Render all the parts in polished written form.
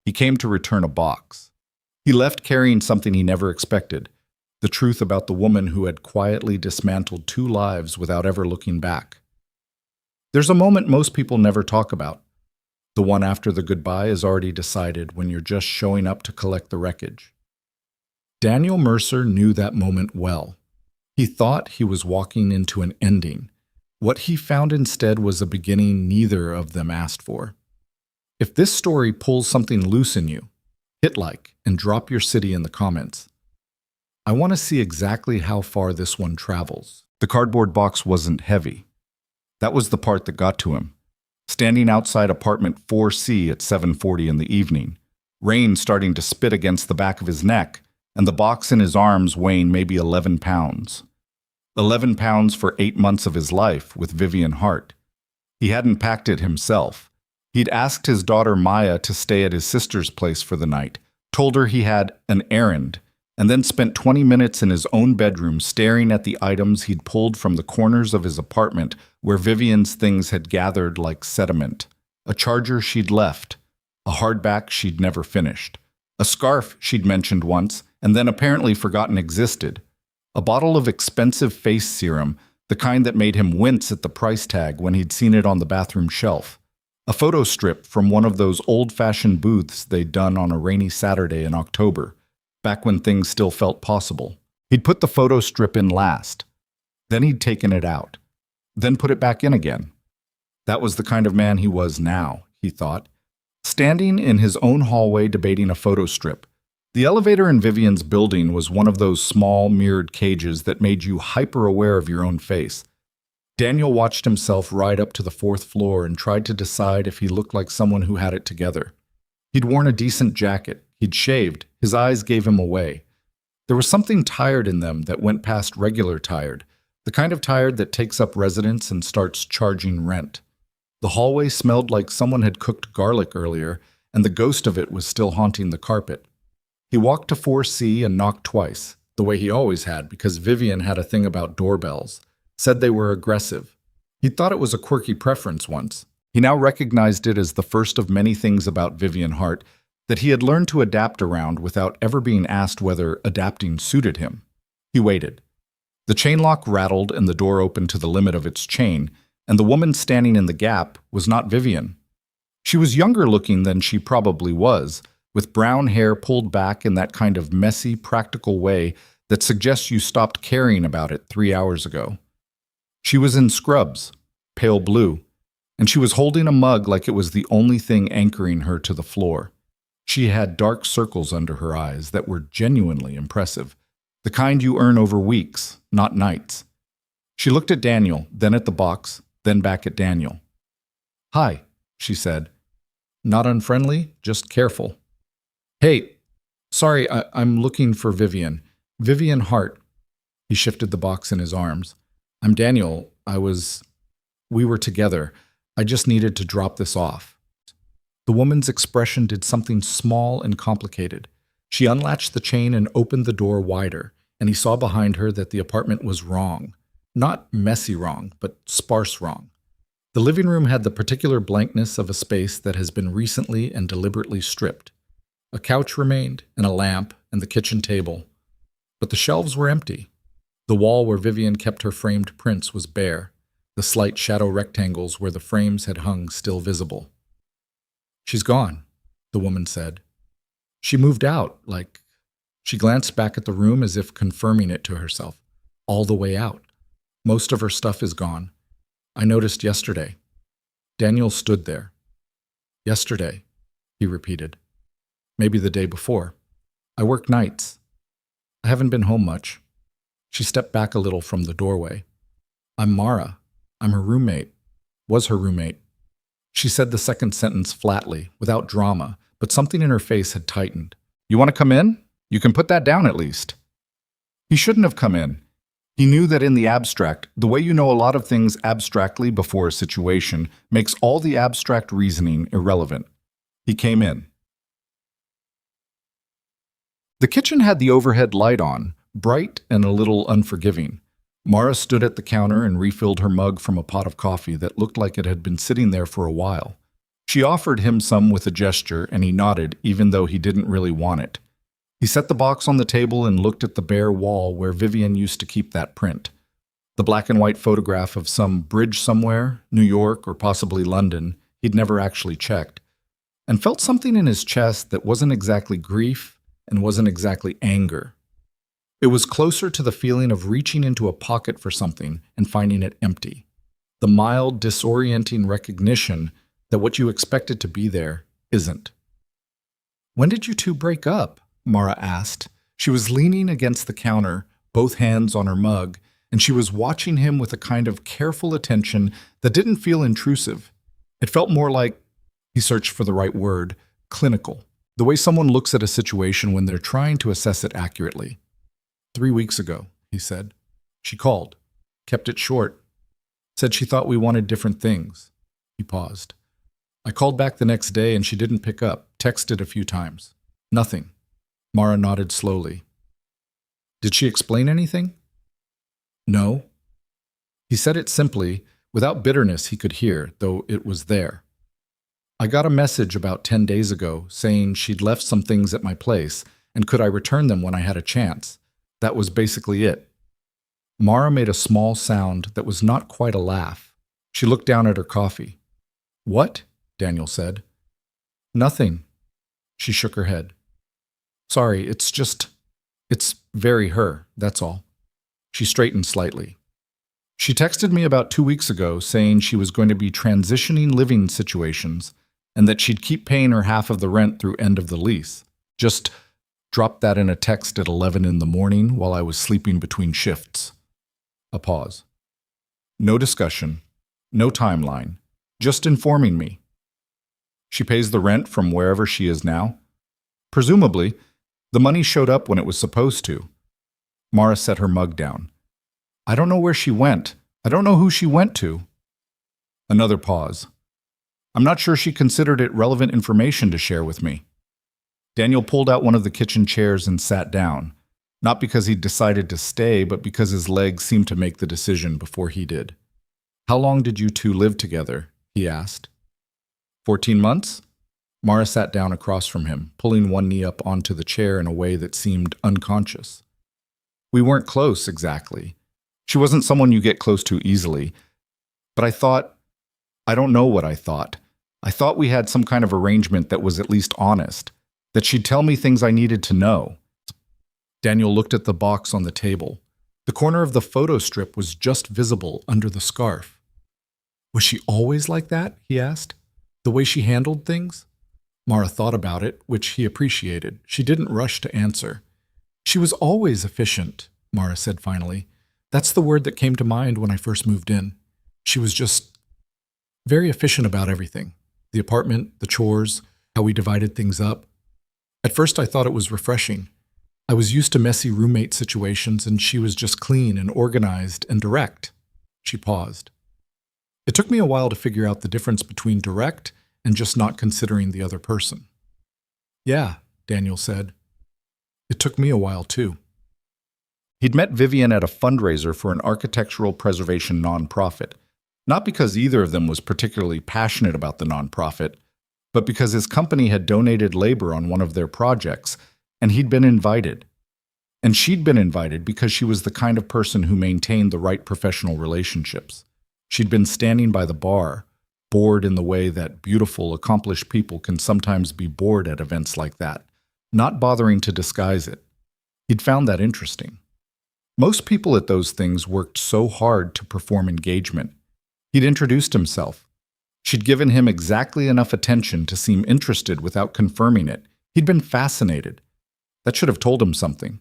He came to return a box. He left carrying something he never expected, the truth about the woman who had quietly dismantled 2 lives without ever looking back. There's a moment most people never talk about. The one after the goodbye is already decided when you're just showing up to collect the wreckage. Daniel Mercer knew that moment well. He thought he was walking into an ending. What he found instead was a beginning neither of them asked for. If this story pulls something loose in you, hit like and drop your city in the comments. I want to see exactly how far this one travels. The cardboard box wasn't heavy. That was the part that got to him. Standing outside apartment 4C at 7:40 in the evening, rain starting to spit against the back of his neck, and the box in his arms weighing maybe 11 pounds. 11 pounds for 8 months of his life with Vivian Hart. He hadn't packed it himself. He'd asked his daughter Maya to stay at his sister's place for the night, told her he had an errand, and then spent 20 minutes in his own bedroom staring at the items he'd pulled from the corners of his apartment where Vivian's things had gathered like sediment. A charger she'd left, a hardback she'd never finished, a scarf she'd mentioned once and then apparently forgotten existed, a bottle of expensive face serum, the kind that made him wince at the price tag when he'd seen it on the bathroom shelf, a photo strip from one of those old-fashioned booths they'd done on a rainy Saturday in October, back when things still felt possible. He'd put the photo strip in last. Then he'd taken it out. Then put it back in again. That was the kind of man he was now, he thought, standing in his own hallway debating a photo strip. The elevator in Vivian's building was one of those small, mirrored cages that made you hyper-aware of your own face. Daniel watched himself ride up to the 4th floor and tried to decide if he looked like someone who had it together. He'd worn a decent jacket. He'd shaved. His eyes gave him away. There was something tired in them that went past regular tired, the kind of tired that takes up residence and starts charging rent. The hallway smelled like someone had cooked garlic earlier, and the ghost of it was still haunting the carpet. He walked to 4C and knocked twice, the way he always had because Vivian had a thing about doorbells, said they were aggressive. He'd thought it was a quirky preference once. He now recognized it as the first of many things about Vivian Hart that he had learned to adapt around without ever being asked whether adapting suited him. He waited. The chain lock rattled and the door opened to the limit of its chain, and the woman standing in the gap was not Vivian. She was younger looking than she probably was, with brown hair pulled back in that kind of messy, practical way that suggests you stopped caring about it 3 hours ago. She was in scrubs, pale blue, and she was holding a mug like it was the only thing anchoring her to the floor. She had dark circles under her eyes that were genuinely impressive, the kind you earn over weeks, not nights. She looked at Daniel, then at the box, then back at Daniel. "Hi," she said. Not unfriendly, just careful. "Hey, sorry, I'm looking for Vivian. Vivian Hart." He shifted the box in his arms. "I'm Daniel. We were together. I just needed to drop this off." The woman's expression did something small and complicated. She unlatched the chain and opened the door wider, and he saw behind her that the apartment was wrong. Not messy wrong, but sparse wrong. The living room had the particular blankness of a space that has been recently and deliberately stripped. A couch remained, and a lamp, and the kitchen table. But the shelves were empty. The wall where Vivian kept her framed prints was bare, the slight shadow rectangles where the frames had hung still visible. "She's gone," the woman said. "She moved out, like..." She glanced back at the room as if confirming it to herself. "All the way out. Most of her stuff is gone. I noticed yesterday." Daniel stood there. "Yesterday," he repeated. "Maybe the day before. I work nights. I haven't been home much." She stepped back a little from the doorway. "I'm Mara. I'm her roommate. Was her roommate." She said the second sentence flatly, without drama, but something in her face had tightened. "You want to come in? You can put that down at least." He shouldn't have come in. He knew that in the abstract, the way you know a lot of things abstractly before a situation makes all the abstract reasoning irrelevant. He came in. The kitchen had the overhead light on, bright and a little unforgiving. Mara stood at the counter and refilled her mug from a pot of coffee that looked like it had been sitting there for a while. She offered him some with a gesture, and he nodded, even though he didn't really want it. He set the box on the table and looked at the bare wall where Vivian used to keep that print. The black and white photograph of some bridge somewhere, New York or possibly London, he'd never actually checked, and felt something in his chest that wasn't exactly grief and wasn't exactly anger. It was closer to the feeling of reaching into a pocket for something and finding it empty. The mild, disorienting recognition that what you expected to be there isn't. "When did you two break up?" Mara asked. She was leaning against the counter, both hands on her mug, and she was watching him with a kind of careful attention that didn't feel intrusive. It felt more like, he searched for the right word, clinical. The way someone looks at a situation when they're trying to assess it accurately. 3 weeks ago, he said. She called, kept it short, said she thought we wanted different things. He paused. I called back the next day and she didn't pick up, texted a few times. Nothing. Mara nodded slowly. Did she explain anything? No. He said it simply, without bitterness he could hear, though it was there. I got a message about 10 days ago saying she'd left some things at my place and could I return them when I had a chance. That was basically it. Mara made a small sound that was not quite a laugh. She looked down at her coffee. What? Daniel said. Nothing. She shook her head. Sorry, it's very her, that's all. She straightened slightly. She texted me about 2 weeks ago saying she was going to be transitioning living situations and that she'd keep paying her half of the rent through end of the lease. Just dropped that in a text at 11 in the morning while I was sleeping between shifts. A pause. No discussion, no timeline, just informing me. She pays the rent from wherever she is now? Presumably, the money showed up when it was supposed to. Mara set her mug down. I don't know where she went. I don't know who she went to. Another pause. I'm not sure she considered it relevant information to share with me. Daniel pulled out one of the kitchen chairs and sat down, not because he'd decided to stay, but because his legs seemed to make the decision before he did. How long did you two live together? He asked. 14 months? Mara sat down across from him, pulling one knee up onto the chair in a way that seemed unconscious. We weren't close, exactly. She wasn't someone you get close to easily. But I don't know what I thought. I thought we had some kind of arrangement that was at least honest, that she'd tell me things I needed to know. Daniel looked at the box on the table. The corner of the photo strip was just visible under the scarf. Was she always like that? He asked. The way she handled things? Mara thought about it, which he appreciated. She didn't rush to answer. She was always efficient, Mara said finally. That's the word that came to mind when I first moved in. She was just very efficient about everything. The apartment, the chores, how we divided things up. At first I thought it was refreshing. I was used to messy roommate situations and she was just clean and organized and direct. She paused. It took me a while to figure out the difference between direct and just not considering the other person. Yeah, Daniel said. It took me a while too. He'd met Vivian at a fundraiser for an architectural preservation nonprofit, not because either of them was particularly passionate about the nonprofit, but because his company had donated labor on one of their projects, and he'd been invited. And she'd been invited because she was the kind of person who maintained the right professional relationships. She'd been standing by the bar, bored in the way that beautiful, accomplished people can sometimes be bored at events like that, not bothering to disguise it. He'd found that interesting. Most people at those things worked so hard to perform engagement. He'd introduced himself. She'd given him exactly enough attention to seem interested without confirming it. He'd been fascinated. That should have told him something.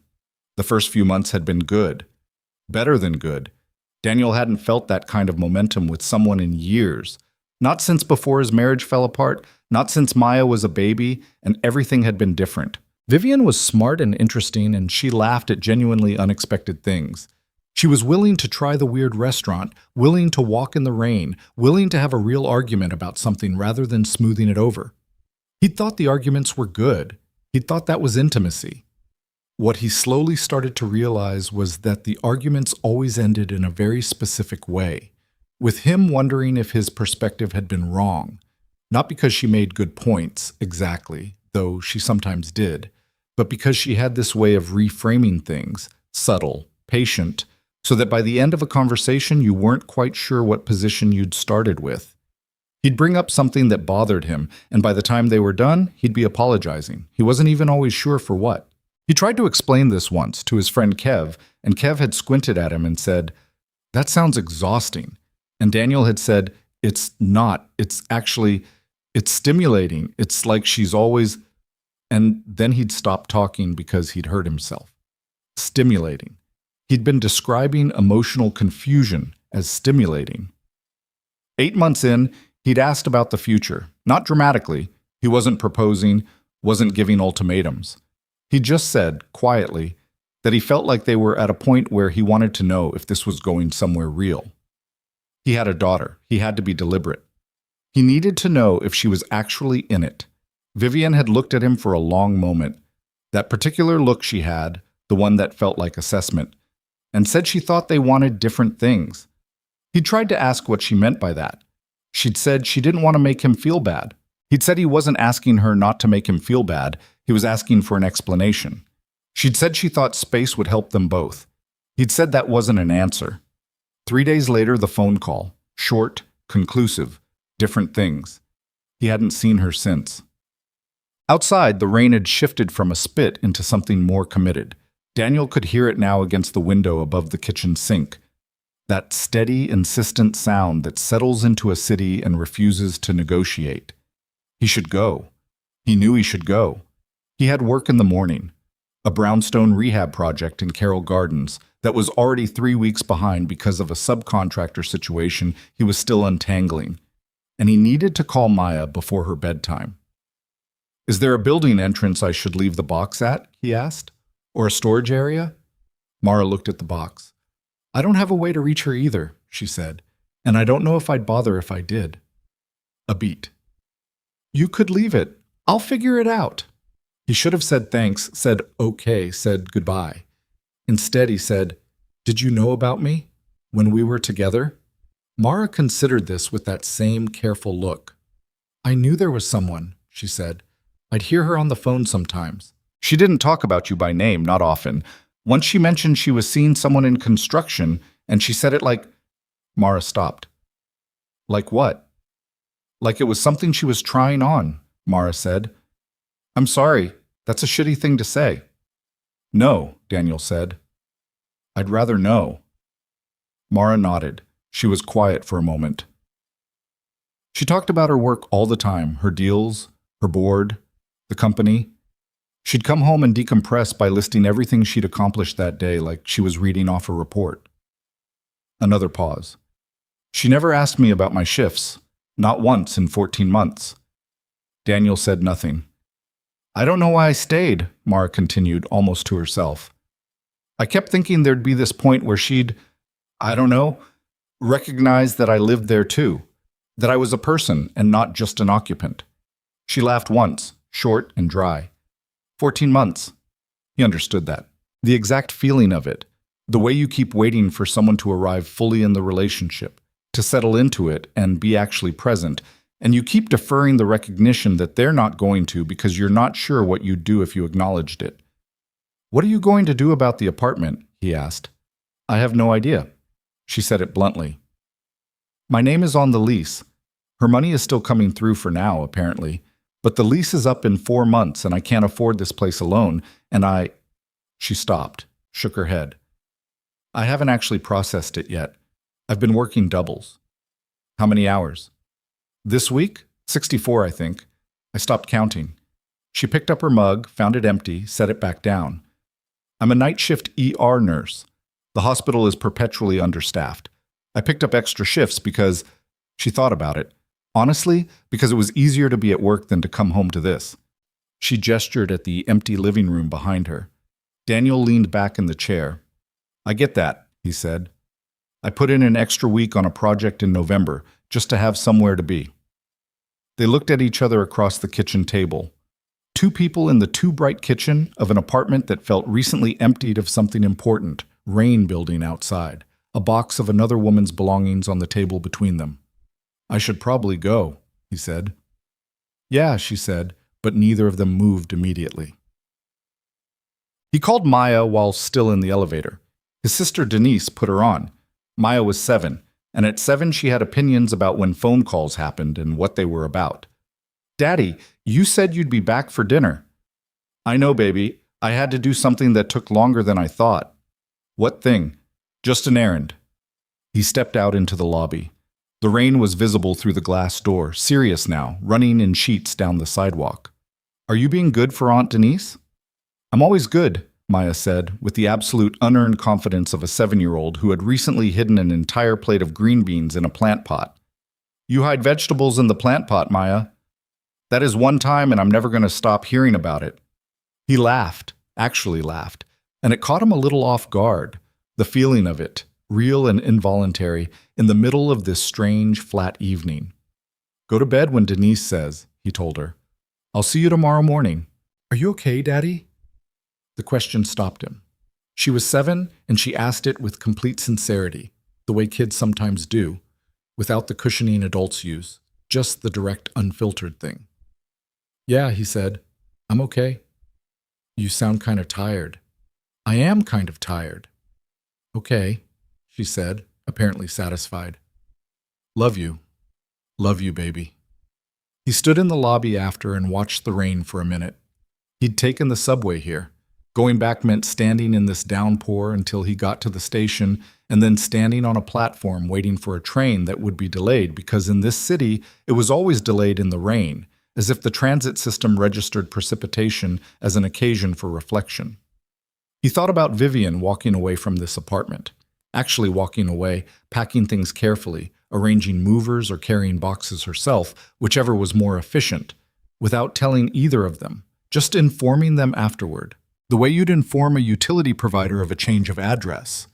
The first few months had been good. Better than good. Daniel hadn't felt that kind of momentum with someone in years. Not since before his marriage fell apart, not since Maya was a baby, and everything had been different. Vivian was smart and interesting, and she laughed at genuinely unexpected things. She was willing to try the weird restaurant, willing to walk in the rain, willing to have a real argument about something rather than smoothing it over. He'd thought the arguments were good. He'd thought that was intimacy. What he slowly started to realize was that the arguments always ended in a very specific way, with him wondering if his perspective had been wrong, Not because she made good points, exactly, though she sometimes did, but because she had this way of reframing things, subtle, patient, so that by the end of a conversation you weren't quite sure what position you'd started with. He'd bring up something that bothered him, and by the time they were done, he'd be apologizing. He wasn't even always sure for what. He tried to explain this once to his friend Kev, and Kev had squinted at him and said, "That sounds exhausting." And Daniel had said, "It's not. It's stimulating. It's like she's always..." And then he'd stopped talking because he'd hurt himself. Stimulating. He'd been describing emotional confusion as stimulating. 8 months in, he'd asked about the future. Not dramatically. He wasn't proposing, wasn't giving ultimatums. He just said, quietly, that he felt like they were at a point where he wanted to know if this was going somewhere real. He had a daughter. He had to be deliberate. He needed to know if she was actually in it. Vivian had looked at him for a long moment. That particular look she had, the one that felt like assessment, and said she thought they wanted different things. He tried to ask what she meant by that. She'd said she didn't want to make him feel bad. He'd said he wasn't asking her not to make him feel bad. He was asking for an explanation. She'd said she thought space would help them both. He'd said that wasn't an answer. 3 days later, the phone call. Short, conclusive, different things. He hadn't seen her since. Outside, the rain had shifted from a spit into something more committed. Daniel could hear it now against the window above the kitchen sink. That steady, insistent sound that settles into a city and refuses to negotiate. He should go. He knew he should go. He had work in the morning. A brownstone rehab project in Carroll Gardens that was already 3 weeks behind because of a subcontractor situation he was still untangling. And he needed to call Maya before her bedtime. "Is there a building entrance I should leave the box at?" he asked. "Or a storage area?" Mara looked at the box. "I don't have a way to reach her either," she said, "and I don't know if I'd bother if I did." A beat. "You could leave it. I'll figure it out." He should have said thanks, said okay, said goodbye. Instead, he said, "Did you know about me? When we were together?" Mara considered this with that same careful look. "I knew there was someone," she said. "I'd hear her on the phone sometimes. She didn't talk about you by name, not often. Once she mentioned she was seeing someone in construction, and she said it like..." Mara stopped. "Like what?" "Like it was something she was trying on," Mara said. "I'm sorry, that's a shitty thing to say." "No," Daniel said. "I'd rather know." Mara nodded. She was quiet for a moment. She talked about her work all the time, her deals, her board, the company. She'd come home and decompress by listing everything she'd accomplished that day like she was reading off a report. Another pause. "She never asked me about my shifts, not once in 14 months. Daniel said nothing. "I don't know why I stayed," Mara continued, almost to herself. "I kept thinking there'd be this point where she'd, I don't know, recognize that I lived there too, that I was a person and not just an occupant." She laughed once, short and dry. 14 months. He understood that. The exact feeling of it. The way you keep waiting for someone to arrive fully in the relationship, to settle into it and be actually present, and you keep deferring the recognition that they're not going to because you're not sure what you'd do if you acknowledged it. "What are you going to do about the apartment?" he asked. "I have no idea." She said it bluntly. "My name is on the lease. Her money is still coming through for now, apparently. But the lease is up in 4 months and I can't afford this place alone, and I..." She stopped, shook her head. "I haven't actually processed it yet. I've been working doubles." "How many hours?" "This week? 64, I think. I stopped counting." She picked up her mug, found it empty, set it back down. "I'm a night shift ER nurse. The hospital is perpetually understaffed. I picked up extra shifts because..." She thought about it. "Honestly, because it was easier to be at work than to come home to this." She gestured at the empty living room behind her. Daniel leaned back in the chair. "I get that," he said. "I put in an extra week on a project in November, just to have somewhere to be." They looked at each other across the kitchen table. Two people in the too bright kitchen of an apartment that felt recently emptied of something important, rain building outside, a box of another woman's belongings on the table between them. "I should probably go," he said. Yeah, she said, but neither of them moved immediately. He called Maya while still in the elevator. His sister Denise put her on. Maya was 7, and at 7 she had opinions about when phone calls happened and what they were about. Daddy, you said you'd be back for dinner. I know, baby. I had to do something that took longer than I thought. What thing? Just an errand. He stepped out into the lobby. The rain was visible through the glass door, serious now, running in sheets down the sidewalk. Are you being good for Aunt Denise? I'm always good, Maya said, with the absolute unearned confidence of a 7-year-old who had recently hidden an entire plate of green beans in a plant pot. You hide vegetables in the plant pot, Maya. That is one time, and I'm never going to stop hearing about it. He laughed, actually laughed, and it caught him a little off guard, the feeling of it, real and involuntary, in the middle of this strange, flat evening. Go to bed when Denise says, he told her. I'll see you tomorrow morning. Are you okay, Daddy? The question stopped him. She was 7, and she asked it with complete sincerity, the way kids sometimes do, without the cushioning adults use, just the direct, unfiltered thing. Yeah, he said. I'm okay. You sound kind of tired. I am kind of tired. Okay, she said, apparently satisfied. Love you. Love you, baby. He stood in the lobby after and watched the rain for a minute. He'd taken the subway here. Going back meant standing in this downpour until he got to the station and then standing on a platform waiting for a train that would be delayed because in this city it was always delayed in the rain, as if the transit system registered precipitation as an occasion for reflection. He thought about Vivian walking away from this apartment, actually walking away, packing things carefully, arranging movers or carrying boxes herself, whichever was more efficient, without telling either of them, just informing them afterward. The way you'd inform a utility provider of a change of address.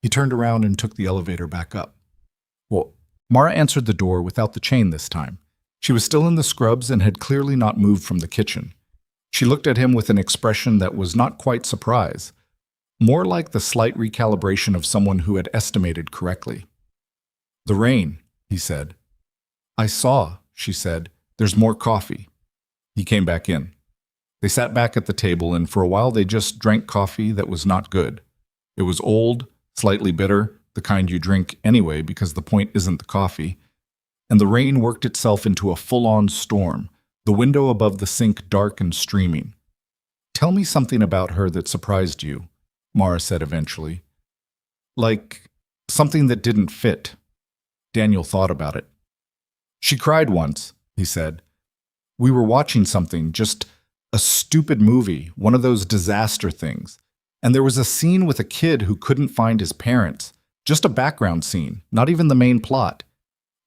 He turned around and took the elevator back up. Well, Mara answered the door without the chain this time. She was still in the scrubs and had clearly not moved from the kitchen. She looked at him with an expression that was not quite surprise, more like the slight recalibration of someone who had estimated correctly. The rain, he said. I saw, she said. There's more coffee. He came back in. They sat back at the table, and for a while they just drank coffee that was not good. It was old, slightly bitter, the kind you drink anyway because the point isn't the coffee. And the rain worked itself into a full-on storm, the window above the sink dark and streaming. Tell me something about her that surprised you, Mara said eventually. Like something that didn't fit. Daniel thought about it. She cried once, he said. We were watching something, just a stupid movie, one of those disaster things. And there was a scene with a kid who couldn't find his parents. Just a background scene, not even the main plot.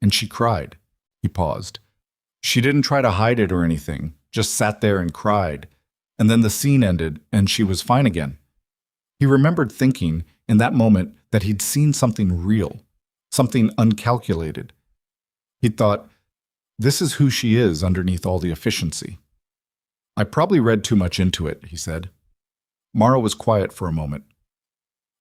And she cried. He paused. She didn't try to hide it or anything, just sat there and cried. And then the scene ended, and she was fine again. He remembered thinking, in that moment, that he'd seen something real, something uncalculated. He'd thought, this is who she is underneath all the efficiency. I probably read too much into it, he said. Mara was quiet for a moment.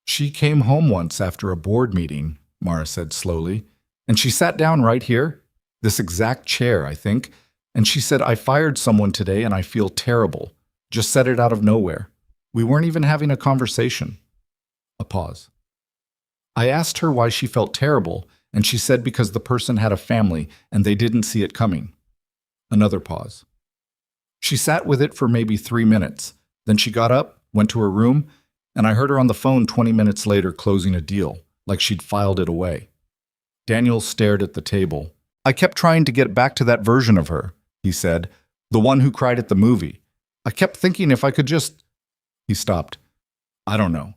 She came home once after a board meeting, Mara said slowly, and she sat down right here, this exact chair, I think, and she said, I fired someone today and I feel terrible. Just said it out of nowhere. We weren't even having a conversation. A pause. I asked her why she felt terrible, and she said because the person had a family and they didn't see it coming. Another pause. She sat with it for maybe 3 minutes. Then she got up, went to her room, and I heard her on the phone 20 minutes later closing a deal, like she'd filed it away. Daniel stared at the table. I kept trying to get back to that version of her, he said, the one who cried at the movie. I kept thinking if I could just... He stopped. I don't know.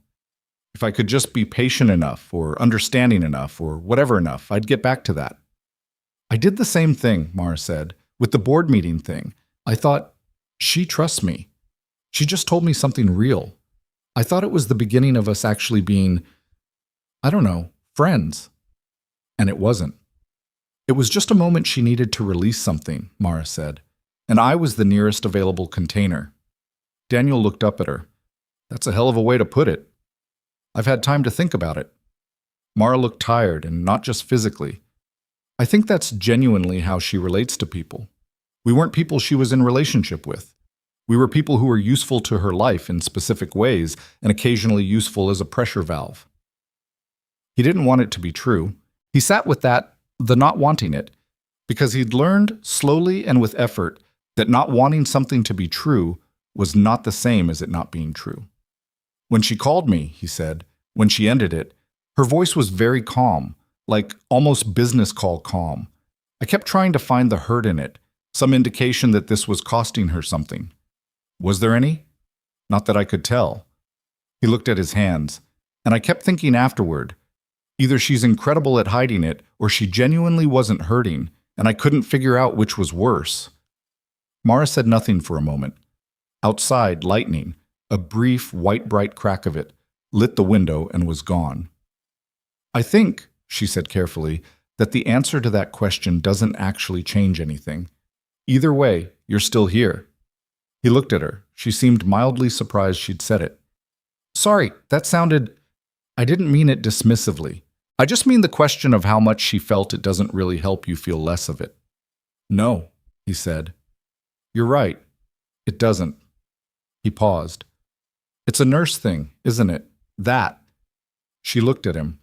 If I could just be patient enough, or understanding enough, or whatever enough, I'd get back to that. I did the same thing, Mara said, with the board meeting thing. I thought, she trusts me. She just told me something real. I thought it was the beginning of us actually being, I don't know, friends. And it wasn't. It was just a moment she needed to release something, Mara said, and I was the nearest available container. Daniel looked up at her. That's a hell of a way to put it. I've had time to think about it. Mara looked tired, and not just physically. I think that's genuinely how she relates to people. We weren't people she was in relationship with. We were people who were useful to her life in specific ways and occasionally useful as a pressure valve. He didn't want it to be true. He sat with that, the not wanting it, because he'd learned slowly and with effort that not wanting something to be true was not the same as it not being true. When she called me, he said, when she ended it, her voice was very calm, like almost business call calm. I kept trying to find the hurt in it, some indication that this was costing her something. Was there any? Not that I could tell. He looked at his hands, and I kept thinking afterward, either she's incredible at hiding it, or she genuinely wasn't hurting, and I couldn't figure out which was worse. Mara said nothing for a moment. Outside, lightning, a brief, white-bright crack of it, lit the window and was gone. I think, she said carefully, that the answer to that question doesn't actually change anything. Either way, you're still here. He looked at her. She seemed mildly surprised she'd said it. Sorry, that sounded... I didn't mean it dismissively. I just mean the question of how much she felt it doesn't really help you feel less of it. No, he said. You're right. It doesn't. He paused. It's a nurse thing, isn't it? That. She looked at him.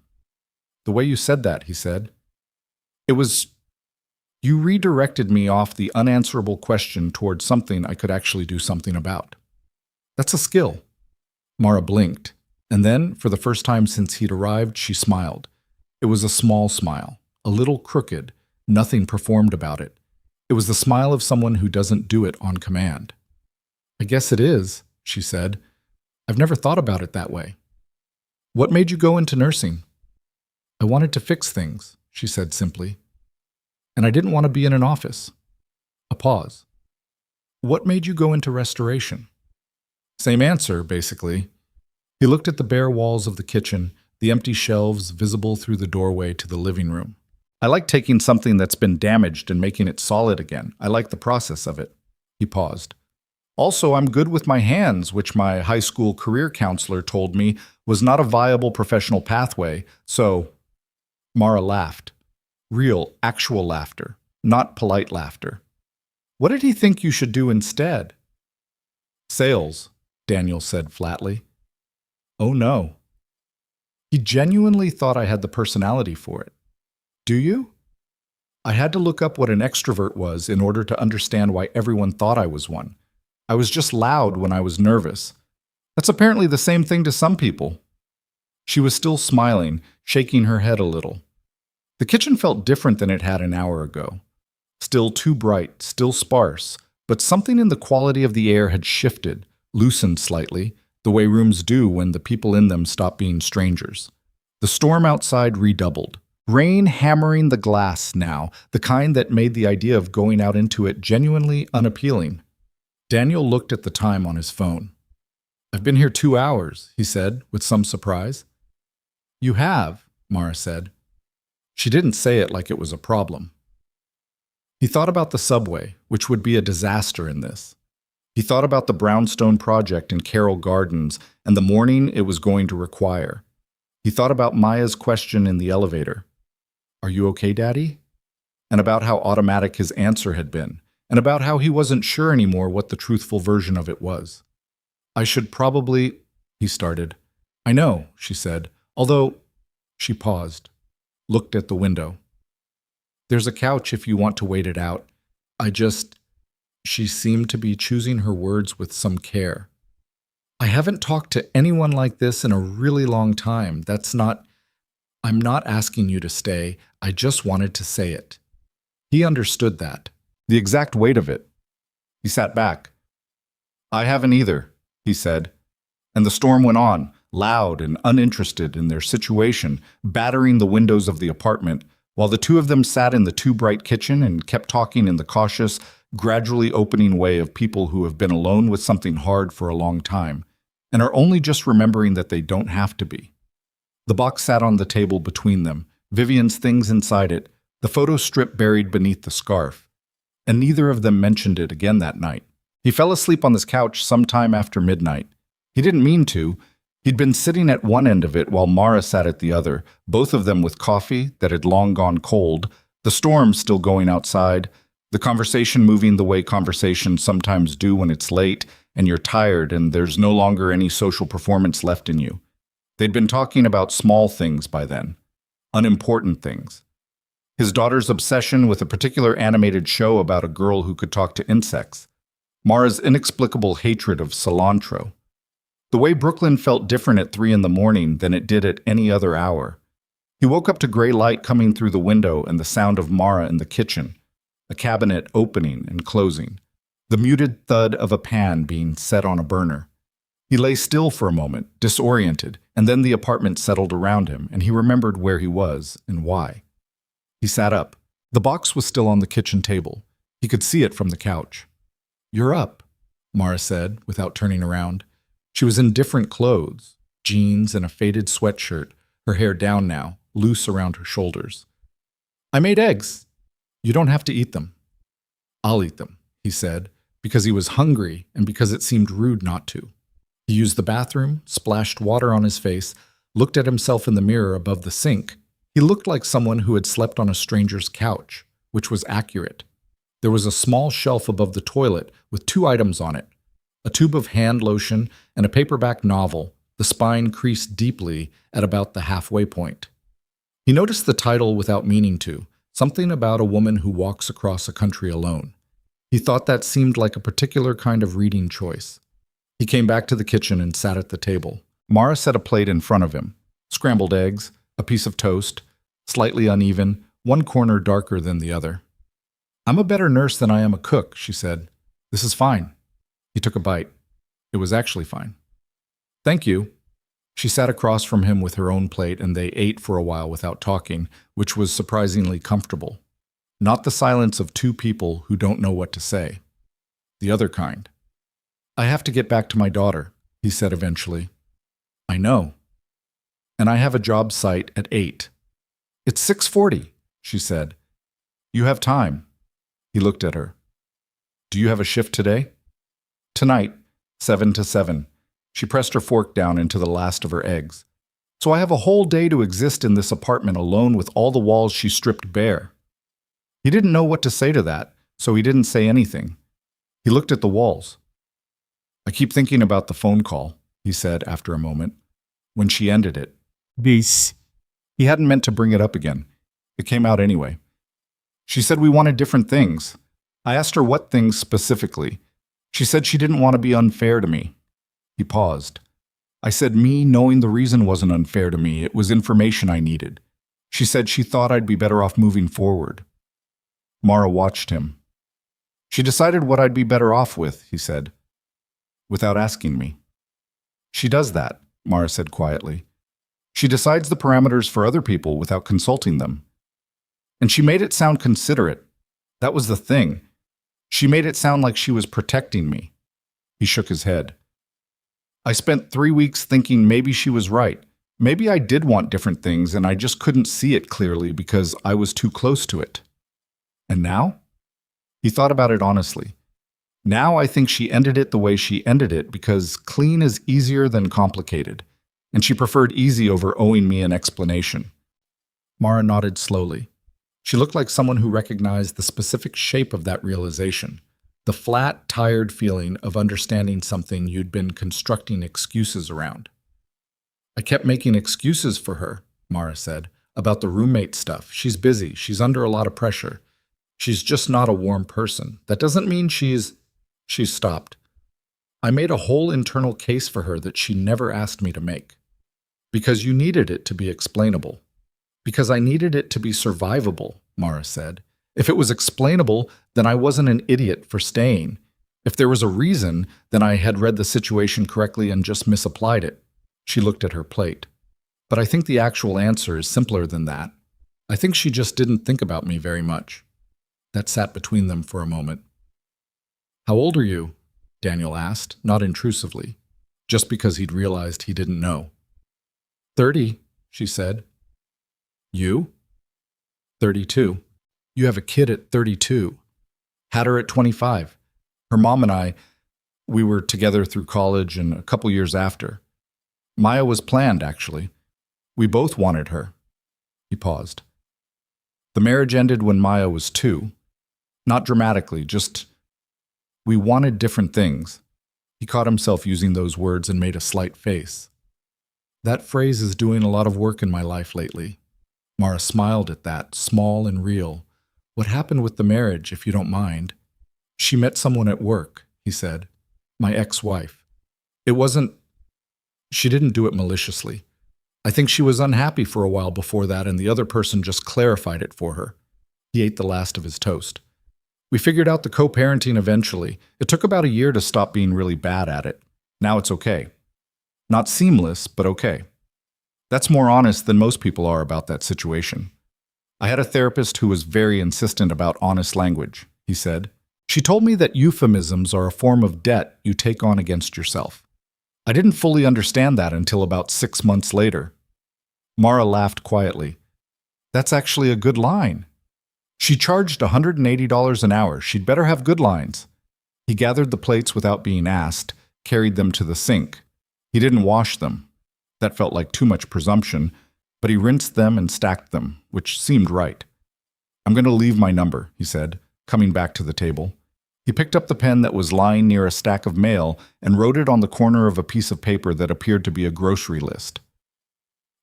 The way you said that, he said. It was... You redirected me off the unanswerable question toward something I could actually do something about. That's a skill. Mara blinked, and then, for the first time since he'd arrived, she smiled. It was a small smile, a little crooked, nothing performed about it. It was the smile of someone who doesn't do it on command. I guess it is, she said. I've never thought about it that way. What made you go into nursing? I wanted to fix things, she said simply. And I didn't want to be in an office. A pause. What made you go into restoration? Same answer, basically. He looked at the bare walls of the kitchen, the empty shelves visible through the doorway to the living room. I like taking something that's been damaged and making it solid again. I like the process of it. He paused. Also, I'm good with my hands, which my high school career counselor told me was not a viable professional pathway, so... Mara laughed. Real, actual laughter, not polite laughter. What did he think you should do instead? Sales, Daniel said flatly. Oh no. He genuinely thought I had the personality for it. Do you? I had to look up what an extrovert was in order to understand why everyone thought I was one. I was just loud when I was nervous. That's apparently the same thing to some people. She was still smiling, shaking her head a little. The kitchen felt different than it had an hour ago. Still too bright, still sparse, but something in the quality of the air had shifted, loosened slightly, the way rooms do when the people in them stop being strangers. The storm outside redoubled. Rain hammering the glass now, the kind that made the idea of going out into it genuinely unappealing. Daniel looked at the time on his phone. I've been here 2 hours, he said, with some surprise. You have, Mara said. She didn't say it like it was a problem. He thought about the subway, which would be a disaster in this. He thought about the brownstone project in Carroll Gardens and the morning it was going to require. He thought about Maya's question in the elevator. Are you okay, Daddy? And about how automatic his answer had been, and about how he wasn't sure anymore what the truthful version of it was. I should probably... he started. I know, she said, although... She paused, looked at the window. There's a couch if you want to wait it out. She seemed to be choosing her words with some care. I haven't talked to anyone like this in a really long time. I'm not asking you to stay. I just wanted to say it. He understood that, the exact weight of it. He sat back. I haven't either, he said. And the storm went on, loud and uninterested in their situation, battering the windows of the apartment, while the two of them sat in the too-bright kitchen and kept talking in the cautious, gradually opening way of people who have been alone with something hard for a long time, and are only just remembering that they don't have to be. The box sat on the table between them, Vivian's things inside it, the photo strip buried beneath the scarf, and neither of them mentioned it again that night. He fell asleep on his couch sometime after midnight. He didn't mean to. He'd been sitting at one end of it while Mara sat at the other, both of them with coffee that had long gone cold, the storm still going outside, The conversation moving the way conversations sometimes do when it's late and you're tired and there's no longer any social performance left in you. They'd been talking about small things by then, unimportant things. His daughter's obsession with a particular animated show about a girl who could talk to insects. Mara's inexplicable hatred of cilantro. The way Brooklyn felt different at 3 in the morning than it did at any other hour. He woke up to gray light coming through the window and the sound of Mara in the kitchen, a cabinet opening and closing, the muted thud of a pan being set on a burner. He lay still for a moment, disoriented, and then the apartment settled around him, and he remembered where he was and why. He sat up. The box was still on the kitchen table. He could see it from the couch. "You're up," Mara said, without turning around. She was in different clothes, jeans and a faded sweatshirt, her hair down now, loose around her shoulders. "I made eggs. You don't have to eat them." "I'll eat them," he said, because he was hungry and because it seemed rude not to. He used the bathroom, splashed water on his face, looked at himself in the mirror above the sink. He looked like someone who had slept on a stranger's couch, which was accurate. There was a small shelf above the toilet with 2 items on it, a tube of hand lotion and a paperback novel, the spine creased deeply at about the halfway point. He noticed the title without meaning to, something about a woman who walks across a country alone. He thought that seemed like a particular kind of reading choice. He came back to the kitchen and sat at the table. Mara set a plate in front of him, scrambled eggs, a piece of toast, slightly uneven, one corner darker than the other. "I'm a better nurse than I am a cook," she said. "This is fine." He took a bite. It was actually fine. "Thank you." She sat across from him with her own plate, and they ate for a while without talking, which was surprisingly comfortable. Not the silence of 2 people who don't know what to say. The other kind. "I have to get back to my daughter," he said eventually. "I know. And I have a job site at 8. "It's 6:40, she said. "You have time." He looked at her. "Do you have a shift today?" "Tonight, 7 to 7. She pressed her fork down into the last of her eggs. "So I have a whole day to exist in this apartment alone with all the walls she stripped bare." He didn't know what to say to that, so he didn't say anything. He looked at the walls. "I keep thinking about the phone call," he said after a moment, when she ended it. "This." He hadn't meant to bring it up again. It came out anyway. "She said we wanted different things. I asked her what things specifically. She said she didn't want to be unfair to me." He paused. "I said me knowing the reason wasn't unfair to me. It was information I needed. She said she thought I'd be better off moving forward." Mara watched him. "She decided what I'd be better off with," he said, "without asking me." "She does that," Mara said quietly. "She decides the parameters for other people without consulting them. And she made it sound considerate. That was the thing. She made it sound like she was protecting me." He shook his head. "I spent 3 weeks thinking maybe she was right. Maybe I did want different things and I just couldn't see it clearly because I was too close to it. And now?" He thought about it honestly. "Now I think she ended it the way she ended it because clean is easier than complicated, and she preferred easy over owing me an explanation." Mara nodded slowly. She looked like someone who recognized the specific shape of that realization, the flat, tired feeling of understanding something you'd been constructing excuses around. "I kept making excuses for her," Mara said, "about the roommate stuff. She's busy. She's under a lot of pressure. She's just not a warm person. That doesn't mean she's..." She stopped. "I made a whole internal case for her that she never asked me to make. Because you needed it to be explainable. Because I needed it to be survivable," Mara said. "If it was explainable, then I wasn't an idiot for staying. If there was a reason, then I had read the situation correctly and just misapplied it." She looked at her plate. "But I think the actual answer is simpler than that. I think she just didn't think about me very much." That sat between them for a moment. "How old are you?" Daniel asked, not intrusively, just because he'd realized he didn't know. 30, she said. "You?" 32. "You have a kid at 32. Had her at 25. Her mom and we were together through college and a couple years after. Maya was planned, actually. We both wanted her." He paused. "The marriage ended when Maya was 2. Not dramatically, just we wanted different things. He caught himself using those words and made a slight face. That phrase is doing a lot of work in my life lately. Mara smiled at that, small and real. What happened with the marriage, if you don't mind? She met someone at work, he said. My ex-wife. It wasn't... She didn't do it maliciously. I think she was unhappy for a while before that, and the other person just clarified it for her. He ate the last of his toast. We figured out the co-parenting eventually. It took about a year to stop being really bad at it. Now it's okay. Not seamless, but okay. That's more honest than most people are about that situation. I had a therapist who was very insistent about honest language, he said. She told me that euphemisms are a form of debt you take on against yourself. I didn't fully understand that until about 6 months later. Mara laughed quietly. That's actually a good line. She charged $180 an hour. She'd better have good lines. He gathered the plates without being asked, carried them to the sink. He didn't wash them. That felt like too much presumption, but he rinsed them and stacked them, which seemed right. I'm going to leave my number, he said, coming back to the table. He picked up the pen that was lying near a stack of mail and wrote it on the corner of a piece of paper that appeared to be a grocery list.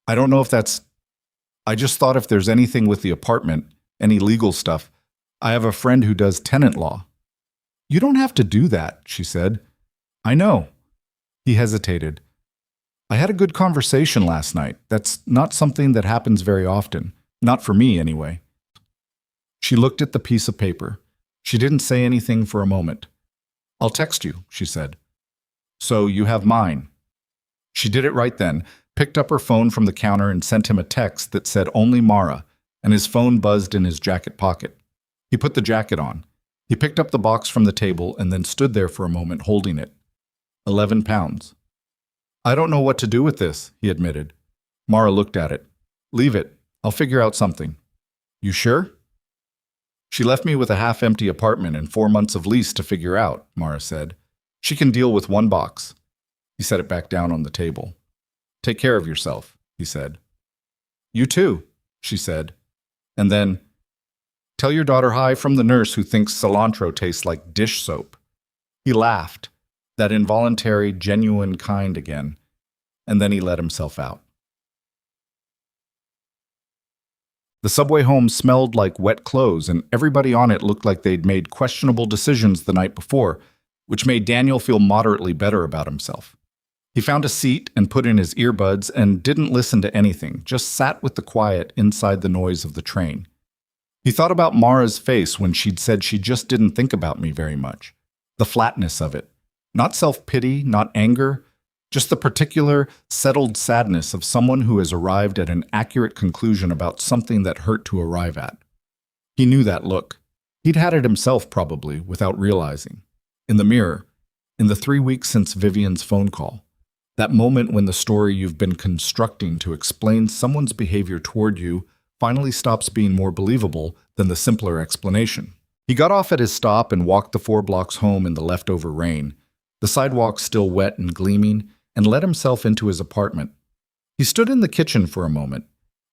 I don't know if that's... I just thought if there's anything with the apartment, any legal stuff, I have a friend who does tenant law. You don't have to do that, she said. I know. He hesitated. I had a good conversation last night. That's not something that happens very often. Not for me, anyway. She looked at the piece of paper. She didn't say anything for a moment. I'll text you, she said. So you have mine. She did it right then, picked up her phone from the counter and sent him a text that said only Mara, and his phone buzzed in his jacket pocket. He put the jacket on. He picked up the box from the table and then stood there for a moment holding it. 11 pounds. I don't know what to do with this, he admitted. Mara looked at it. Leave it. I'll figure out something. You sure? She left me with a half-empty apartment and 4 months of lease to figure out, Mara said. She can deal with one box. He set it back down on the table. Take care of yourself, he said. You too, she said. And then, tell your daughter hi from the nurse who thinks cilantro tastes like dish soap. He laughed, that involuntary, genuine kind again, and then he let himself out. The subway home smelled like wet clothes, and everybody on it looked like they'd made questionable decisions the night before, which made Daniel feel moderately better about himself. He found a seat and put in his earbuds and didn't listen to anything, just sat with the quiet inside the noise of the train. He thought about Mara's face when she'd said she just didn't think about me very much. The flatness of it. Not self-pity, not anger, just the particular, settled sadness of someone who has arrived at an accurate conclusion about something that hurt to arrive at. He knew that look. He'd had it himself probably, without realizing. In the mirror, in the 3 weeks since Vivian's phone call. That moment when the story you've been constructing to explain someone's behavior toward you finally stops being more believable than the simpler explanation. He got off at his stop and walked the 4 blocks home in the leftover rain, the sidewalk still wet and gleaming, and let himself into his apartment. He stood in the kitchen for a moment.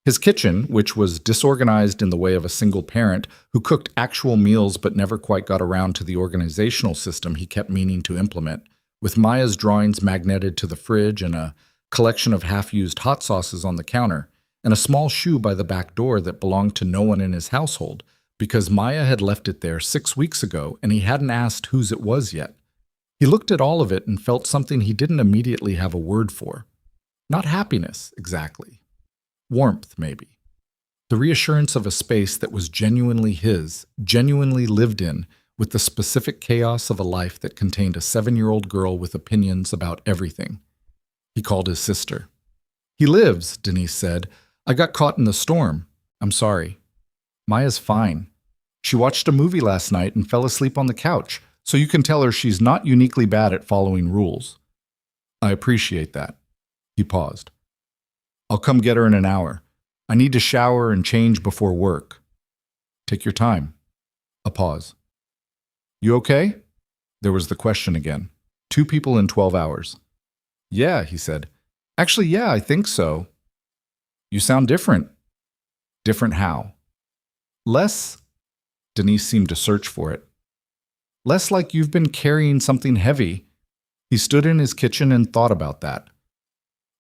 His kitchen, which was disorganized in the way of a single parent who cooked actual meals but never quite got around to the organizational system he kept meaning to implement, with Maya's drawings magneted to the fridge and a collection of half-used hot sauces on the counter, and a small shoe by the back door that belonged to no one in his household, because Maya had left it there 6 weeks ago and he hadn't asked whose it was yet. He looked at all of it and felt something he didn't immediately have a word for. Not happiness, exactly. Warmth, maybe. The reassurance of a space that was genuinely his, genuinely lived in, with the specific chaos of a life that contained a 7-year-old girl with opinions about everything. He called his sister. He lives, Denise said. I got caught in the storm. I'm sorry. Maya's fine. She watched a movie last night and fell asleep on the couch, so you can tell her she's not uniquely bad at following rules. I appreciate that. He paused. I'll come get her in an hour. I need to shower and change before work. Take your time. A pause. You okay? There was the question again. 2 people in 12 hours. Yeah, he said. Actually, yeah, I think so. You sound different. Different how? Less Denise seemed to search for it. Less like you've been carrying something heavy. He stood in his kitchen and thought about that.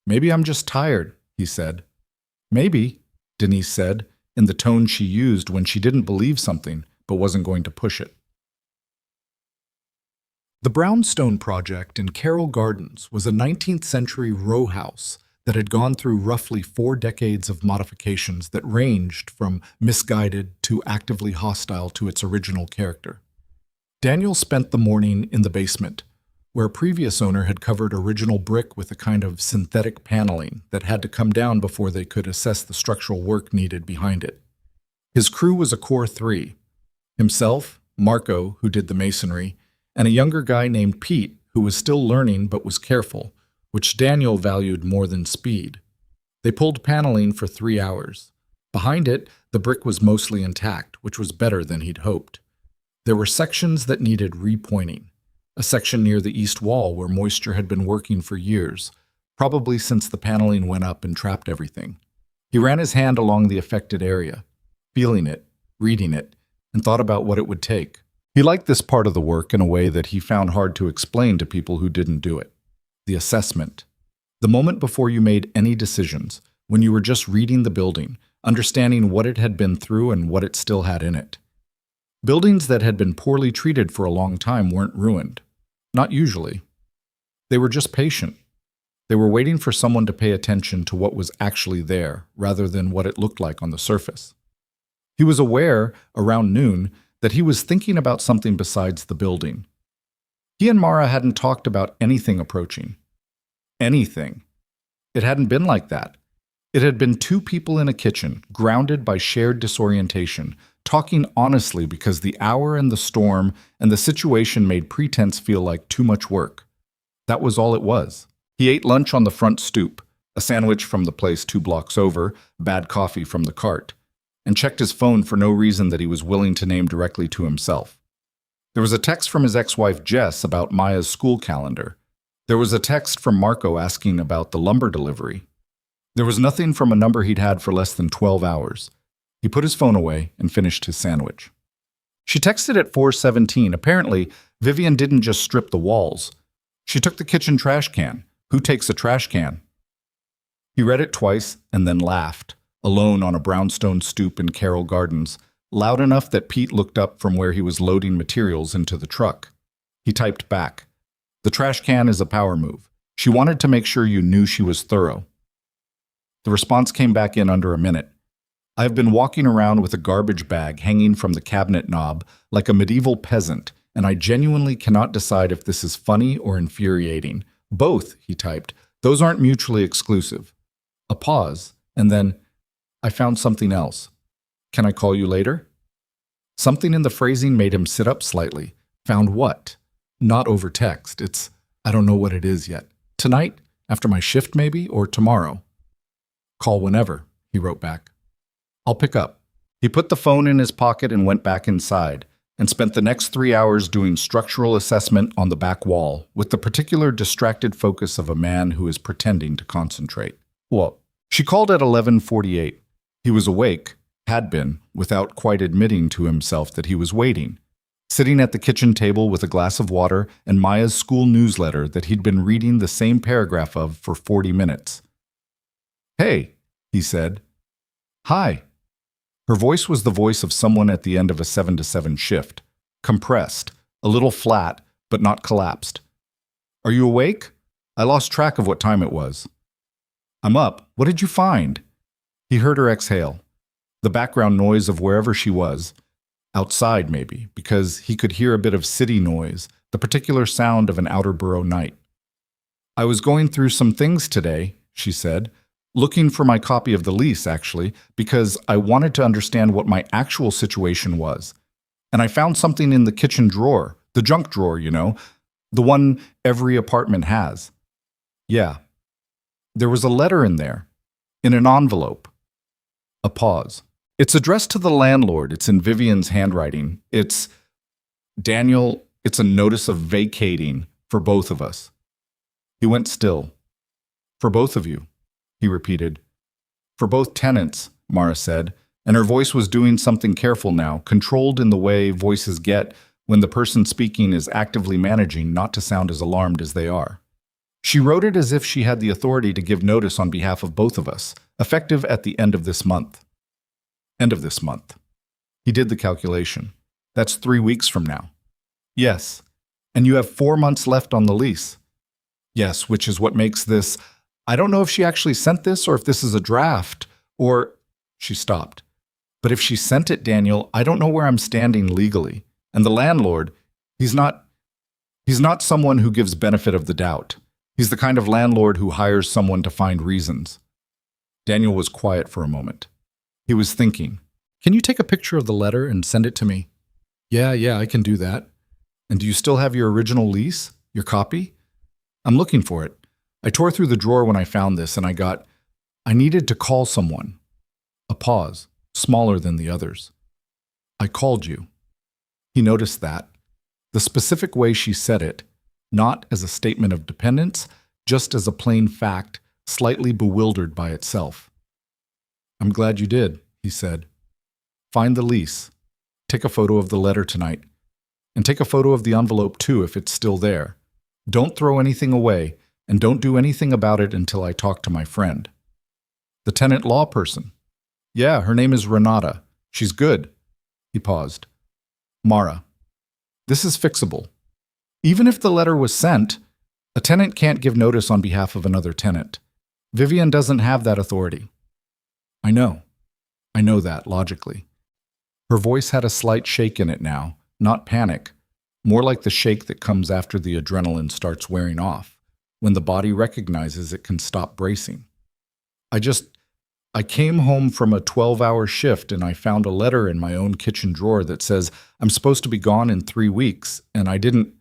Maybe I'm just tired, he said. Maybe, Denise said, in the tone she used when she didn't believe something but wasn't going to push it. The Brownstone Project in Carroll Gardens was a 19th century row house that had gone through roughly 4 decades of modifications that ranged from misguided to actively hostile to its original character. Daniel spent the morning in the basement, where a previous owner had covered original brick with a kind of synthetic paneling that had to come down before they could assess the structural work needed behind it. His crew was a core 3. Himself, Marco, who did the masonry, and a younger guy named Pete, who was still learning but was careful, which Daniel valued more than speed. They pulled paneling for 3 hours. Behind it, the brick was mostly intact, which was better than he'd hoped. There were sections that needed repointing. A section near the east wall where moisture had been working for years, probably since the paneling went up and trapped everything. He ran his hand along the affected area, feeling it, reading it, and thought about what it would take. He liked this part of the work in a way that he found hard to explain to people who didn't do it. The assessment. The moment before you made any decisions, when you were just reading the building, understanding what it had been through and what it still had in it. Buildings that had been poorly treated for a long time weren't ruined. Not usually. They were just patient. They were waiting for someone to pay attention to what was actually there, rather than what it looked like on the surface. He was aware, around noon, that he was thinking about something besides the building. He and Mara hadn't talked about anything approaching. Anything. It hadn't been like that. It had been 2 people in a kitchen, grounded by shared disorientation, talking honestly because the hour and the storm and the situation made pretense feel like too much work. That was all it was. He ate lunch on the front stoop, a sandwich from the place 2 blocks over, bad coffee from the cart, and checked his phone for no reason that he was willing to name directly to himself. There was a text from his ex-wife Jess about Maya's school calendar. There was a text from Marco asking about the lumber delivery. There was nothing from a number he'd had for less than 12 hours. He put his phone away and finished his sandwich. She texted at 4:17. Apparently, Vivian didn't just strip the walls. She took the kitchen trash can. Who takes a trash can? He read it twice and then laughed, alone on a brownstone stoop in Carroll Gardens, loud enough that Pete looked up from where he was loading materials into the truck. He typed back, "The trash can is a power move. She wanted to make sure you knew she was thorough." The response came back in under a minute. "I have been walking around with a garbage bag hanging from the cabinet knob like a medieval peasant, and I genuinely cannot decide if this is funny or infuriating. Both," he typed. "Those aren't mutually exclusive." A pause, and then, "I found something else. Can I call you later?" Something in the phrasing made him sit up slightly. Found what? Not over text. It's, I don't know what it is yet. Tonight? After my shift maybe? Or tomorrow? "Call whenever," he wrote back. "I'll pick up." He put the phone in his pocket and went back inside, and spent the next 3 hours doing structural assessment on the back wall, with the particular distracted focus of a man who is pretending to concentrate. Well, she called at 11:48. He was awake, had been, without quite admitting to himself that he was waiting, sitting at the kitchen table with a glass of water and Maya's school newsletter that he'd been reading the same paragraph of for 40 minutes. "Hey," he said. "Hi." Her voice was the voice of someone at the end of a 7 to 7 shift, compressed, a little flat, but not collapsed. "Are you awake? I lost track of what time it was." "I'm up. What did you find?" He heard her exhale, the background noise of wherever she was, outside maybe, because he could hear a bit of city noise, the particular sound of an outer borough night. "I was going through some things today," she said, "looking for my copy of the lease, actually, because I wanted to understand what my actual situation was. And I found something in the kitchen drawer, the junk drawer, you know, the one every apartment has." "Yeah." "There was a letter in there, in an envelope." A pause. "It's addressed to the landlord. It's in Vivian's handwriting. It's, Daniel, it's a notice of vacating for both of us." He went still. "For both of you," he repeated. "For both tenants," Mara said, and her voice was doing something careful now, controlled in the way voices get when the person speaking is actively managing not to sound as alarmed as they are. She wrote it as if she had the authority to give notice on behalf of both of us, effective at the end of this month. End of this month. He did the calculation. That's 3 weeks from now. Yes. And you have 4 months left on the lease. Yes, which is what makes this. I don't know if she actually sent this or if this is a draft, or. She stopped. But if she sent it, Daniel, I don't know where I'm standing legally. And the landlord, he's not someone who gives benefit of the doubt. He's the kind of landlord who hires someone to find reasons. Daniel was quiet for a moment. He was thinking, can you take a picture of the letter and send it to me? Yeah, I can do that. And do you still have your original lease? Your copy? I'm looking for it. I tore through the drawer when I found this and I needed to call someone. A pause, smaller than the others. I called you. He noticed that. The specific way she said it, not as a statement of dependence, just as a plain fact, slightly bewildered by itself. I'm glad you did, he said. Find the lease. Take a photo of the letter tonight. And take a photo of the envelope too if it's still there. Don't throw anything away, and don't do anything about it until I talk to my friend. The tenant law person. Yeah, her name is Renata. She's good. He paused. Mara. This is fixable. Even if the letter was sent, a tenant can't give notice on behalf of another tenant. Vivian doesn't have that authority. I know that, logically. Her voice had a slight shake in it now, not panic, more like the shake that comes after the adrenaline starts wearing off, when the body recognizes it can stop bracing. I came home from a 12-hour shift and I found a letter in my own kitchen drawer that says I'm supposed to be gone in 3 weeks, and I didn't.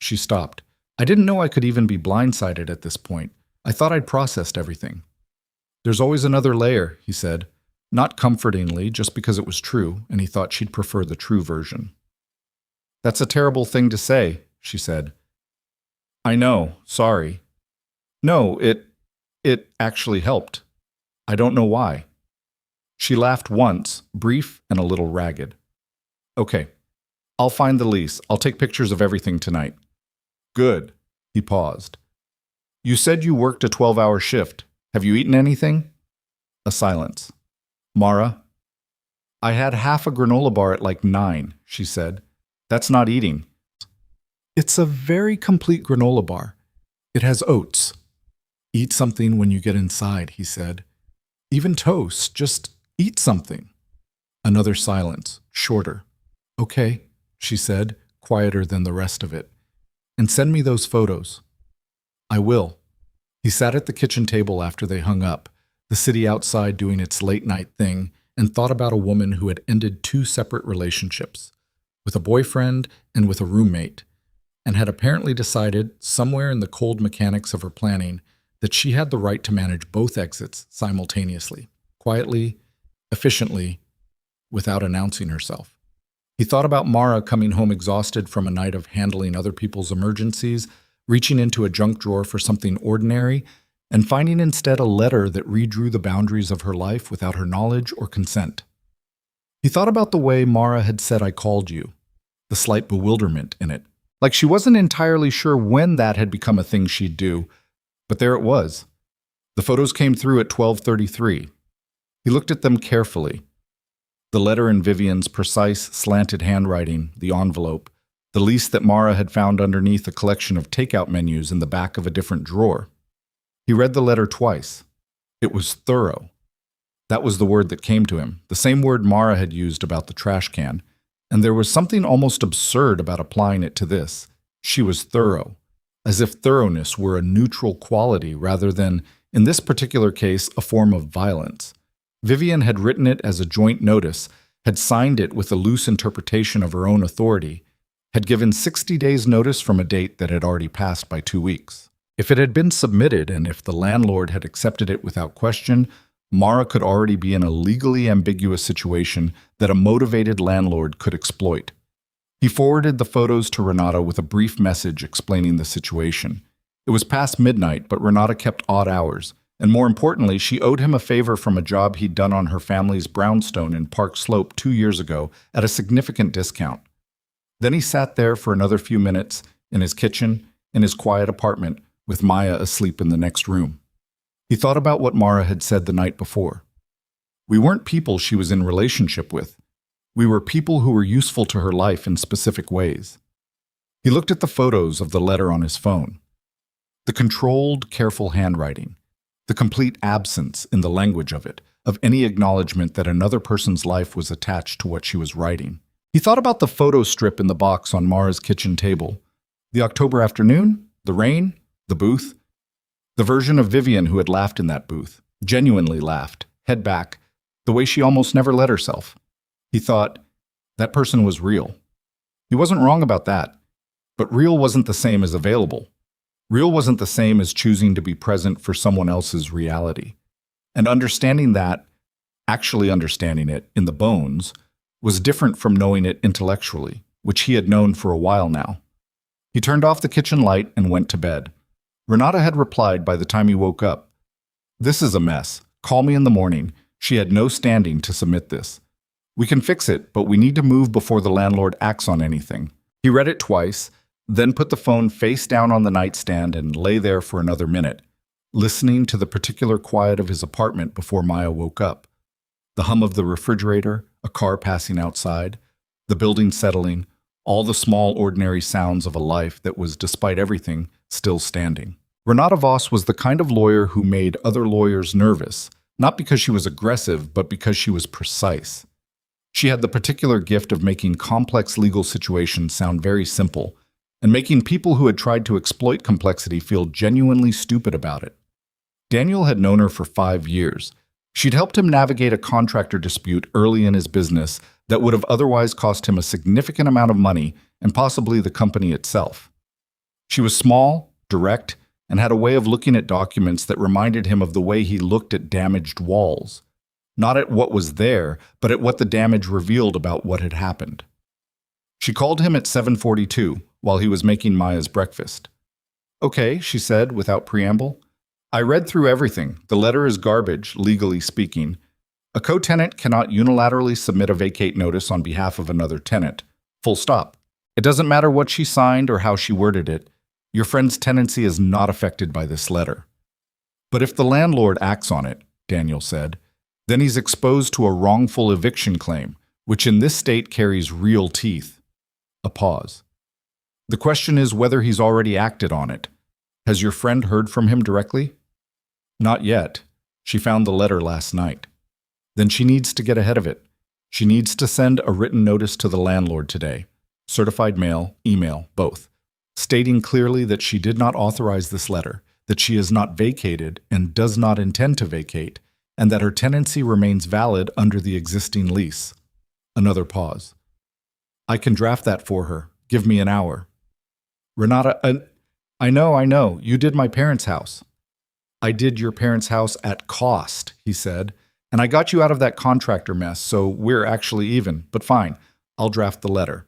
She stopped. I didn't know I could even be blindsided at this point. I thought I'd processed everything. There's always another layer, he said, not comfortingly, just because it was true, and he thought she'd prefer the true version. That's a terrible thing to say, she said. I know, sorry. No, it actually helped. I don't know why. She laughed once, brief and a little ragged. Okay, I'll find the lease. I'll take pictures of everything tonight. Good. He paused. You said you worked a 12-hour shift. Have you eaten anything? A silence. Mara? I had half a granola bar at like 9, she said. That's not eating. It's a very complete granola bar. It has oats. Eat something when you get inside, he said. Even toast, just eat something. Another silence, shorter. Okay, she said, quieter than the rest of it. And send me those photos. I will. He sat at the kitchen table after they hung up, the city outside doing its late-night thing, and thought about a woman who had ended 2 separate relationships, with a boyfriend and with a roommate, and had apparently decided, somewhere in the cold mechanics of her planning, that she had the right to manage both exits simultaneously, quietly, efficiently, without announcing herself. He thought about Mara coming home exhausted from a night of handling other people's emergencies, reaching into a junk drawer for something ordinary, and finding instead a letter that redrew the boundaries of her life without her knowledge or consent. He thought about the way Mara had said, I called you, the slight bewilderment in it, like she wasn't entirely sure when that had become a thing she'd do, but there it was. The photos came through at 12:33. He looked at them carefully. The letter in Vivian's precise, slanted handwriting, the envelope, the lease that Mara had found underneath a collection of takeout menus in the back of a different drawer. He read the letter twice. It was thorough. That was the word that came to him, the same word Mara had used about the trash can, and there was something almost absurd about applying it to this. She was thorough, as if thoroughness were a neutral quality rather than, in this particular case, a form of violence. Vivian had written it as a joint notice, had signed it with a loose interpretation of her own authority, had given 60 days' notice from a date that had already passed by 2 weeks. If it had been submitted and if the landlord had accepted it without question, Mara could already be in a legally ambiguous situation that a motivated landlord could exploit. He forwarded the photos to Renata with a brief message explaining the situation. It was past midnight, but Renata kept odd hours, And more importantly, she owed him a favor from a job he'd done on her family's brownstone in Park Slope 2 years ago at a significant discount. Then he sat there for another few minutes in his kitchen, in his quiet apartment, with Maya asleep in the next room. He thought about what Mara had said the night before. We weren't people she was in relationship with. We were people who were useful to her life in specific ways. He looked at the photos of the letter on his phone. The controlled, careful handwriting, the complete absence in the language of it, of any acknowledgement that another person's life was attached to what she was writing. He thought about the photo strip in the box on Mara's kitchen table. The October afternoon, the rain, the booth, the version of Vivian who had laughed in that booth, genuinely laughed, head back, the way she almost never let herself. He thought, that person was real. He wasn't wrong about that, but real wasn't the same as available. Real wasn't the same as choosing to be present for someone else's reality. And understanding that, actually understanding it in the bones, was different from knowing it intellectually, which he had known for a while now. He turned off the kitchen light and went to bed. Renata had replied by the time he woke up, "This is a mess. Call me in the morning." She had no standing to submit this. "We can fix it, but we need to move before the landlord acts on anything." He read it twice, then put the phone face down on the nightstand and lay there for another minute, listening to the particular quiet of his apartment before Maya woke up. The hum of the refrigerator, a car passing outside, the building settling, all the small ordinary sounds of a life that was, despite everything, still standing. Renata Voss was the kind of lawyer who made other lawyers nervous, not because she was aggressive, but because she was precise. She had the particular gift of making complex legal situations sound very simple, and making people who had tried to exploit complexity feel genuinely stupid about it. Daniel had known her for 5 years. She'd helped him navigate a contractor dispute early in his business that would have otherwise cost him a significant amount of money and possibly the company itself. She was small, direct, and had a way of looking at documents that reminded him of the way he looked at damaged walls. Not at what was there, but at what the damage revealed about what had happened. She called him at 7:42 while he was making Maya's breakfast. "Okay," she said without preamble. "I read through everything. The letter is garbage, legally speaking. A co-tenant cannot unilaterally submit a vacate notice on behalf of another tenant. Full stop. It doesn't matter what she signed or how she worded it. Your friend's tenancy is not affected by this letter." "But if the landlord acts on it," Daniel said, "then he's exposed to a wrongful eviction claim, which in this state carries real teeth." A pause. "The question is whether he's already acted on it. Has your friend heard from him directly?" "Not yet. She found the letter last night." "Then she needs to get ahead of it. She needs to send a written notice to the landlord today. Certified mail, email, both. Stating clearly that she did not authorize this letter, that she is not vacated and does not intend to vacate, and that her tenancy remains valid under the existing lease." Another pause. "I can draft that for her. Give me an hour." "Renata, I know. You did my parents' house." "I did your parents' house at cost," he said, "and I got you out of that contractor mess, so we're actually even. But fine, I'll draft the letter."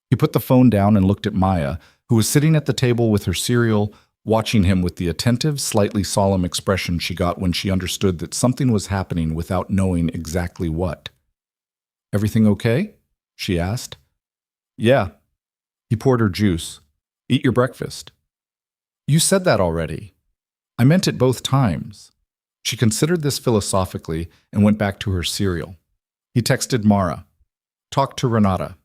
He put the phone down and looked at Maya, who was sitting at the table with her cereal, watching him with the attentive, slightly solemn expression she got when she understood that something was happening without knowing exactly what. "Everything okay?" she asked. "Yeah." He poured her juice. "Eat your breakfast." "You said that already." "I meant it both times." She considered this philosophically and went back to her cereal. He texted Mara. "Talk to Renata.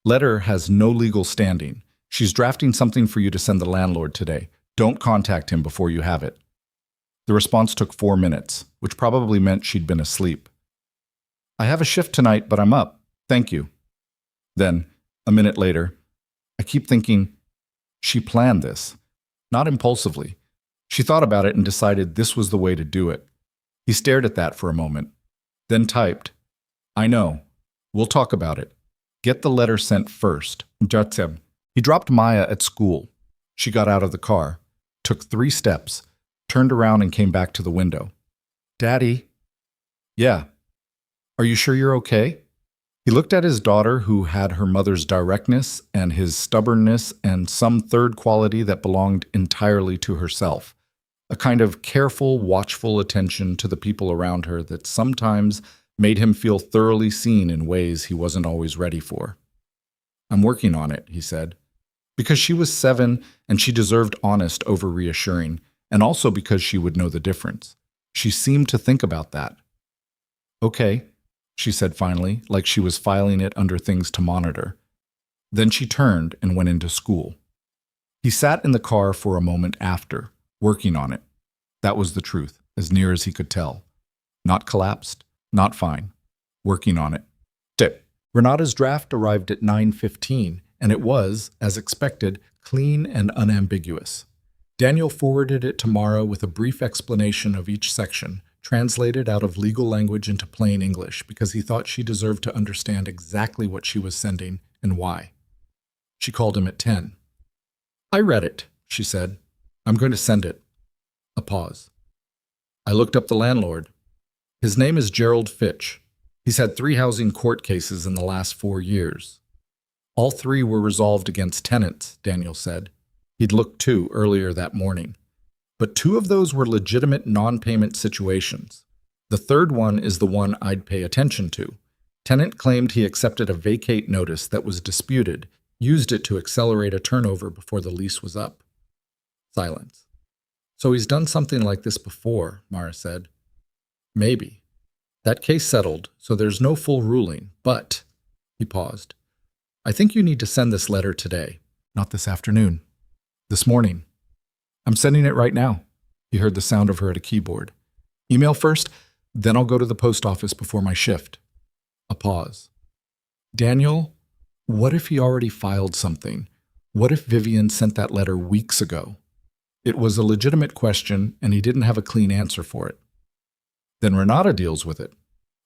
Letter has no legal standing. She's drafting something for you to send the landlord today. Don't contact him before you have it." The response took 4 minutes, which probably meant she'd been asleep. "I have a shift tonight, but I'm up. Thank you." Then, a minute later, "I keep thinking, she planned this. Not impulsively. She thought about it and decided this was the way to do it." He stared at that for a moment, then typed, "I know. We'll talk about it. Get the letter sent first." He dropped Maya at school. She got out of the car, took 3 steps, turned around and came back to the window. "Daddy?" "Yeah." "Are you sure you're okay?" He looked at his daughter, who had her mother's directness and his stubbornness and some third quality that belonged entirely to herself. a kind of careful, watchful attention to the people around her that sometimes made him feel thoroughly seen in ways he wasn't always ready for. "I'm working on it," he said, because she was 7 and she deserved honest over reassuring, and also because she would know the difference. She seemed to think about that. "Okay," she said finally, like she was filing it under things to monitor. Then she turned and went into school. He sat in the car for a moment after, working on it. That was the truth, as near as he could tell. Not collapsed, not fine. Working on it. Tip. Renata's draft arrived at 9:15, and it was, as expected, clean and unambiguous. Daniel forwarded it to Mara with a brief explanation of each section, translated out of legal language into plain English, because he thought she deserved to understand exactly what she was sending and why. She called him at 10. "I read it," she said. "I'm going to send it." A pause. "I looked up the landlord. His name is Gerald Fitch. He's had 3 housing court cases in the last 4 years. All 3 were resolved against tenants," Daniel said. He'd looked 2 earlier that morning. "But 2 of those were legitimate non-payment situations. The 3rd one is the one I'd pay attention to. Tenant claimed he accepted a vacate notice that was disputed, used it to accelerate a turnover before the lease was up." Silence. "So he's done something like this before," Mara said. "Maybe. That case settled, so there's no full ruling, but—" He paused. "I think you need to send this letter today, not this afternoon. This morning. I'm sending it right now." He heard the sound of her at a keyboard. "Email first, then I'll go to the post office before my shift." A pause. "Daniel, what if he already filed something? What if Vivian sent that letter weeks ago?" It was a legitimate question, and he didn't have a clean answer for it. "Then Renata deals with it.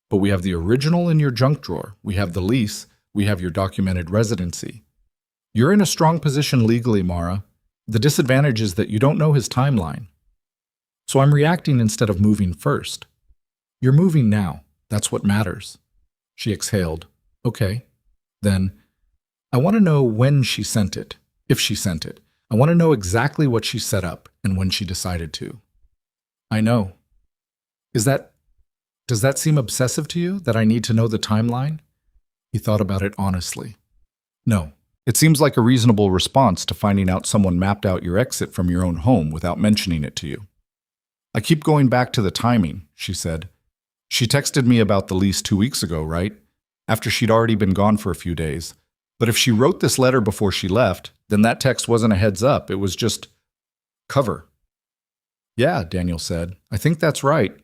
But we have the original in your junk drawer. We have the lease. We have your documented residency. You're in a strong position legally, Mara. The disadvantage is that you don't know his timeline. So I'm reacting instead of moving first. You're moving now. That's what matters." She exhaled. "Okay. Then, I want to know when she sent it, if she sent it. I want to know exactly what she set up and when she decided to." "I know. Does that seem obsessive to you, that I need to know the timeline?" He thought about it honestly. "No. It seems like a reasonable response to finding out someone mapped out your exit from your own home without mentioning it to you." "I keep going back to the timing," she said. "She texted me about the lease 2 weeks ago, right? After she'd already been gone for a few days. But if she wrote this letter before she left, then that text wasn't a heads up. It was just cover." "Yeah," Daniel said. "I think that's right."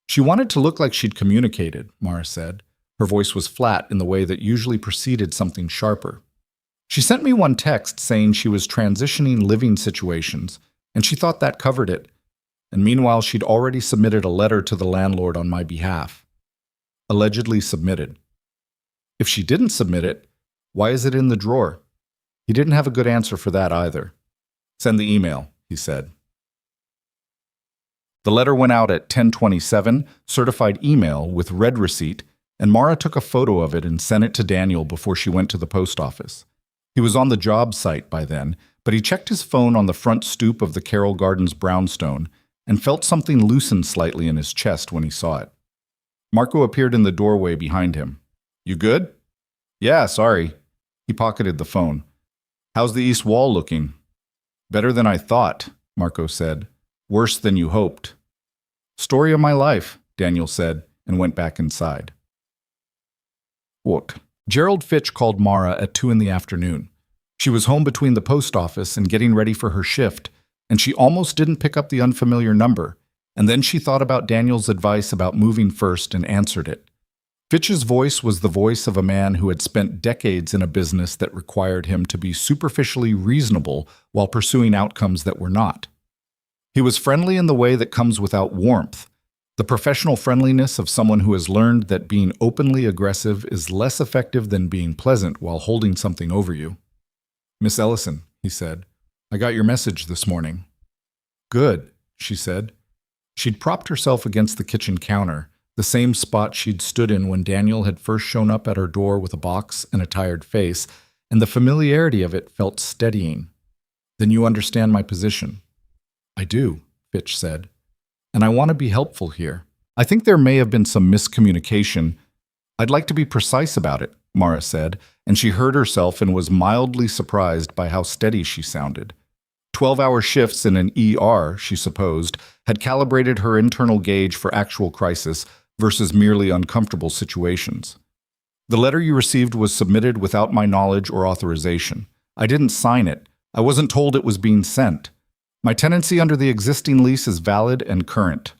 "She wanted to look like she'd communicated," Mara said. Her voice was flat in the way that usually preceded something sharper. "She sent me one text saying she was transitioning living situations, and she thought that covered it. And meanwhile, she'd already submitted a letter to the landlord on my behalf." Allegedly submitted. If she didn't submit it, why is it in the drawer? He didn't have a good answer for that either. "Send the email," he said. The letter went out at 10:27, certified email with red receipt, and Mara took a photo of it and sent it to Daniel before she went to the post office. He was on the job site by then, but he checked his phone on the front stoop of the Carroll Gardens brownstone and felt something loosen slightly in his chest when he saw it. Marco appeared in the doorway behind him. "You good?" "Yeah, sorry." He pocketed the phone. "How's the east wall looking?" "Better than I thought," Marco said. "Worse than you hoped." "Story of my life," Daniel said, and went back inside. What? Gerald Fitch called Mara at 2 in the afternoon. She was home between the post office and getting ready for her shift, and she almost didn't pick up the unfamiliar number, and then she thought about Daniel's advice about moving first and answered it. Fitch's voice was the voice of a man who had spent decades in a business that required him to be superficially reasonable while pursuing outcomes that were not. He was friendly in the way that comes without warmth, the professional friendliness of someone who has learned that being openly aggressive is less effective than being pleasant while holding something over you. "Miss Ellison," he said, "I got your message this morning." "Good," she said. She'd propped herself against the kitchen counter, the same spot she'd stood in when Daniel had first shown up at her door with a box and a tired face, and the familiarity of it felt steadying. "Then you understand my position." "I do," Fitch said. "And I want to be helpful here. I think there may have been some miscommunication. I'd like to be precise about it," Mara said, and she heard herself and was mildly surprised by how steady she sounded. 12-hour shifts in an ER, she supposed, had calibrated her internal gauge for actual crisis versus merely uncomfortable situations. "The letter you received was submitted without my knowledge or authorization. I didn't sign it. I wasn't told it was being sent. My tenancy under the existing lease is valid and current."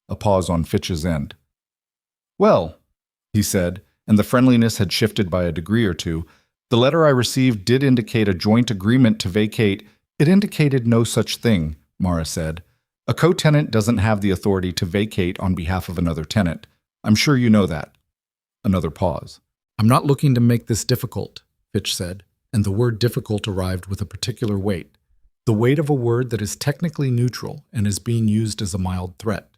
A pause on Fitch's end. "Well," he said, and the friendliness had shifted by a degree or two, "the letter I received did indicate a joint agreement to vacate." "It indicated no such thing," Mara said. "A co-tenant doesn't have the authority to vacate on behalf of another tenant. I'm sure you know that." Another pause. "I'm not looking to make this difficult," Fitch said, and the word difficult arrived with a particular weight. The weight of a word that is technically neutral and is being used as a mild threat.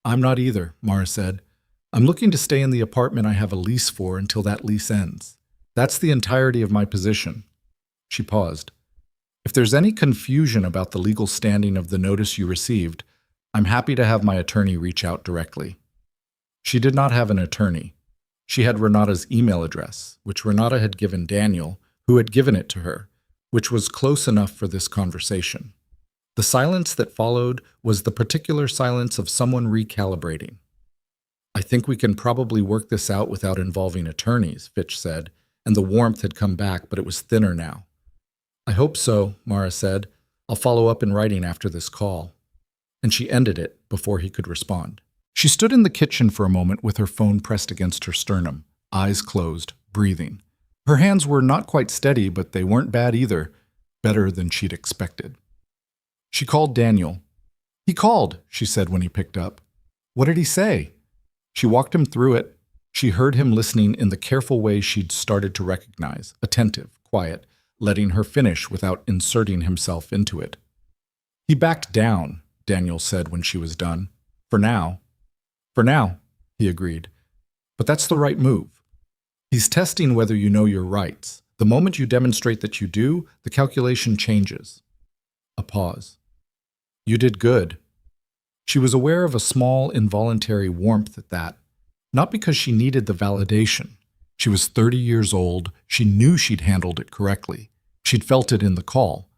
"I'm not either," Mara said. "I'm looking to stay in the apartment I have a lease for until that lease ends. That's the entirety of my position." She paused. "If there's any confusion about the legal standing of the notice you received, I'm happy to have my attorney reach out directly." She did not have an attorney. She had Renata's email address, which Renata had given Daniel, who had given it to her, which was close enough for this conversation. The silence that followed was the particular silence of someone recalibrating. "I think we can probably work this out without involving attorneys," Fitch said, and the warmth had come back, but it was thinner now. "I hope so," Mara said. "I'll follow up in writing after this call." And she ended it before he could respond. She stood in the kitchen for a moment with her phone pressed against her sternum, eyes closed, breathing. Her hands were not quite steady, but they weren't bad either, better than she'd expected. She called Daniel. "He called," she said when he picked up. "What did he say?" She walked him through it. She heard him listening in the careful way she'd started to recognize, attentive, quiet, letting her finish without inserting himself into it. "He backed down," Daniel said when she was done. "For now." "For now," he agreed. "But that's the right move. He's testing whether you know your rights. The moment you demonstrate that you do, the calculation changes." A pause. "You did good." She was aware of a small, involuntary warmth at that, not because she needed the validation. She was 30 years old, she knew she'd handled it correctly. She'd felt it in the call.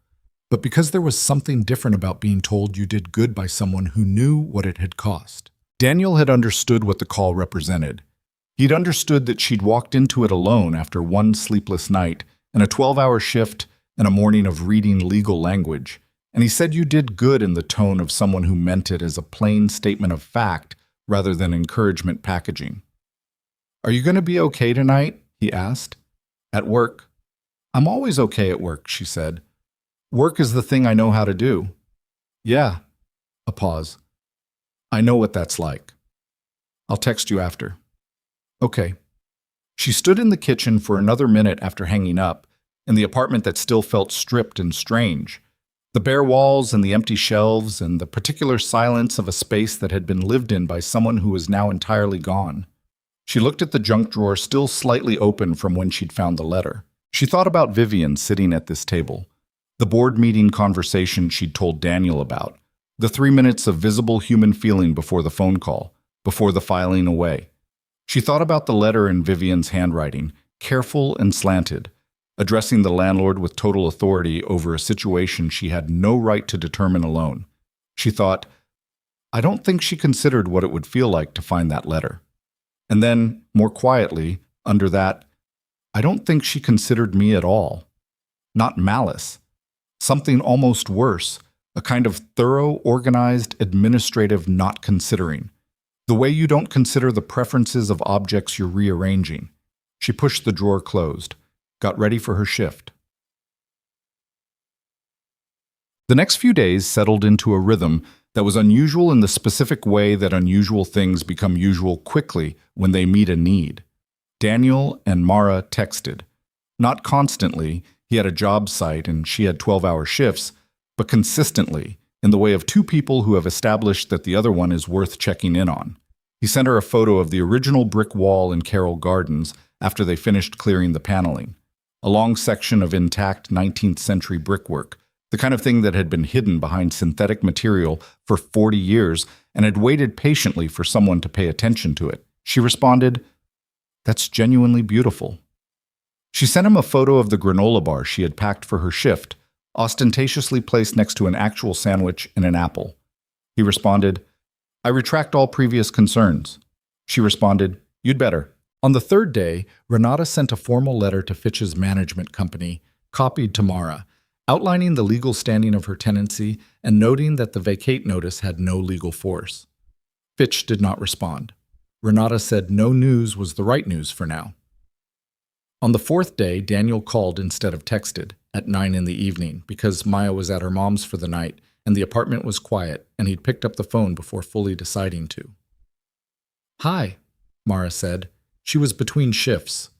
But because there was something different about being told you did good by someone who knew what it had cost. Daniel had understood what the call represented. He'd understood that she'd walked into it alone after one sleepless night and a 12-hour shift and a morning of reading legal language. And he said you did good in the tone of someone who meant it as a plain statement of fact rather than encouragement packaging. "Are you going to be okay tonight?" he asked. "At work?" "I'm always okay at work," she said. "Work is the thing I know how to do." "Yeah." A pause. "I know what that's like. I'll text you after." "Okay." She stood in the kitchen for another minute after hanging up, in the apartment that still felt stripped and strange. The bare walls and the empty shelves and the particular silence of a space that had been lived in by someone who was now entirely gone. She looked at the junk drawer still slightly open from when she'd found the letter. She thought about Vivian sitting at this table, the board meeting conversation she'd told Daniel about, the 3 minutes of visible human feeling before the phone call, before the filing away. She thought about the letter in Vivian's handwriting, careful and slanted, addressing the landlord with total authority over a situation she had no right to determine alone. She thought, I don't think she considered what it would feel like to find that letter. And then, more quietly, under that, I don't think she considered me at all. Not malice. Something almost worse, a kind of thorough, organized, administrative not considering. The way you don't consider the preferences of objects you're rearranging. She pushed the drawer closed, got ready for her shift. The next few days settled into a rhythm that was unusual in the specific way that unusual things become usual quickly when they meet a need. Daniel and Mara texted. Not constantly, he had a job site and she had 12-hour shifts, but consistently, in the way of two people who have established that the other one is worth checking in on. He sent her a photo of the original brick wall in Carroll Gardens after they finished clearing the paneling, a long section of intact 19th century brickwork, the kind of thing that had been hidden behind synthetic material for 40 years and had waited patiently for someone to pay attention to it. She responded, "That's genuinely beautiful." She sent him a photo of the granola bar she had packed for her shift, ostentatiously placed next to an actual sandwich and an apple. He responded, "I retract all previous concerns." She responded, "You'd better." On the third day, Renata sent a formal letter to Fitch's management company, copied to Mara, outlining the legal standing of her tenancy and noting that the vacate notice had no legal force. Fitch did not respond. Renata said no news was the right news for now. On the fourth day, Daniel called instead of texted at 9 in the evening because Maya was at her mom's for the night and the apartment was quiet, and he'd picked up the phone before fully deciding to. "Hi," Mara said. She was between shifts.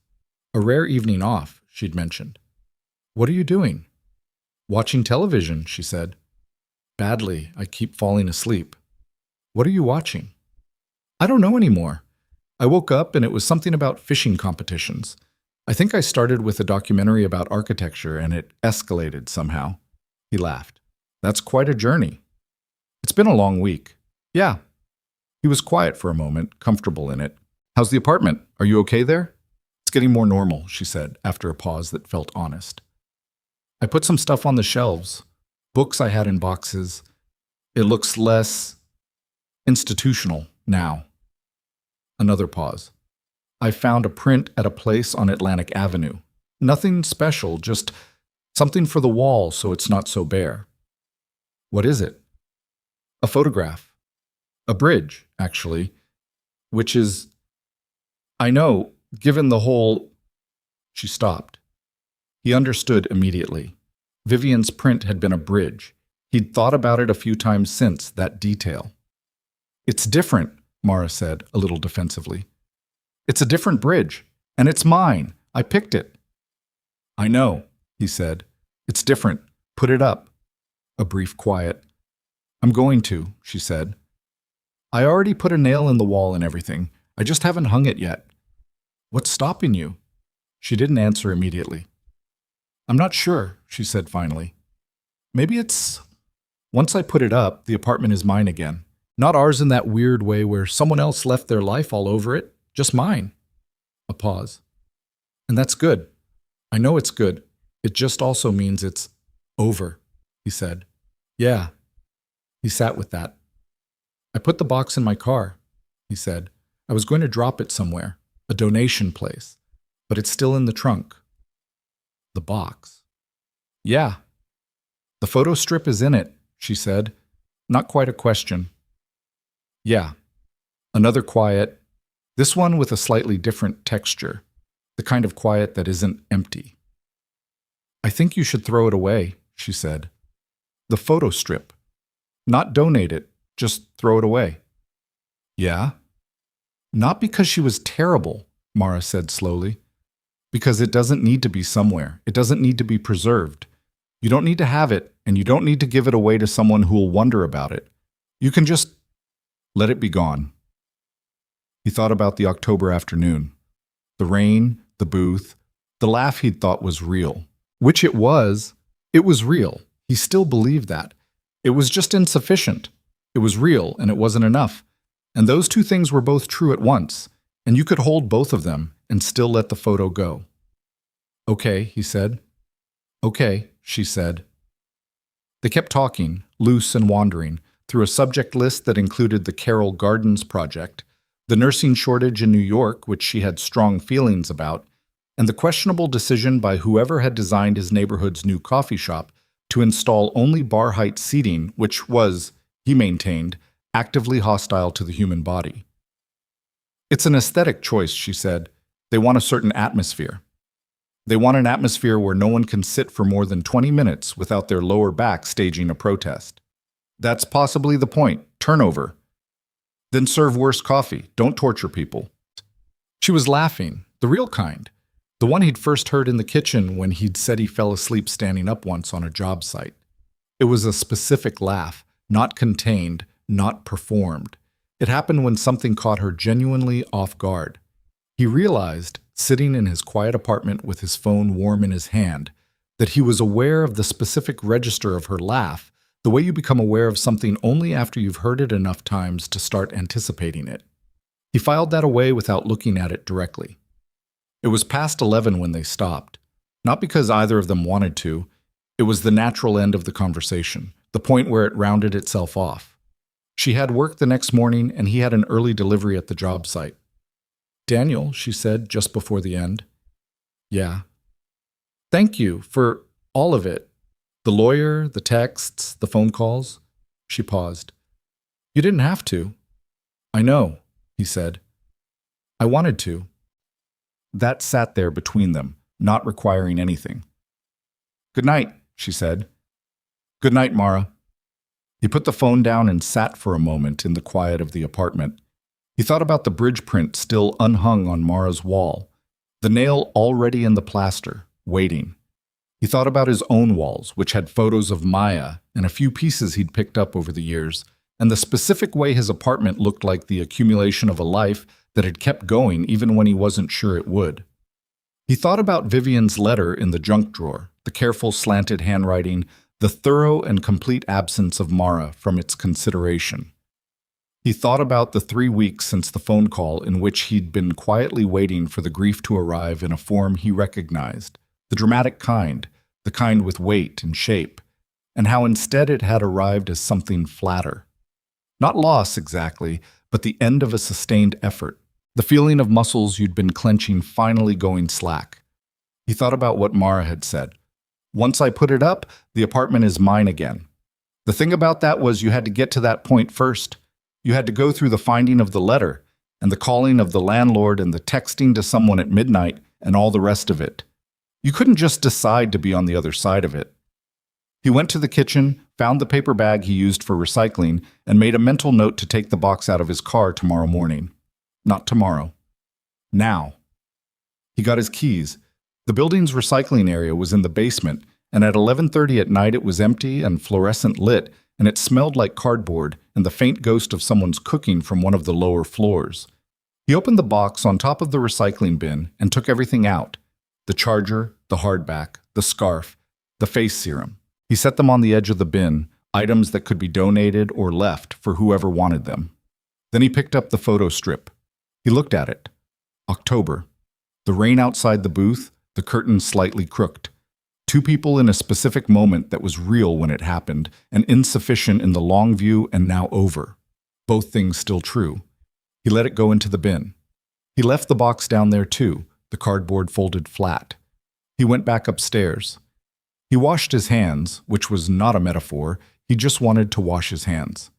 A rare evening off, she'd mentioned. "What are you doing?" "Watching television," she said. "Badly. I keep falling asleep." "What are you watching?" "I don't know anymore. I woke up and it was something about fishing competitions. I think I started with a documentary about architecture and it escalated somehow." He laughed. "That's quite a journey." "It's been a long week." "Yeah." He was quiet for a moment, comfortable in it. "How's the apartment? Are you okay there?" "It's getting more normal," she said, after a pause that felt honest. "I put some stuff on the shelves, books I had in boxes. It looks less institutional now." Another pause. "I found a print at a place on Atlantic Avenue. Nothing special, just something for the wall so it's not so bare." "What is it?" "A photograph. A bridge, actually. Which is, I know, given the whole—" She stopped. He understood immediately. Vivian's print had been a bridge. He'd thought about it a few times since, that detail. "It's different," Mara said, a little defensively. "It's a different bridge, and it's mine. I picked it." "I know," he said. "It's different. Put it up." A brief quiet. "I'm going to," she said. "I already put a nail in the wall and everything. I just haven't hung it yet." "What's stopping you?" She didn't answer immediately. "I'm not sure," she said finally. "Maybe it's... Once I put it up, the apartment is mine again. Not ours in that weird way where someone else left their life all over it. Just mine." A pause. "And that's good. I know it's good. It just also means it's over," he said. "Yeah." He sat with that. "I put the box in my car," he said. "I was going to drop it somewhere, a donation place, but it's still in the trunk." "The box?" "Yeah." "The photo strip is in it," she said. Not quite a question. "Yeah." Another quiet, this one with a slightly different texture, the kind of quiet that isn't empty. "I think you should throw it away," she said. "The photo strip. Not donate it, just throw it away." "Yeah?" "Not because she was terrible," Mara said slowly. "Because it doesn't need to be somewhere. It doesn't need to be preserved. You don't need to have it, and you don't need to give it away to someone who will wonder about it. You can just let it be gone." He thought about the October afternoon. The rain, the booth, the laugh he'd thought was real. Which it was. It was real. He still believed that. It was just insufficient. It was real, and it wasn't enough. And those two things were both true at once, and you could hold both of them and still let the photo go. "Okay," he said. "Okay," she said. They kept talking, loose and wandering, through a subject list that included the Carroll Gardens project, the nursing shortage in New York, which she had strong feelings about, and the questionable decision by whoever had designed his neighborhood's new coffee shop to install only bar-height seating, which was, he maintained, actively hostile to the human body. "It's an aesthetic choice," she said. "They want a certain atmosphere. They want an atmosphere where no one can sit for more than 20 minutes without their lower back staging a protest. That's possibly the point. Turnover. Then serve worse coffee. Don't torture people." She was laughing, the real kind, the one he'd first heard in the kitchen when he'd said he fell asleep standing up once on a job site. It was a specific laugh, not contained, not performed. It happened when something caught her genuinely off guard. He realized, sitting in his quiet apartment with his phone warm in his hand, that he was aware of the specific register of her laugh, the way you become aware of something only after you've heard it enough times to start anticipating it. He filed that away without looking at it directly. It was past 11 when they stopped. Not because either of them wanted to. It was the natural end of the conversation, the point where it rounded itself off. She had work the next morning, and he had an early delivery at the job site. "Daniel," she said just before the end. "Yeah." "Thank you for all of it. The lawyer, the texts, the phone calls." She paused. "You didn't have to." "I know," he said. "I wanted to." That sat there between them, not requiring anything. "Good night," she said. "Good night, Mara." He put the phone down and sat for a moment in the quiet of the apartment. He thought about the bridge print still unhung on Mara's wall, the nail already in the plaster, waiting. He thought about his own walls, which had photos of Maya and a few pieces he'd picked up over the years, and the specific way his apartment looked like the accumulation of a life that had kept going even when he wasn't sure it would. He thought about Vivian's letter in the junk drawer, the careful slanted handwriting, the thorough and complete absence of Mara from its consideration. He thought about the 3 weeks since the phone call in which he'd been quietly waiting for the grief to arrive in a form he recognized, the dramatic kind, the kind with weight and shape, and how instead it had arrived as something flatter. Not loss exactly, but the end of a sustained effort, the feeling of muscles you'd been clenching finally going slack. He thought about what Mara had said. "Once I put it up, the apartment is mine again." The thing about that was you had to get to that point first. You had to go through the finding of the letter, and the calling of the landlord and the texting to someone at midnight and all the rest of it. You couldn't just decide to be on the other side of it. He went to the kitchen, found the paper bag he used for recycling, and made a mental note to take the box out of his car tomorrow morning. Not tomorrow. Now. He got his keys. The building's recycling area was in the basement, and at 11:30 at night it was empty and fluorescent lit, and it smelled like cardboard and the faint ghost of someone's cooking from one of the lower floors. He opened the box on top of the recycling bin and took everything out. The charger, the hardback, the scarf, the face serum. He set them on the edge of the bin, items that could be donated or left for whoever wanted them. Then he picked up the photo strip. He looked at it. October. The rain outside the booth, the curtain slightly crooked. 2 people in a specific moment that was real when it happened, and insufficient in the long view and now over. Both things still true. He let it go into the bin. He left the box down there too, the cardboard folded flat. He went back upstairs. He washed his hands, which was not a metaphor. He just wanted to wash his hands.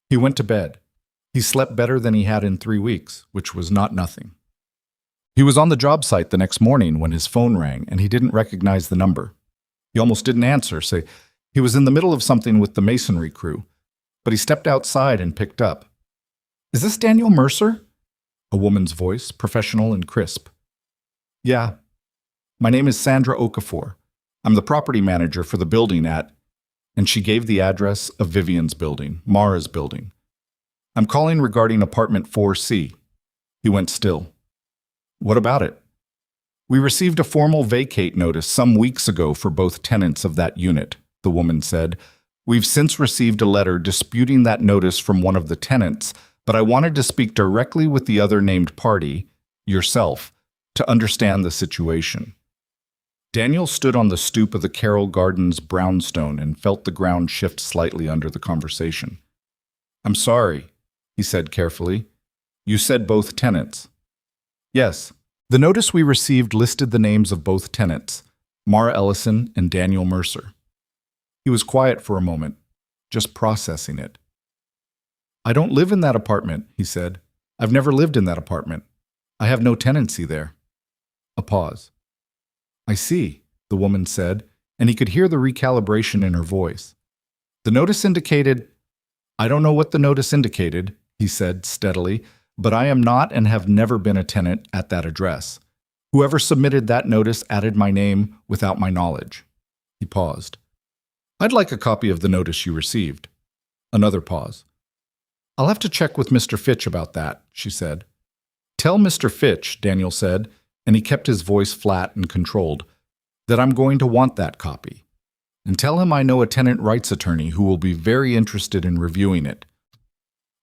He went to bed. He slept better than he had in 3 weeks, which was not nothing. He was on the job site the next morning when his phone rang, and he didn't recognize the number. He almost didn't answer, say he was in the middle of something with the masonry crew, but he stepped outside and picked up. "Is this Daniel Mercer?" A woman's voice, professional and crisp. "Yeah. My name is Sandra Okafor. I'm the property manager for the building at..." And she gave the address of Vivian's building, Mara's building. "I'm calling regarding apartment 4C. He went still. "What about it?" "We received a formal vacate notice some weeks ago for both tenants of that unit," the woman said. "We've since received a letter disputing that notice from one of the tenants, but I wanted to speak directly with the other named party, yourself, to understand the situation." Daniel stood on the stoop of the Carroll Gardens brownstone and felt the ground shift slightly under the conversation. "I'm sorry," he said carefully. "You said both tenants." "Yes. The notice we received listed the names of both tenants, Mara Ellison and Daniel Mercer." He was quiet for a moment, just processing it. "I don't live in that apartment," he said. "I've never lived in that apartment. I have no tenancy there." A pause. "I see," the woman said, and he could hear the recalibration in her voice. "The notice indicated..." "I don't know what the notice indicated," he said steadily, "but I am not and have never been a tenant at that address. Whoever submitted that notice added my name without my knowledge." He paused. "I'd like a copy of the notice you received." Another pause. "I'll have to check with Mr. Fitch about that," she said. "Tell Mr. Fitch," Daniel said, and he kept his voice flat and controlled. that I'm going to want that copy. And tell him I know a tenant rights attorney who will be very interested in reviewing it."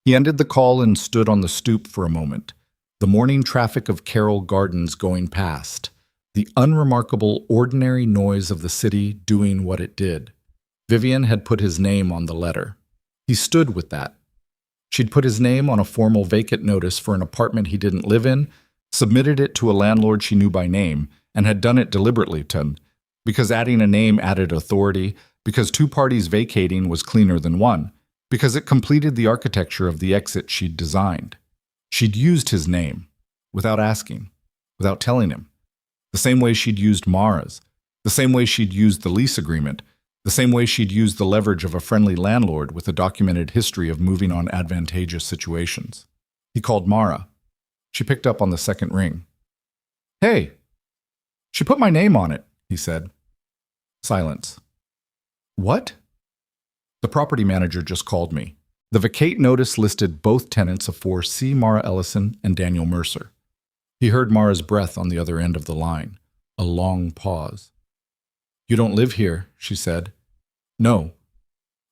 He ended the call and stood on the stoop for a moment, the morning traffic of Carroll Gardens going past, the unremarkable, ordinary noise of the city doing what it did. Vivian had put his name on the letter. He stood with that. She'd put his name on a formal vacant notice for an apartment he didn't live in, submitted it to a landlord she knew by name, and had done it deliberately because adding a name added authority, because two parties vacating was cleaner than one, because it completed the architecture of the exit she'd designed. She'd used his name, without asking, without telling him, the same way she'd used Mara's, the same way she'd used the lease agreement, the same way she'd used the leverage of a friendly landlord with a documented history of moving on advantageous situations. He called Mara. She picked up on the second ring. "Hey, she put my name on it," he said. Silence. "What?" "The property manager just called me. The vacate notice listed both tenants of 4C Mara Ellison and Daniel Mercer." He heard Mara's breath on the other end of the line. A long pause. "You don't live here," she said. "No."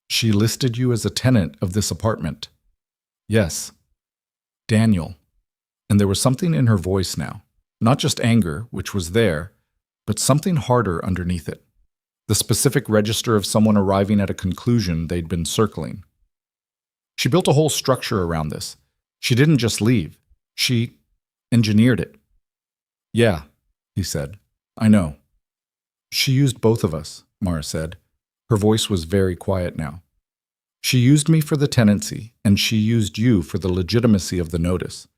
"She listed you as a tenant of this apartment." "Yes." "Daniel." And there was something in her voice now. Not just anger, which was there, but something harder underneath it. The specific register of someone arriving at a conclusion they'd been circling. She built a whole structure around this. She didn't just leave. She engineered it. "Yeah," he said. "I know." "She used both of us," Mara said. Her voice was very quiet now. "She used me for the tenancy, and she used you for the legitimacy of the notice.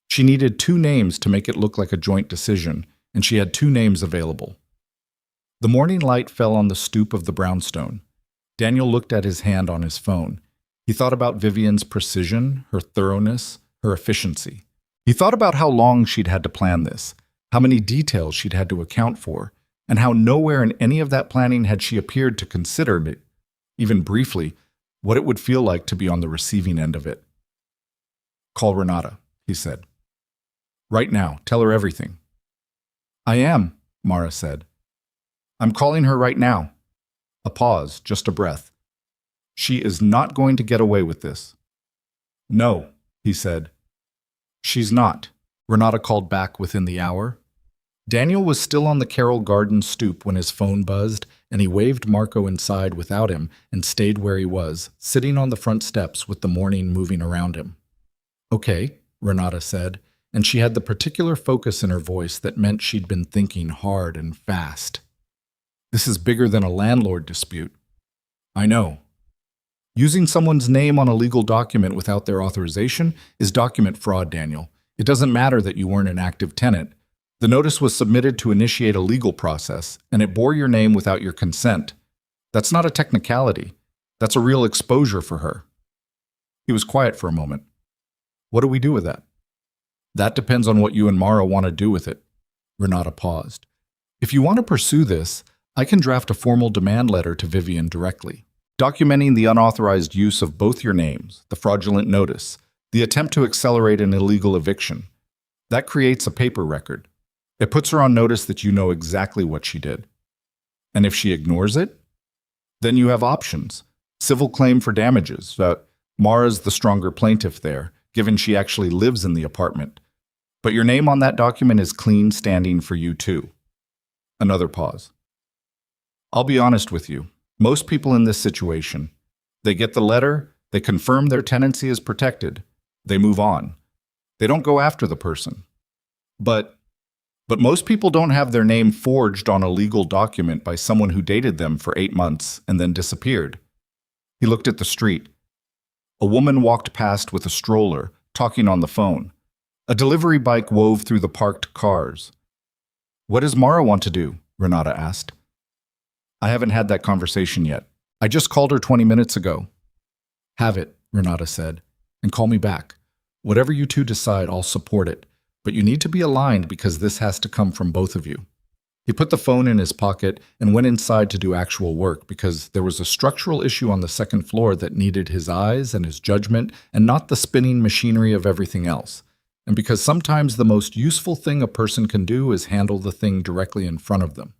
She needed two names to make it look like a joint decision, and she had two names available." The morning light fell on the stoop of the brownstone. Daniel looked at his hand on his phone. He thought about Vivian's precision, her thoroughness, her efficiency. He thought about how long she'd had to plan this, how many details she'd had to account for, and how nowhere in any of that planning had she appeared to consider it, even briefly, what it would feel like to be on the receiving end of it. "Call Renata," he said. "Right now. Tell her everything." "I am," Mara said. "I'm calling her right now." A pause, just a breath. "She is not going to get away with this." "No," he said. "She's not," Renata called back within the hour. Daniel was still on the Carroll Gardens stoop when his phone buzzed, and he waved Marco inside without him and stayed where he was, sitting on the front steps with the morning moving around him. "Okay," Renata said, and she had the particular focus in her voice that meant she'd been thinking hard and fast. "This is bigger than a landlord dispute." "I know." "Using someone's name on a legal document without their authorization is document fraud, Daniel. It doesn't matter that you weren't an active tenant. The notice was submitted to initiate a legal process, and it bore your name without your consent. That's not a technicality. That's a real exposure for her." He was quiet for a moment. "What do we do with that?" "That depends on what you and Mara want to do with it." Renata paused. "If you want to pursue this, I can draft a formal demand letter to Vivian directly, documenting the unauthorized use of both your names, the fraudulent notice, the attempt to accelerate an illegal eviction. That creates a paper record. It puts her on notice that you know exactly what she did. And if she ignores it, then you have options. Civil claim for damages. Mara's the stronger plaintiff there, given she actually lives in the apartment. But your name on that document is clean standing for you too." Another pause. "I'll be honest with you. Most people in this situation, they get the letter, they confirm their tenancy is protected, they move on. They don't go after the person. But most people don't have their name forged on a legal document by someone who dated them for 8 months and then disappeared." He looked at the street. A woman walked past with a stroller, talking on the phone. A delivery bike wove through the parked cars. "What does Mara want to do?" Renata asked. "I haven't had that conversation yet. I just called her 20 minutes ago." "Have it," Renata said, "and call me back. Whatever you two decide, I'll support it. But you need to be aligned because this has to come from both of you." He put the phone in his pocket and went inside to do actual work because there was a structural issue on the second floor that needed his eyes and his judgment and not the spinning machinery of everything else. And because sometimes the most useful thing a person can do is handle the thing directly in front of them.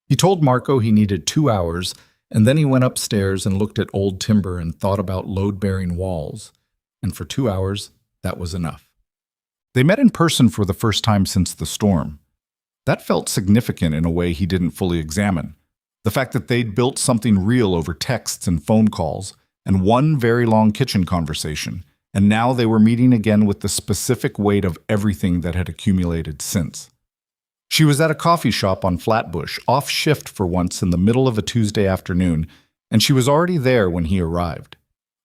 He told Marco he needed 2 hours, and then he went upstairs and looked at old timber and thought about load-bearing walls. And for 2 hours, that was enough. They met in person for the first time since the storm. That felt significant in a way he didn't fully examine. The fact that they'd built something real over texts and phone calls, and one very long kitchen conversation, and now they were meeting again with the specific weight of everything that had accumulated since. She was at a coffee shop on Flatbush, off shift for once in the middle of a Tuesday afternoon, and she was already there when he arrived.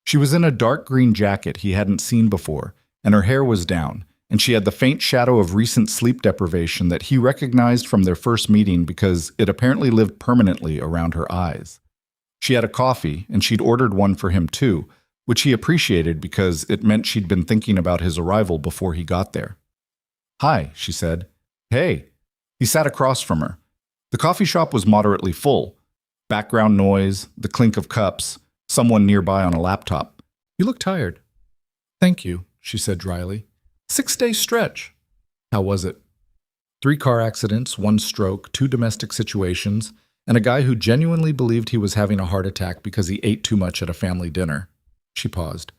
She was in a dark green jacket he hadn't seen before, and her hair was down, and she had the faint shadow of recent sleep deprivation that he recognized from their first meeting because it apparently lived permanently around her eyes. She had a coffee, and she'd ordered one for him too, which he appreciated because it meant she'd been thinking about his arrival before he got there. "Hi," she said. "Hey." He sat across from her. The coffee shop was moderately full. Background noise, the clink of cups, someone nearby on a laptop. "You look tired." "Thank you," she said dryly. 6-day stretch." "How was it?" 3 car accidents, 1 stroke, 2 domestic situations, and a guy who genuinely believed he was having a heart attack because he ate too much at a family dinner. She paused.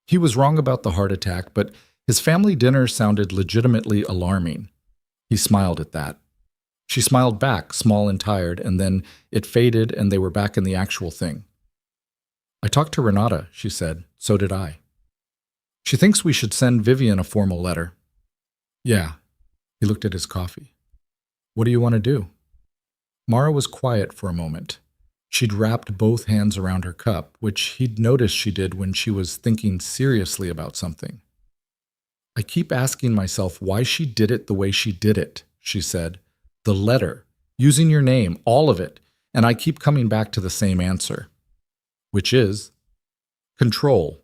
He was wrong about the heart attack, but his family dinner sounded legitimately alarming. He smiled at that. She smiled back, small and tired, and then it faded and they were back in the actual thing. "I talked to Renata," she said. "So did I. She thinks we should send Vivian a formal letter." "Yeah." He looked at his coffee. "What do you want to do?" Mara was quiet for a moment. She'd wrapped both hands around her cup, which he'd noticed she did when she was thinking seriously about something. "I keep asking myself why she did it the way she did it," she said. "The letter, using your name, all of it, and I keep coming back to the same answer." "Which is?" "Control."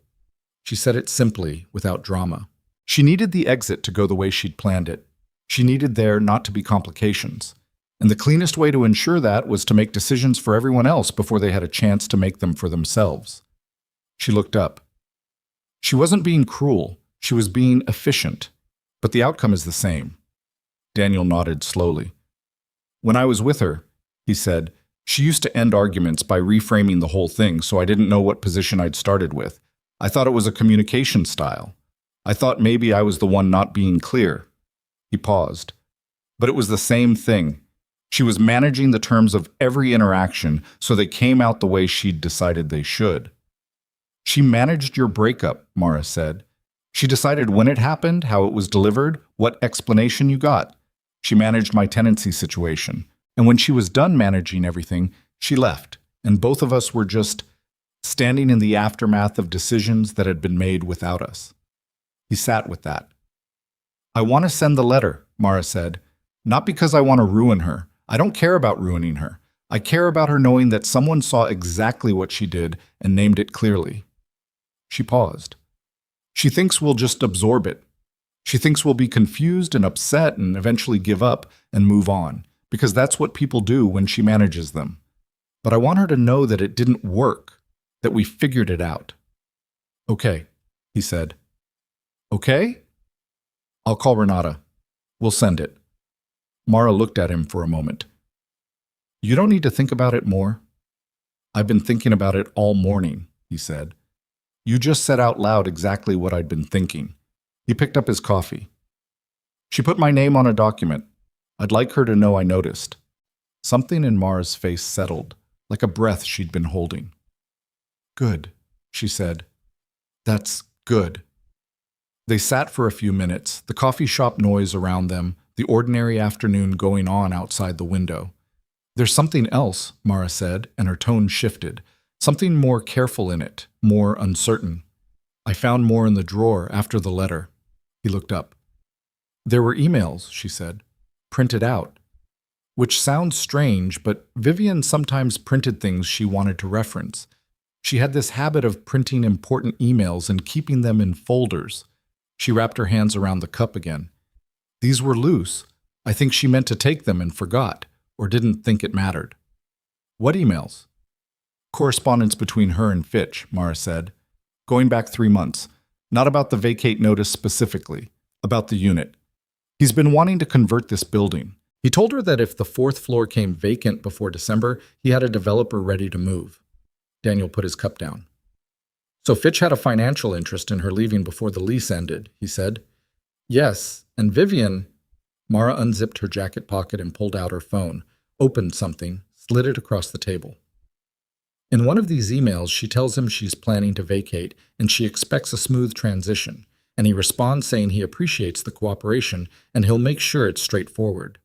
She said it simply, without drama. She needed the exit to go the way she'd planned it. She needed there not to be complications. And the cleanest way to ensure that was to make decisions for everyone else before they had a chance to make them for themselves. She looked up. She wasn't being cruel. She was being efficient. But the outcome is the same. Daniel nodded slowly. "When I was with her," he said, "she used to end arguments by reframing the whole thing, so I didn't know what position I'd started with. I thought it was a communication style. I thought maybe I was the one not being clear." He paused. But it was the same thing. She was managing the terms of every interaction so they came out the way she'd decided they should. "She managed your breakup," Mara said. "She decided when it happened, how it was delivered, what explanation you got. She managed my tenancy situation. And when she was done managing everything, she left. And both of us were just standing in the aftermath of decisions that had been made without us." He sat with that. "I want to send the letter," Mara said. "Not because I want to ruin her. I don't care about ruining her. I care about her knowing that someone saw exactly what she did and named it clearly." She paused. "She thinks we'll just absorb it. She thinks we'll be confused and upset and eventually give up and move on, because that's what people do when she manages them. But I want her to know that it didn't work, that we figured it out." "Okay," he said. "Okay? I'll call Renata. We'll send it." Mara looked at him for a moment. "You don't need to think about it more." "I've been thinking about it all morning," he said. "You just said out loud exactly what I'd been thinking." He picked up his coffee. "She put my name on a document. I'd like her to know I noticed." Something in Mara's face settled, like a breath she'd been holding. "Good," she said. "That's good." They sat for a few minutes, the coffee shop noise around them, the ordinary afternoon going on outside the window. "There's something else," Mara said, and her tone shifted. "Something more careful in it, more uncertain. I found more in the drawer after the letter." He looked up. "There were emails," she said, "printed out." Which sounds strange, but Vivian sometimes printed things she wanted to reference. She had this habit of printing important emails and keeping them in folders. She wrapped her hands around the cup again. "These were loose. I think she meant to take them and forgot, or didn't think it mattered." "What emails?" "Correspondence between her and Fitch," Mara said. "Going back 3 months. Not about the vacate notice specifically. About the unit. He's been wanting to convert this building. He told her that if the fourth floor came vacant before December, he had a developer ready to move. Daniel put his cup down. So Fitch had a financial interest in her leaving before the lease ended, he said. Yes, and Vivian... Mara unzipped her jacket pocket and pulled out her phone, opened something, slid it across the table. In one of these emails, she tells him she's planning to vacate and she expects a smooth transition, and he responds saying he appreciates the cooperation and he'll make sure it's straightforward.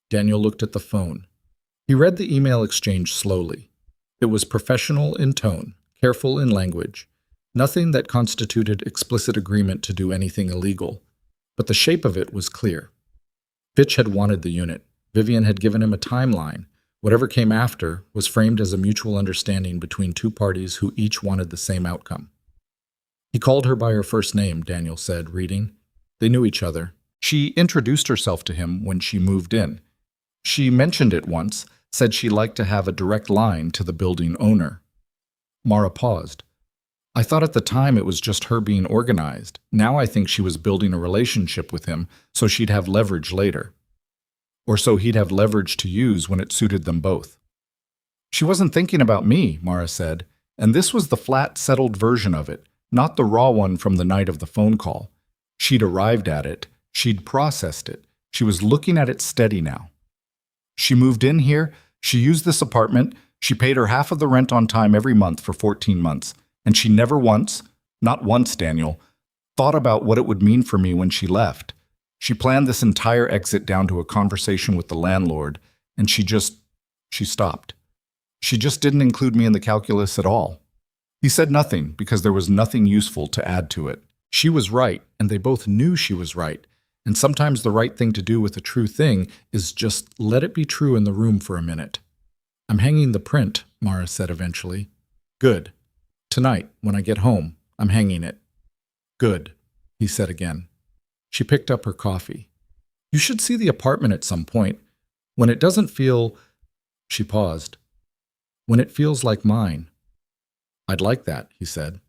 Daniel looked at the phone. He read the email exchange slowly. It was professional in tone, careful in language, nothing that constituted explicit agreement to do anything illegal, but the shape of it was clear. Fitch had wanted the unit. Vivian had given him a timeline. Whatever came after was framed as a mutual understanding between two parties who each wanted the same outcome. He called her by her first name, Daniel said, reading. They knew each other. She introduced herself to him when she moved in. She mentioned it once, said she liked to have a direct line to the building owner. Mara paused. I thought at the time it was just her being organized. Now I think she was building a relationship with him so she'd have leverage later. Or so he'd have leverage to use when it suited them both. She wasn't thinking about me, Mara said, and this was the flat, settled version of it, not the raw one from the night of the phone call. She'd arrived at it. She'd processed it. She was looking at it steady now. She moved in here. She used this apartment. She paid her half of the rent on time every month for 14 months. And she never once, not once, Daniel, thought about what it would mean for me when she left. She planned this entire exit down to a conversation with the landlord, and she stopped. She just didn't include me in the calculus at all. He said nothing because there was nothing useful to add to it. She was right, and they both knew she was right. And sometimes the right thing to do with a true thing is just let it be true in the room for a minute. I'm hanging the print, Mara said eventually. Good. Tonight, when I get home, I'm hanging it. Good, he said again. She picked up her coffee. You should see the apartment at some point. When it doesn't feel... She paused. When it feels like mine. I'd like that, he said.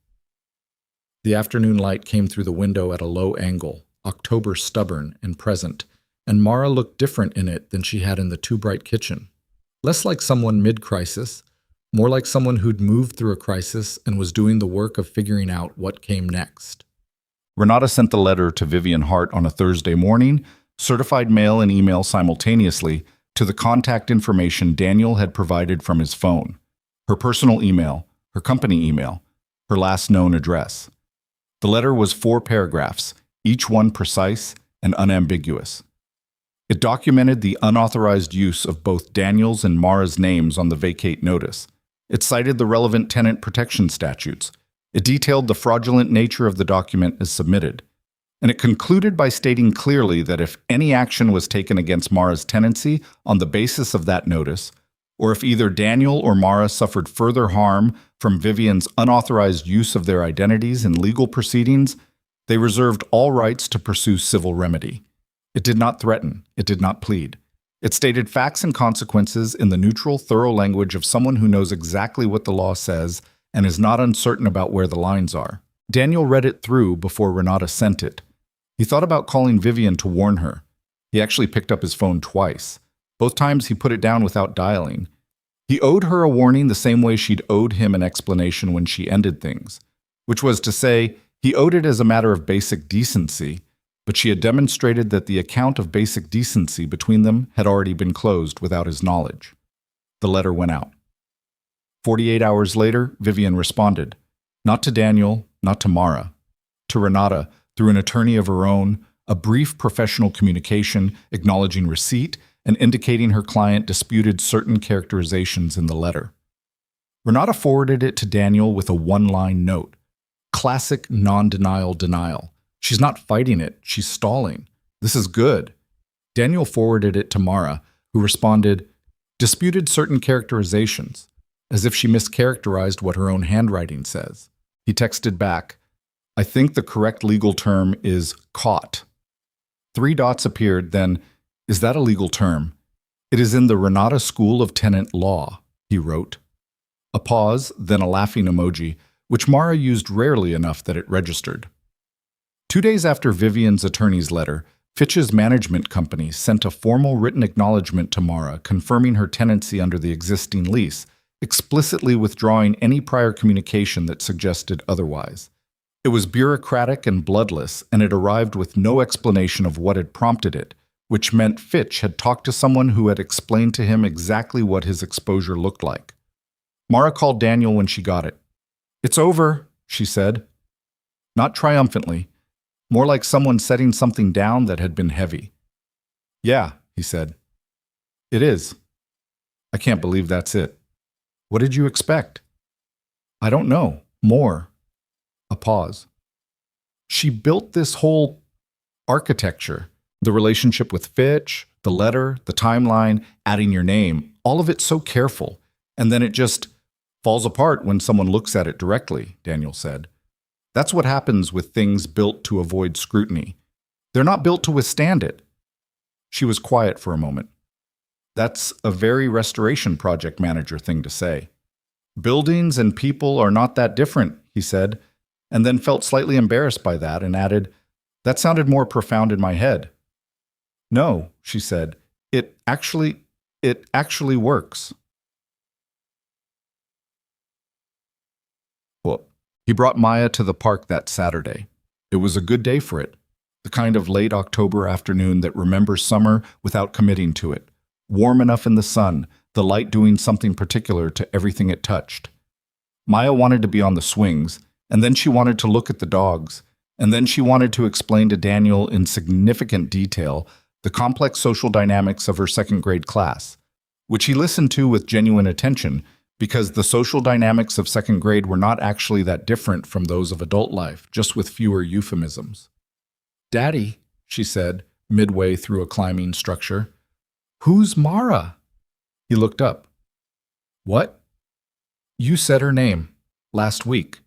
The afternoon light came through the window at a low angle, October stubborn and present, and Mara looked different in it than she had in the too-bright kitchen. Less like someone mid-crisis, more like someone who'd moved through a crisis and was doing the work of figuring out what came next. Renata sent the letter to Vivian Hart on a Thursday morning, certified mail and email simultaneously, to the contact information Daniel had provided from his phone, her personal email, her company email, her last known address. The letter was 4 paragraphs, each one precise and unambiguous. It documented the unauthorized use of both Daniel's and Mara's names on the vacate notice. It cited the relevant tenant protection statutes. It detailed the fraudulent nature of the document as submitted. And it concluded by stating clearly that if any action was taken against Mara's tenancy on the basis of that notice, or if either Daniel or Mara suffered further harm from Vivian's unauthorized use of their identities in legal proceedings, they reserved all rights to pursue civil remedy. It did not threaten. It did not plead. It stated facts and consequences in the neutral, thorough language of someone who knows exactly what the law says and is not uncertain about where the lines are. Daniel read it through before Renata sent it. He thought about calling Vivian to warn her. He actually picked up his phone twice. Both times he put it down without dialing. He owed her a warning the same way she'd owed him an explanation when she ended things, which was to say, he owed it as a matter of basic decency, but she had demonstrated that the account of basic decency between them had already been closed without his knowledge. The letter went out. 48 hours later, Vivian responded, not to Daniel, not to Mara, to Renata, through an attorney of her own, a brief professional communication acknowledging receipt and indicating her client disputed certain characterizations in the letter. Renata forwarded it to Daniel with a one-line note. Classic non-denial denial. She's not fighting it, she's stalling. This is good. Daniel forwarded it to Mara, who responded, disputed certain characterizations, as if she mischaracterized what her own handwriting says. He texted back, I think the correct legal term is caught. 3 dots appeared, then, is that a legal term? It is in the Renata School of Tenant Law, he wrote. A pause, then a laughing emoji, which Mara used rarely enough that it registered. 2 days after Vivian's attorney's letter, Fitch's management company sent a formal written acknowledgement to Mara confirming her tenancy under the existing lease, explicitly withdrawing any prior communication that suggested otherwise. It was bureaucratic and bloodless, and it arrived with no explanation of what had prompted it, which meant Fitch had talked to someone who had explained to him exactly what his exposure looked like. Mara called Daniel when she got it. "It's over," she said. Not triumphantly, more like someone setting something down that had been heavy. "Yeah," he said. "It is. I can't believe that's it. What did you expect?" "I don't know. More." A pause. She built this whole architecture, the relationship with Fitch, the letter, the timeline, adding your name, all of it so careful, and then it just falls apart when someone looks at it directly, Daniel said. That's what happens with things built to avoid scrutiny. They're not built to withstand it. She was quiet for a moment. That's a very restoration project manager thing to say. "Buildings and people are not that different," he said, and then felt slightly embarrassed by that and added, "That sounded more profound in my head." "No," she said, it actually works." Well, he brought Maya to the park that Saturday. It was a good day for it, the kind of late October afternoon that remembers summer without committing to it. Warm enough in the sun, the light doing something particular to everything it touched. Maya wanted to be on the swings, and then she wanted to look at the dogs, and then she wanted to explain to Daniel in significant detail the complex social dynamics of her second-grade class, which he listened to with genuine attention because the social dynamics of second grade were not actually that different from those of adult life, just with fewer euphemisms. "Daddy," she said, midway through a climbing structure, "who's Mara?" He looked up. "What?" "You said her name. Last week.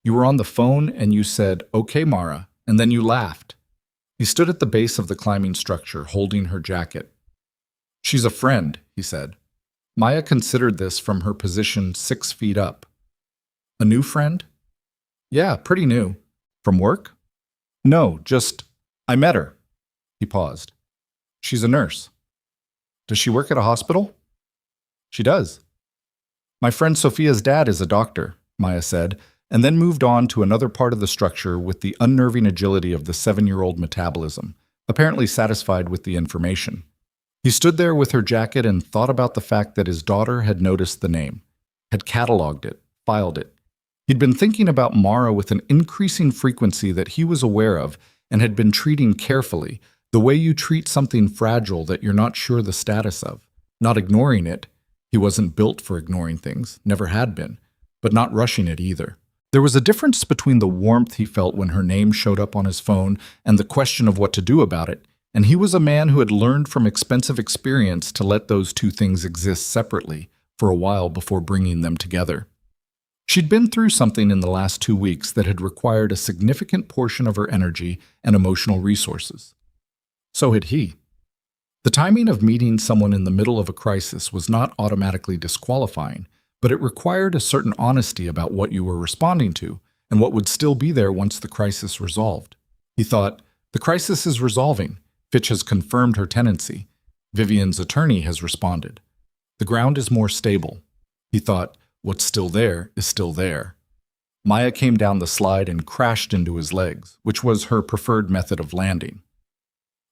You were on the phone and you said, 'Okay, Mara,' and then you laughed." He stood at the base of the climbing structure, holding her jacket. "She's a friend," he said. Maya considered this from her position 6 feet up. "A new friend?" "Yeah, pretty new." "From work?" "No, just, I met her." He paused. "She's a nurse." "Does she work at a hospital?" "She does." "My friend Sophia's dad is a doctor," Maya said, and then moved on to another part of the structure with the unnerving agility of the 7-year-old metabolism, apparently satisfied with the information. He stood there with her jacket and thought about the fact that his daughter had noticed the name, had cataloged it, filed it. He'd been thinking about Mara with an increasing frequency that he was aware of and had been treating carefully, the way you treat something fragile that you're not sure the status of, not ignoring it. He wasn't built for ignoring things, never had been, but not rushing it either. There was a difference between the warmth he felt when her name showed up on his phone and the question of what to do about it, and he was a man who had learned from expensive experience to let those two things exist separately for a while before bringing them together. She'd been through something in the last 2 weeks that had required a significant portion of her energy and emotional resources. So had he. The timing of meeting someone in the middle of a crisis was not automatically disqualifying, but it required a certain honesty about what you were responding to and what would still be there once the crisis resolved. He thought, the crisis is resolving. Fitch has confirmed her tenancy. Vivian's attorney has responded. The ground is more stable. He thought, what's still there is still there. Maya came down the slide and crashed into his legs, which was her preferred method of landing.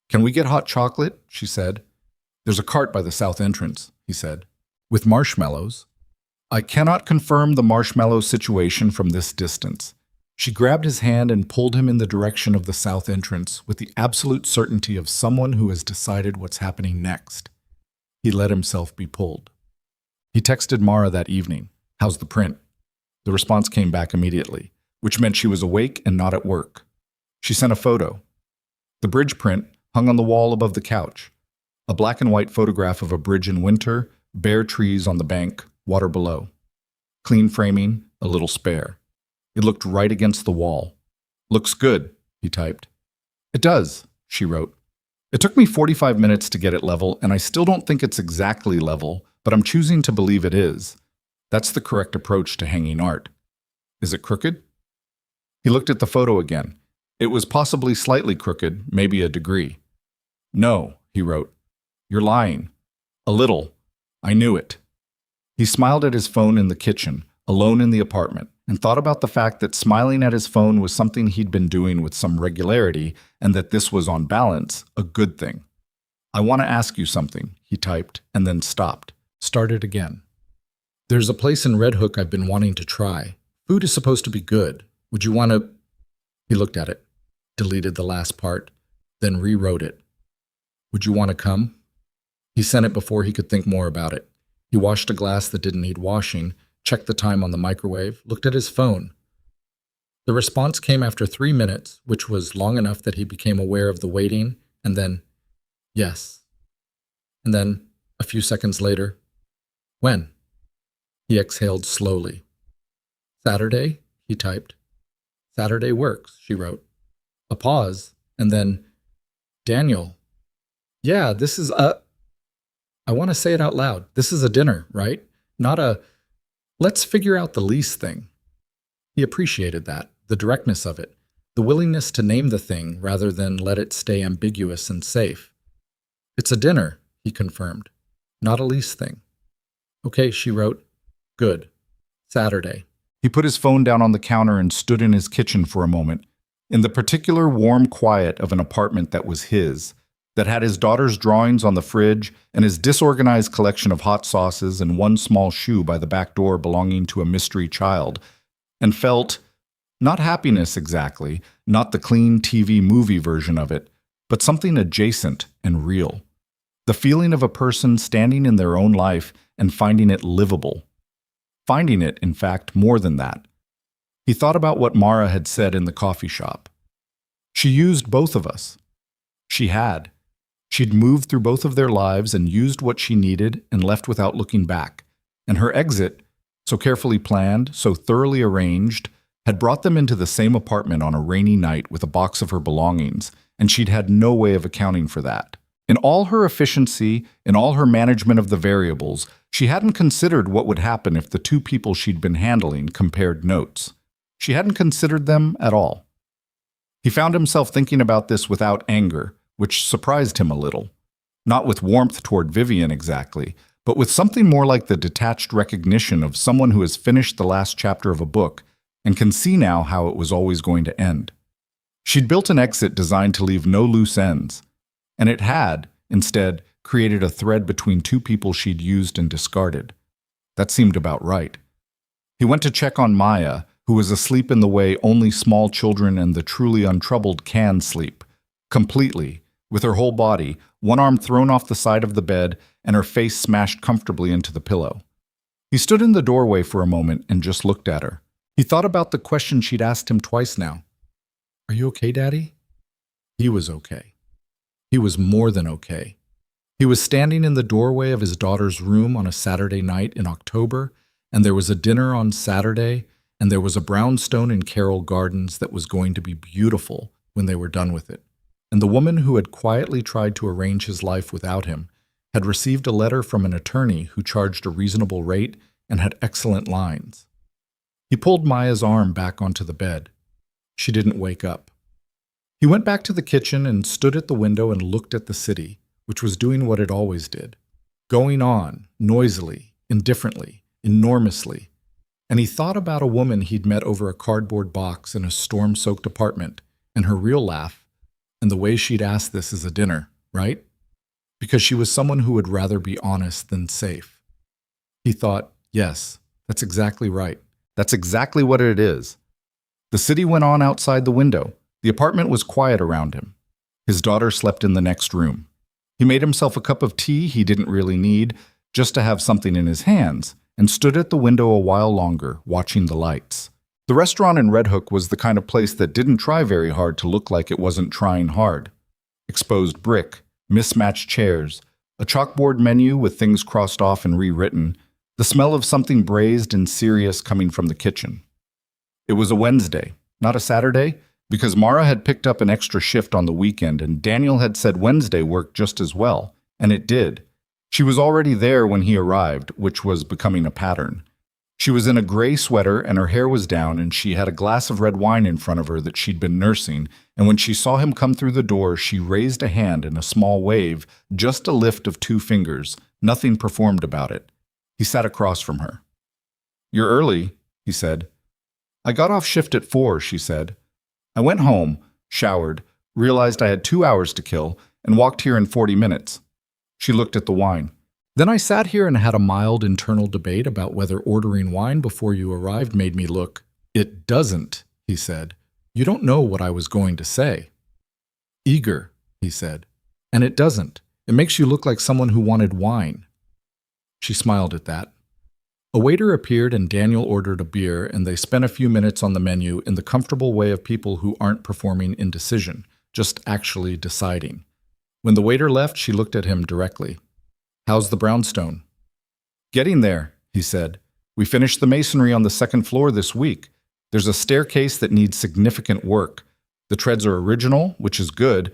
"Can we get hot chocolate?" she said. "There's a cart by the south entrance," he said. "With marshmallows." "I cannot confirm the marshmallow situation from this distance." She grabbed his hand and pulled him in the direction of the south entrance with the absolute certainty of someone who has decided what's happening next. He let himself be pulled. He texted Mara that evening, "How's the print?" The response came back immediately, which meant she was awake and not at work. She sent a photo. The bridge print hung on the wall above the couch. A black and white photograph of a bridge in winter, bare trees on the bank, water below. Clean framing, a little spare. It looked right against the wall. "Looks good," he typed. "It does," she wrote. "It took me 45 minutes to get it level, and I still don't think it's exactly level, but I'm choosing to believe it is. That's the correct approach to hanging art. Is it crooked?" He looked at the photo again. It was possibly slightly crooked, maybe a degree. No, he wrote. You're lying. A little. I knew it. He smiled at his phone in the kitchen, alone in the apartment, and thought about the fact that smiling at his phone was something he'd been doing with some regularity, and that this was, on balance, a good thing. I want to ask you something, he typed, and then stopped. Started again. There's a place in Red Hook I've been wanting to try. Food is supposed to be good. Would you want to... He looked at it, deleted the last part, then rewrote it. Would you want to come? He sent it before he could think more about it. He washed a glass that didn't need washing, checked the time on the microwave, looked at his phone. The response came after 3 minutes, which was long enough that he became aware of the waiting, and then, yes. And then, a few seconds later, when? He exhaled slowly. Saturday, he typed. Saturday works, she wrote. A pause, and then, Daniel. Yeah, this is a... I want to say it out loud. This is a dinner, right? Not a, let's figure out the lease thing. He appreciated that, the directness of it, the willingness to name the thing rather than let it stay ambiguous and safe. It's a dinner, he confirmed, not a lease thing. Okay, she wrote. Good. Saturday. He put his phone down on the counter and stood in his kitchen for a moment, in the particular warm quiet of an apartment that was his, that had his daughter's drawings on the fridge and his disorganized collection of hot sauces and one small shoe by the back door belonging to a mystery child, and felt, not happiness exactly, not the clean TV movie version of it, but something adjacent and real. The feeling of a person standing in their own life and finding it livable. Finding it, in fact, more than that. He thought about what Mara had said in the coffee shop. She used both of us. She had. She'd moved through both of their lives and used what she needed and left without looking back. And her exit, so carefully planned, so thoroughly arranged, had brought them into the same apartment on a rainy night with a box of her belongings, and she'd had no way of accounting for that. In all her efficiency, in all her management of the variables, she hadn't considered what would happen if the two people she'd been handling compared notes. She hadn't considered them at all. He found himself thinking about this without anger, which surprised him a little. Not with warmth toward Vivian exactly, but with something more like the detached recognition of someone who has finished the last chapter of a book and can see now how it was always going to end. She'd built an exit designed to leave no loose ends, and it had, instead, created a thread between two people she'd used and discarded. That seemed about right. He went to check on Maya, who was asleep in the way only small children and the truly untroubled can sleep, completely, with her whole body, one arm thrown off the side of the bed and her face smashed comfortably into the pillow. He stood in the doorway for a moment and just looked at her. He thought about the question she'd asked him twice now. Are you okay, Daddy? He was okay. He was more than okay. He was standing in the doorway of his daughter's room on a Saturday night in October, and there was a dinner on Saturday, and there was a brownstone in Carroll Gardens that was going to be beautiful when they were done with it. And the woman who had quietly tried to arrange his life without him had received a letter from an attorney who charged a reasonable rate and had excellent lines. He pulled Maya's arm back onto the bed. She didn't wake up. He went back to the kitchen and stood at the window and looked at the city, which was doing what it always did, going on, noisily, indifferently, enormously. And he thought about a woman he'd met over a cardboard box in a storm-soaked apartment, and her real laugh, and the way she'd asked this as a dinner, right? Because she was someone who would rather be honest than safe. He thought, yes, that's exactly right. That's exactly what it is. The city went on outside the window. The apartment was quiet around him. His daughter slept in the next room. He made himself a cup of tea he didn't really need, just to have something in his hands, and stood at the window a while longer, watching the lights. The restaurant in Red Hook was the kind of place that didn't try very hard to look like it wasn't trying hard. Exposed brick, mismatched chairs, a chalkboard menu with things crossed off and rewritten, the smell of something braised and serious coming from the kitchen. It was a Wednesday, not a Saturday, because Mara had picked up an extra shift on the weekend and Daniel had said Wednesday worked just as well, and it did. She was already there when he arrived, which was becoming a pattern. She was in a gray sweater and her hair was down, and she had a glass of red wine in front of her that she'd been nursing, and when she saw him come through the door, she raised a hand in a small wave, just a lift of 2 fingers, nothing performed about it. He sat across from her. "You're early," he said. "I got off shift at 4, she said. "I went home, showered, realized I had 2 hours to kill, and walked here in 40 minutes. She looked at the wine. "Then I sat here and had a mild internal debate about whether ordering wine before you arrived made me look. It doesn't," he said. "You don't know what I was going to say." "Eager," he said. "And it doesn't. It makes you look like someone who wanted wine." She smiled at that. A waiter appeared and Daniel ordered a beer, and they spent a few minutes on the menu in the comfortable way of people who aren't performing indecision, just actually deciding. When the waiter left, she looked at him directly. "How's the brownstone?" "Getting there," he said. "We finished the masonry on the 2nd floor this week. There's a staircase that needs significant work. The treads are original, which is good,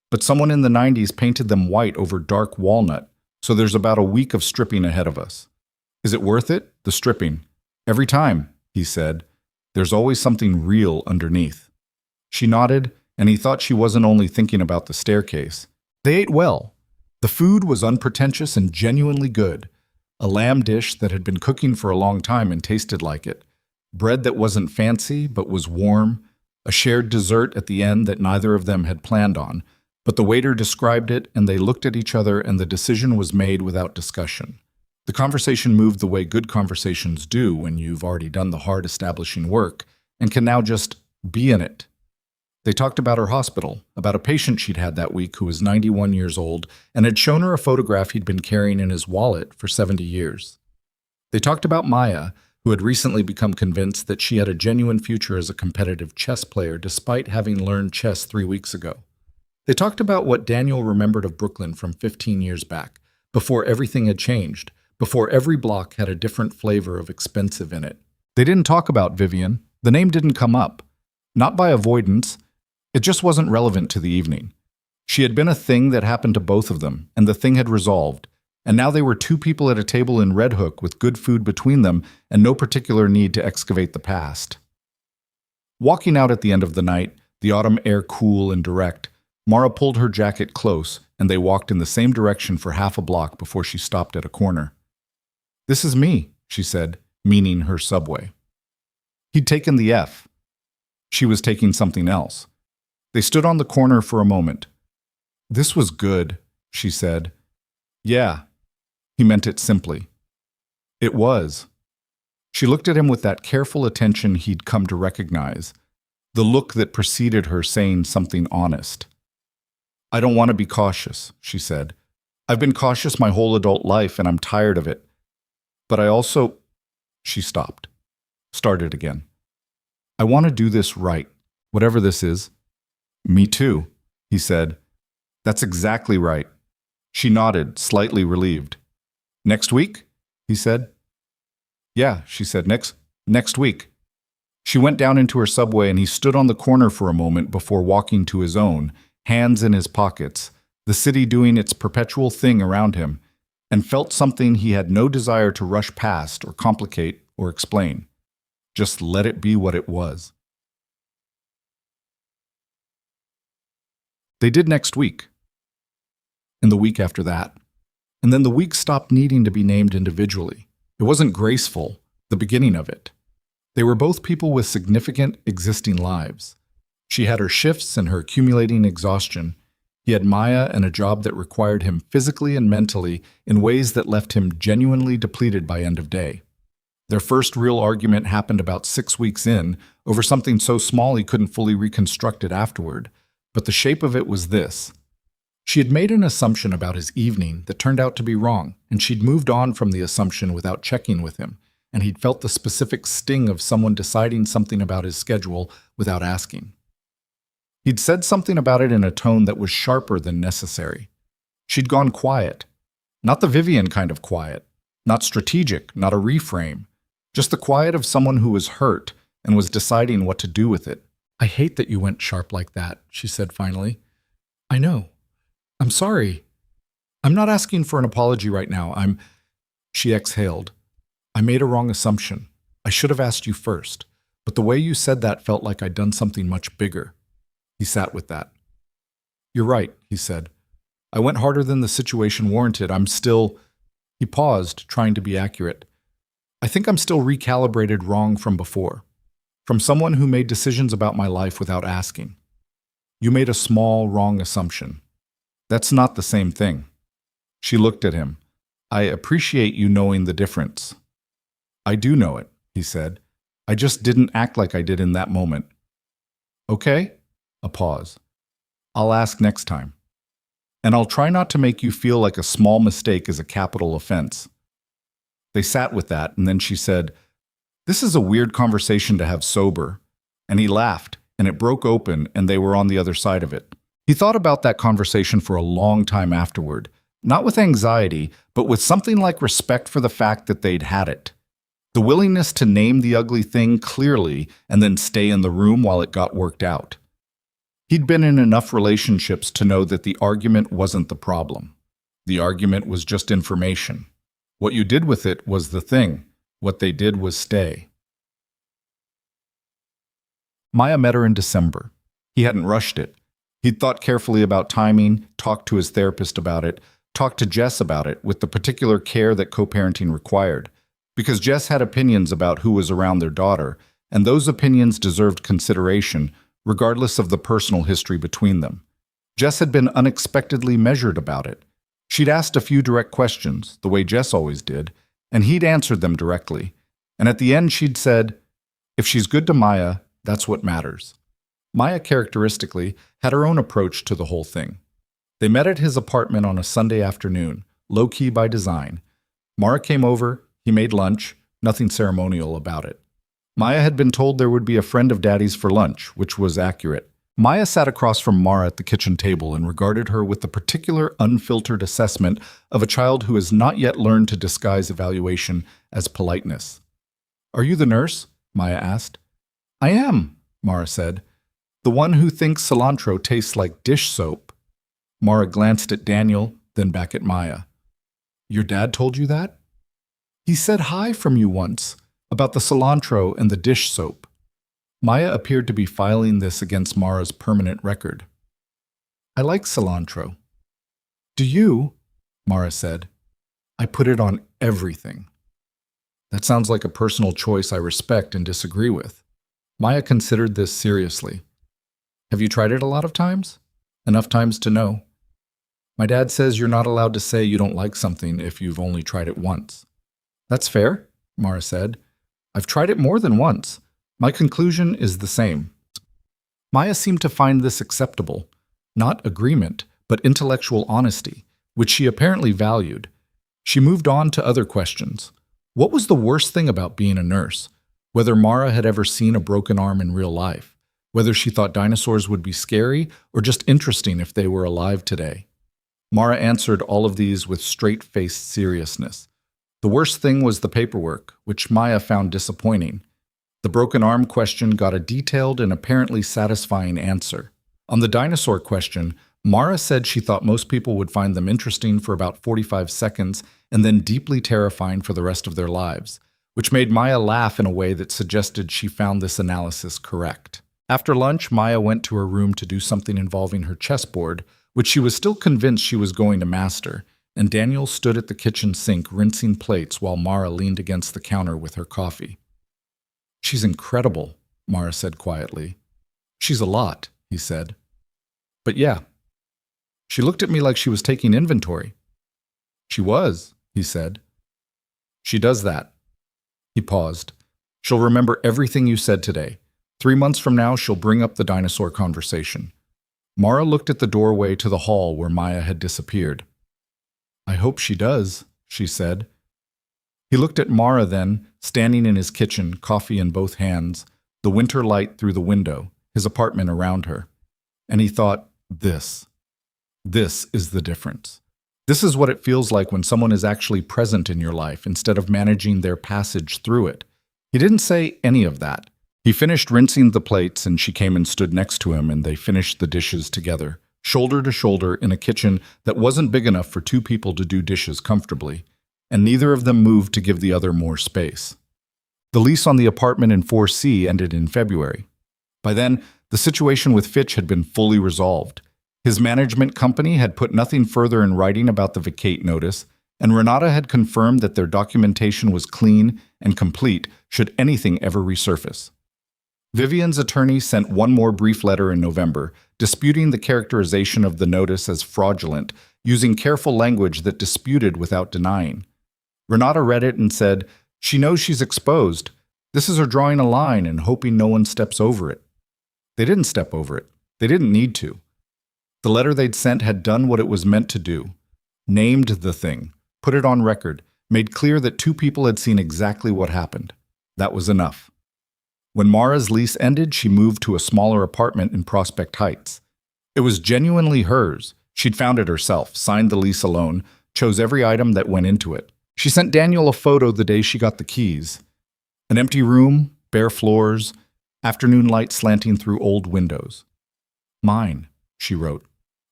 but someone in the 90s painted them white over dark walnut, so there's about a week of stripping ahead of us." "Is it worth it, the stripping?" "Every time," he said. "There's always something real underneath." She nodded, and he thought she wasn't only thinking about the staircase. They ate well. The food was unpretentious and genuinely good. A lamb dish that had been cooking for a long time and tasted like it. Bread that wasn't fancy but was warm. A shared dessert at the end that neither of them had planned on. But the waiter described it, and they looked at each other, and the decision was made without discussion. The conversation moved the way good conversations do when you've already done the hard establishing work and can now just be in it. They talked about her hospital, about a patient she'd had that week who was 91 years old and had shown her a photograph he'd been carrying in his wallet for 70 years. They talked about Maya, who had recently become convinced that she had a genuine future as a competitive chess player despite having learned chess 3 weeks ago. They talked about what Daniel remembered of Brooklyn from 15 years back, before everything had changed, before every block had a different flavor of expensive in it. They didn't talk about Vivian. The name didn't come up. Not by avoidance. It just wasn't relevant to the evening. She had been a thing that happened to both of them, and the thing had resolved. And now they were 2 people at a table in Red Hook with good food between them and no particular need to excavate the past. Walking out at the end of the night, the autumn air cool and direct, Mara pulled her jacket close, and they walked in the same direction for half a block before she stopped at a corner. "This is me," she said, meaning her subway. He'd taken the F. She was taking something else. They stood on the corner for a moment. "This was good," she said. "Yeah." He meant it simply. It was. She looked at him with that careful attention he'd come to recognize, the look that preceded her saying something honest. "I don't want to be cautious," she said. "I've been cautious my whole adult life, and I'm tired of it. But I also—" She stopped. Started again. "I want to do this right, whatever this is." "Me too," he said. "That's exactly right." She nodded, slightly relieved. "Next week?" he said. "Yeah," she said, next week." She went down into her subway, and he stood on the corner for a moment before walking to his own, hands in his pockets, the city doing its perpetual thing around him, and felt something he had no desire to rush past or complicate or explain. Just let it be what it was. They did next week. And the week after that. And then the week stopped needing to be named individually. It wasn't graceful, the beginning of it. They were both people with significant existing lives. She had her shifts and her accumulating exhaustion. He had Maya and a job that required him physically and mentally in ways that left him genuinely depleted by end of day. Their first real argument happened about 6 weeks in, over something so small he couldn't fully reconstruct it afterward. But the shape of it was this. She had made an assumption about his evening that turned out to be wrong, and she'd moved on from the assumption without checking with him, and he'd felt the specific sting of someone deciding something about his schedule without asking. He'd said something about it in a tone that was sharper than necessary. She'd gone quiet. Not the Vivian kind of quiet. Not strategic, not a reframe. Just the quiet of someone who was hurt and was deciding what to do with it. "I hate that you went sharp like that," she said finally. "I know. I'm sorry. I'm not asking for an apology right now. She exhaled. "I made a wrong assumption. I should have asked you first, but the way you said that felt like I'd done something much bigger. He sat with that. You're right, he said. I went harder than the situation warranted. I'm still... He paused, trying to be accurate. I think I'm still recalibrated wrong from before. From someone who made decisions about my life without asking. You made a small, wrong assumption. That's not the same thing. She looked at him. I appreciate you knowing the difference. I do know it, he said. I just didn't act like I did in that moment. Okay? A pause. I'll ask next time. And I'll try not to make you feel like a small mistake is a capital offense. They sat with that, and then she said, This is a weird conversation to have sober. And he laughed, and it broke open, and they were on the other side of it. He thought about that conversation for a long time afterward, not with anxiety, but with something like respect for the fact that they'd had it. The willingness to name the ugly thing clearly and then stay in the room while it got worked out. He'd been in enough relationships to know that the argument wasn't the problem. The argument was just information. What you did with it was the thing. What they did was stay. Maya met her in December. He hadn't rushed it. He'd thought carefully about timing, talked to his therapist about it, talked to Jess about it with the particular care that co-parenting required. Because Jess had opinions about who was around their daughter, and those opinions deserved consideration, regardless of the personal history between them. Jess had been unexpectedly measured about it. She'd asked a few direct questions, the way Jess always did, and he'd answered them directly. And at the end she'd said, If she's good to Maya, that's what matters. Maya characteristically had her own approach to the whole thing. They met at his apartment on a Sunday afternoon, low-key by design. Mara came over, he made lunch, nothing ceremonial about it. Maya had been told there would be a friend of Daddy's for lunch, which was accurate. Maya sat across from Mara at the kitchen table and regarded her with the particular unfiltered assessment of a child who has not yet learned to disguise evaluation as politeness. Are you the nurse? Maya asked. I am, Mara said. The one who thinks cilantro tastes like dish soap. Mara glanced at Daniel, then back at Maya. Your dad told you that? He said hi from you once, about the cilantro and the dish soap. Maya appeared to be filing this against Mara's permanent record. I like cilantro. Do you? Mara said. I put it on everything. That sounds like a personal choice I respect and disagree with. Maya considered this seriously. Have you tried it a lot of times? Enough times to know. My dad says you're not allowed to say you don't like something if you've only tried it once. That's fair, Mara said. I've tried it more than once. My conclusion is the same. Maya seemed to find this acceptable. Not agreement, but intellectual honesty, which she apparently valued. She moved on to other questions. What was the worst thing about being a nurse? Whether Mara had ever seen a broken arm in real life. Whether she thought dinosaurs would be scary or just interesting if they were alive today. Mara answered all of these with straight-faced seriousness. The worst thing was the paperwork, which Maya found disappointing. The broken arm question got a detailed and apparently satisfying answer. On the dinosaur question, Mara said she thought most people would find them interesting for about 45 seconds and then deeply terrifying for the rest of their lives, which made Maya laugh in a way that suggested she found this analysis correct. After lunch, Maya went to her room to do something involving her chessboard, which she was still convinced she was going to master, and Daniel stood at the kitchen sink rinsing plates while Mara leaned against the counter with her coffee. She's incredible, Mara said quietly. She's a lot, he said. But yeah. She looked at me like she was taking inventory. She was, he said. She does that. He paused. She'll remember everything you said today. 3 months from now, she'll bring up the dinosaur conversation. Mara looked at the doorway to the hall where Maya had disappeared. I hope she does, she said. He looked at Mara then, standing in his kitchen, coffee in both hands, the winter light through the window, his apartment around her. And he thought, this is the difference. This is what it feels like when someone is actually present in your life instead of managing their passage through it. He didn't say any of that. He finished rinsing the plates and she came and stood next to him and they finished the dishes together, shoulder to shoulder in a kitchen that wasn't big enough for 2 people to do dishes comfortably, and neither of them moved to give the other more space. The lease on the apartment in 4C ended in February. By then, the situation with Fitch had been fully resolved. His management company had put nothing further in writing about the vacate notice, and Renata had confirmed that their documentation was clean and complete should anything ever resurface. Vivian's attorney sent one more brief letter in November, disputing the characterization of the notice as fraudulent, using careful language that disputed without denying. Renata read it and said, "She knows she's exposed. This is her drawing a line and hoping no one steps over it." They didn't step over it. They didn't need to. The letter they'd sent had done what it was meant to do. Named the thing, put it on record, made clear that two people had seen exactly what happened. That was enough. When Mara's lease ended, she moved to a smaller apartment in Prospect Heights. It was genuinely hers. She'd found it herself, signed the lease alone, chose every item that went into it. She sent Daniel a photo the day she got the keys. An empty room, bare floors, afternoon light slanting through old windows. "Mine," she wrote.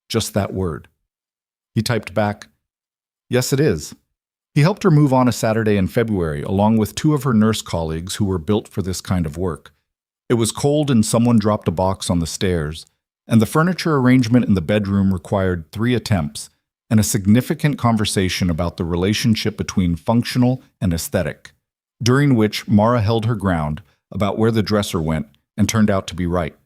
Just that word. He typed back, "Yes, it is." He helped her move on a Saturday in February, along with two of her nurse colleagues who were built for this kind of work. It was cold and someone dropped a box on the stairs, and the furniture arrangement in the bedroom required 3 attempts and a significant conversation about the relationship between functional and aesthetic, during which Mara held her ground about where the dresser went and turned out to be right.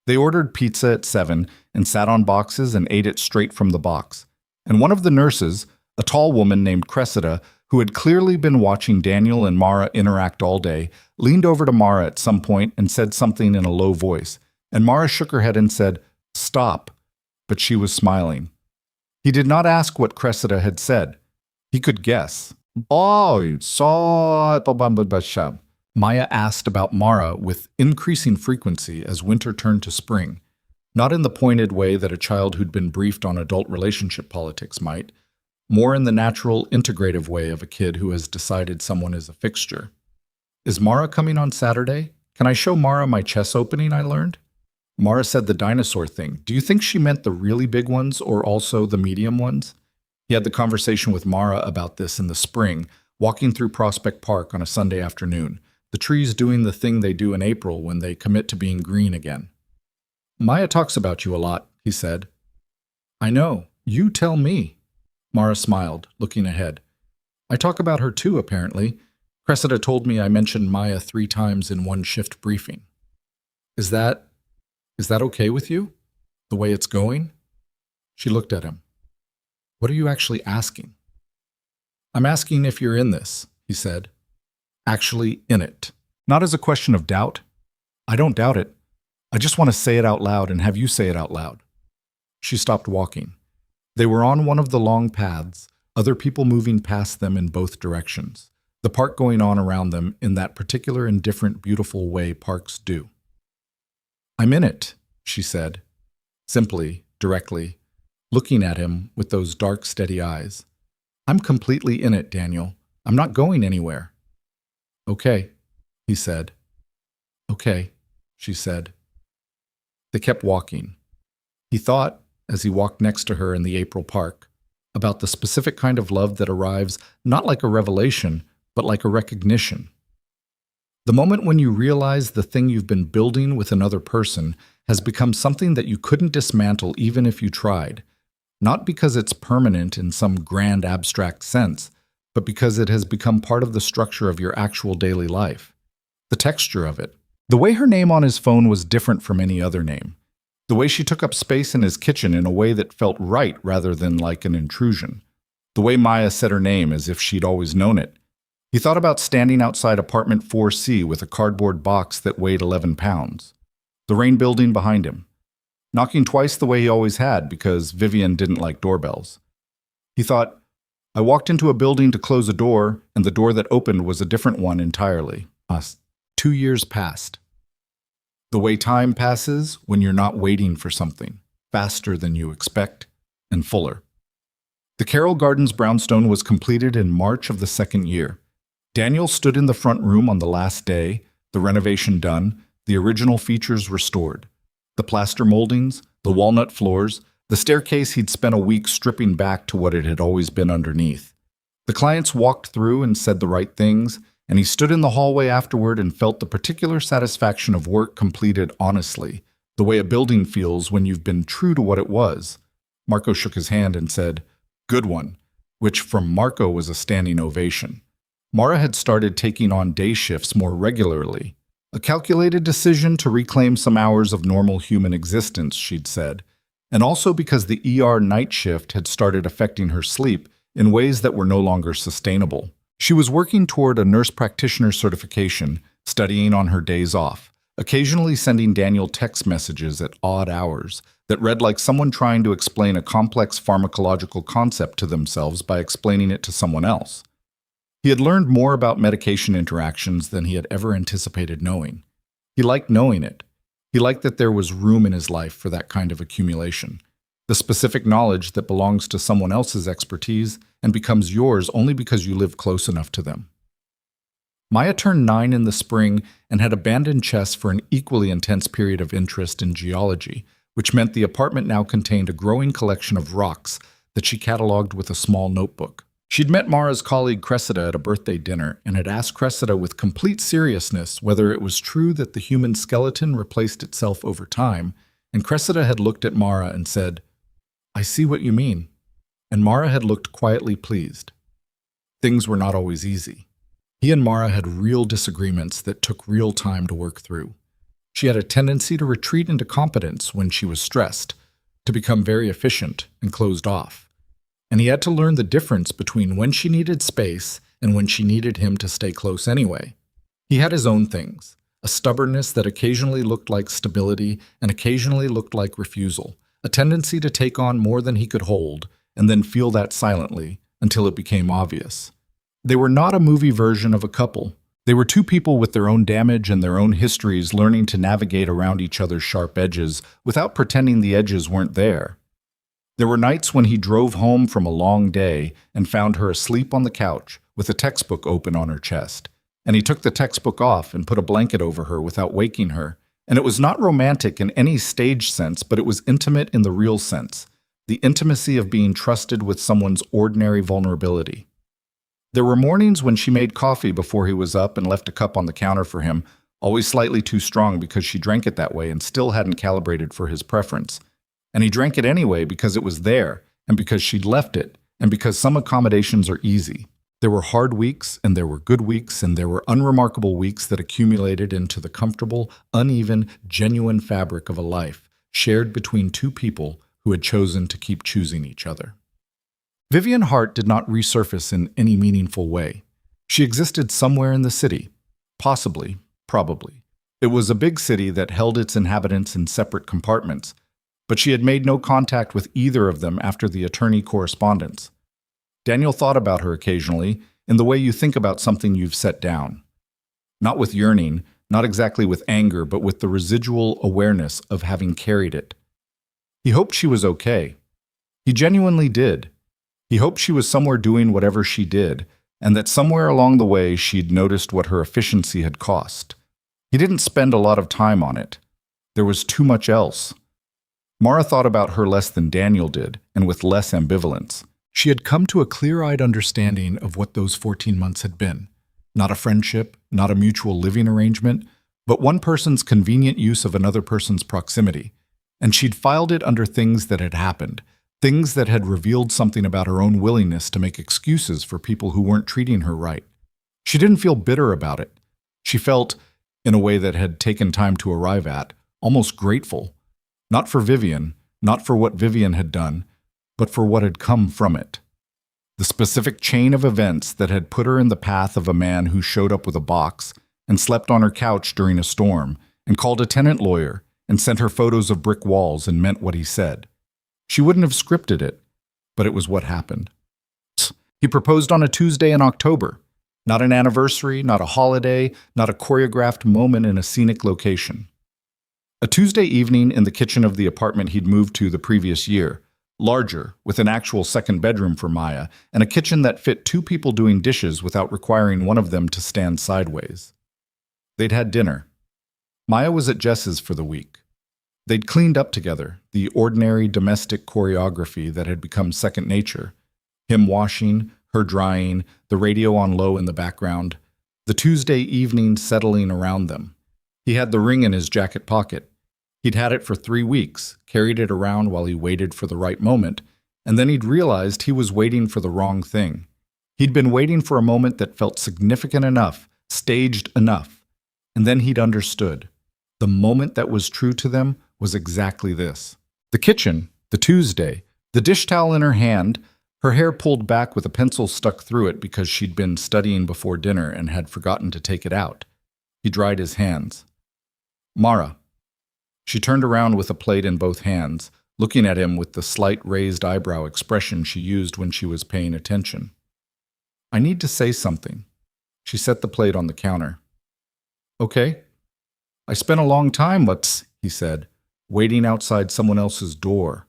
They ordered pizza at 7 and sat on boxes and ate it straight from the box. And one of the nurses, a tall woman named Cressida, who had clearly been watching Daniel and Mara interact all day, leaned over to Mara at some point and said something in a low voice, and Mara shook her head and said, "Stop," but she was smiling. He did not ask what Cressida had said. He could guess. "Oh, so..." Maya asked about Mara with increasing frequency as winter turned to spring, not in the pointed way that a child who'd been briefed on adult relationship politics might, more in the natural, integrative way of a kid who has decided someone is a fixture. "Is Mara coming on Saturday? Can I show Mara my chess opening I learned?" Mara said the dinosaur thing. Do you think she meant the really big ones or also the medium ones? He had the conversation with Mara about this in the spring, walking through Prospect Park on a Sunday afternoon, the trees doing the thing they do in April when they commit to being green again. "Maya talks about you a lot," he said. "I know. You tell me." Mara smiled, looking ahead. "I talk about her too, apparently. Cressida told me I mentioned Maya 3 times in one shift briefing. Is that okay with you? The way it's going?" She looked at him. "What are you actually asking?" "I'm asking if you're in this," he said. "Actually in it. Not as a question of doubt. I don't doubt it. I just want to say it out loud and have you say it out loud." She stopped walking. They were on one of the long paths, other people moving past them in both directions, the park going on around them in that particular indifferent, beautiful way parks do. "I'm in it," she said, simply, directly, looking at him with those dark, steady eyes. "I'm completely in it, Daniel. I'm not going anywhere." "Okay," he said. "Okay," she said. They kept walking. He thought, as he walked next to her in the April park, about the specific kind of love that arrives not like a revelation, but like a recognition. The moment when you realize the thing you've been building with another person has become something that you couldn't dismantle even if you tried, not because it's permanent in some grand abstract sense, but because it has become part of the structure of your actual daily life. The texture of it. The way her name on his phone was different from any other name. The way she took up space in his kitchen in a way that felt right rather than like an intrusion. The way Maya said her name as if she'd always known it. He thought about standing outside apartment 4C with a cardboard box that weighed 11 pounds. The Rain building behind him. Knocking twice the way he always had because Vivian didn't like doorbells. He thought, I walked into a building to close a door, and the door that opened was a different one entirely. 2 years passed. The way time passes when you're not waiting for something, faster than you expect, and fuller. The Carroll Gardens brownstone was completed in March of the 2nd year. Daniel stood in the front room on the last day, the renovation done, the original features restored. The plaster moldings, the walnut floors, the staircase he'd spent a week stripping back to what it had always been underneath. The clients walked through and said the right things, and he stood in the hallway afterward and felt the particular satisfaction of work completed honestly, the way a building feels when you've been true to what it was. Marco shook his hand and said, "Good one," which from Marco was a standing ovation. Mara had started taking on day shifts more regularly. A calculated decision to reclaim some hours of normal human existence, she'd said, and also because the ER night shift had started affecting her sleep in ways that were no longer sustainable. She was working toward a nurse practitioner certification, studying on her days off, occasionally sending Daniel text messages at odd hours that read like someone trying to explain a complex pharmacological concept to themselves by explaining it to someone else. He had learned more about medication interactions than he had ever anticipated knowing. He liked knowing it. He liked that there was room in his life for that kind of accumulation, the specific knowledge that belongs to someone else's expertise and becomes yours only because you live close enough to them. Maya turned 9 in the spring and had abandoned chess for an equally intense period of interest in geology, which meant the apartment now contained a growing collection of rocks that she cataloged with a small notebook. She'd met Mara's colleague Cressida at a birthday dinner and had asked Cressida with complete seriousness whether it was true that the human skeleton replaced itself over time, and Cressida had looked at Mara and said, "I see what you mean." And Mara had looked quietly pleased. Things were not always easy. He and Mara had real disagreements that took real time to work through. She had a tendency to retreat into competence when she was stressed, to become very efficient and closed off. And he had to learn the difference between when she needed space and when she needed him to stay close anyway. He had his own things, a stubbornness that occasionally looked like stability and occasionally looked like refusal, a tendency to take on more than he could hold and then feel that silently until it became obvious. They were not a movie version of a couple. They were two people with their own damage and their own histories learning to navigate around each other's sharp edges without pretending the edges weren't there. There were nights when he drove home from a long day and found her asleep on the couch with a textbook open on her chest, and he took the textbook off and put a blanket over her without waking her, and it was not romantic in any stage sense, but it was intimate in the real sense, the intimacy of being trusted with someone's ordinary vulnerability. There were mornings when she made coffee before he was up and left a cup on the counter for him, always slightly too strong because she drank it that way and still hadn't calibrated for his preference. And he drank it anyway because it was there, and because she'd left it, and because some accommodations are easy. There were hard weeks, and there were good weeks, and there were unremarkable weeks that accumulated into the comfortable, uneven, genuine fabric of a life, shared between two people who had chosen to keep choosing each other. Vivian Hart did not resurface in any meaningful way. She existed somewhere in the city. Possibly, probably. It was a big city that held its inhabitants in separate compartments, but she had made no contact with either of them after the attorney correspondence. Daniel thought about her occasionally, in the way you think about something you've set down. Not with yearning, not exactly with anger, but with the residual awareness of having carried it. He hoped she was okay. He genuinely did. He hoped she was somewhere doing whatever she did, and that somewhere along the way she'd noticed what her efficiency had cost. He didn't spend a lot of time on it. There was too much else. Mara thought about her less than Daniel did, and with less ambivalence. She had come to a clear-eyed understanding of what those 14 months had been. Not a friendship, not a mutual living arrangement, but one person's convenient use of another person's proximity. And she'd filed it under things that had happened, things that had revealed something about her own willingness to make excuses for people who weren't treating her right. She didn't feel bitter about it. She felt, in a way that had taken time to arrive at, almost grateful. Not for Vivian, not for what Vivian had done, but for what had come from it. The specific chain of events that had put her in the path of a man who showed up with a box and slept on her couch during a storm and called a tenant lawyer and sent her photos of brick walls and meant what he said. She wouldn't have scripted it, but it was what happened. He proposed on a Tuesday in October. Not an anniversary, not a holiday, not a choreographed moment in a scenic location. A Tuesday evening in the kitchen of the apartment he'd moved to the previous year, larger, with an actual second bedroom for Maya, and a kitchen that fit two people doing dishes without requiring one of them to stand sideways. They'd had dinner. Maya was at Jess's for the week. They'd cleaned up together, the ordinary domestic choreography that had become second nature. Him washing, her drying, the radio on low in the background. the Tuesday evening settling around them. He had the ring in his jacket pocket. He'd had it for 3 weeks, carried it around while he waited for the right moment, and then he'd realized he was waiting for the wrong thing. He'd been waiting for a moment that felt significant enough, staged enough, and then he'd understood. The moment that was true to them was exactly this. The kitchen, the Tuesday, the dish towel in her hand, her hair pulled back with a pencil stuck through it because she'd been studying before dinner and had forgotten to take it out. He dried his hands. Mara. She turned around with a plate in both hands, looking at him with the slight raised eyebrow expression she used when she was paying attention. I need to say something. She set the plate on the counter. Okay. I spent a long time, he said, waiting outside someone else's door,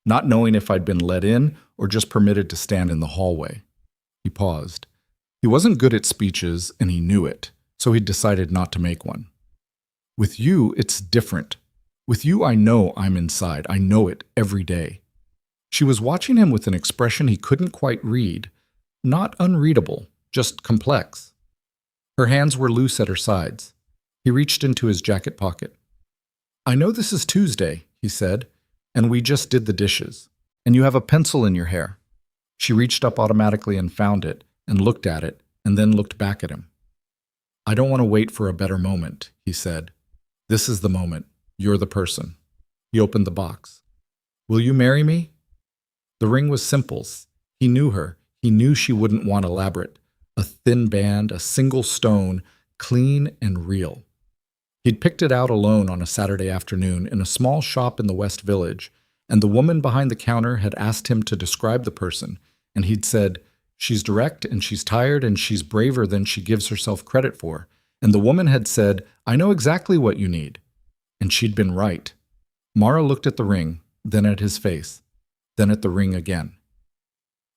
not knowing if I'd been let in or just permitted to stand in the hallway. He paused. He wasn't good at speeches, and he knew it, so he decided not to make one. With you, it's different. With you, I know I'm inside. I know it every day. She was watching him with an expression he couldn't quite read. Not unreadable, just complex. Her hands were loose at her sides. He reached into his jacket pocket. I know this is Tuesday, he said, and we just did the dishes. And you have a pencil in your hair. She reached up automatically and found it, and looked at it, and then looked back at him. I don't want to wait for a better moment, he said. This is the moment. You're the person. He opened the box. Will you marry me? The ring was simple. He knew her. He knew she wouldn't want elaborate. A thin band, a single stone, clean and real. He'd picked it out alone on a Saturday afternoon in a small shop in the West Village, and the woman behind the counter had asked him to describe the person, and he'd said, she's direct and she's tired and she's braver than she gives herself credit for. And the woman had said, I know exactly what you need. And she'd been right. Mara looked at the ring, then at his face, then at the ring again.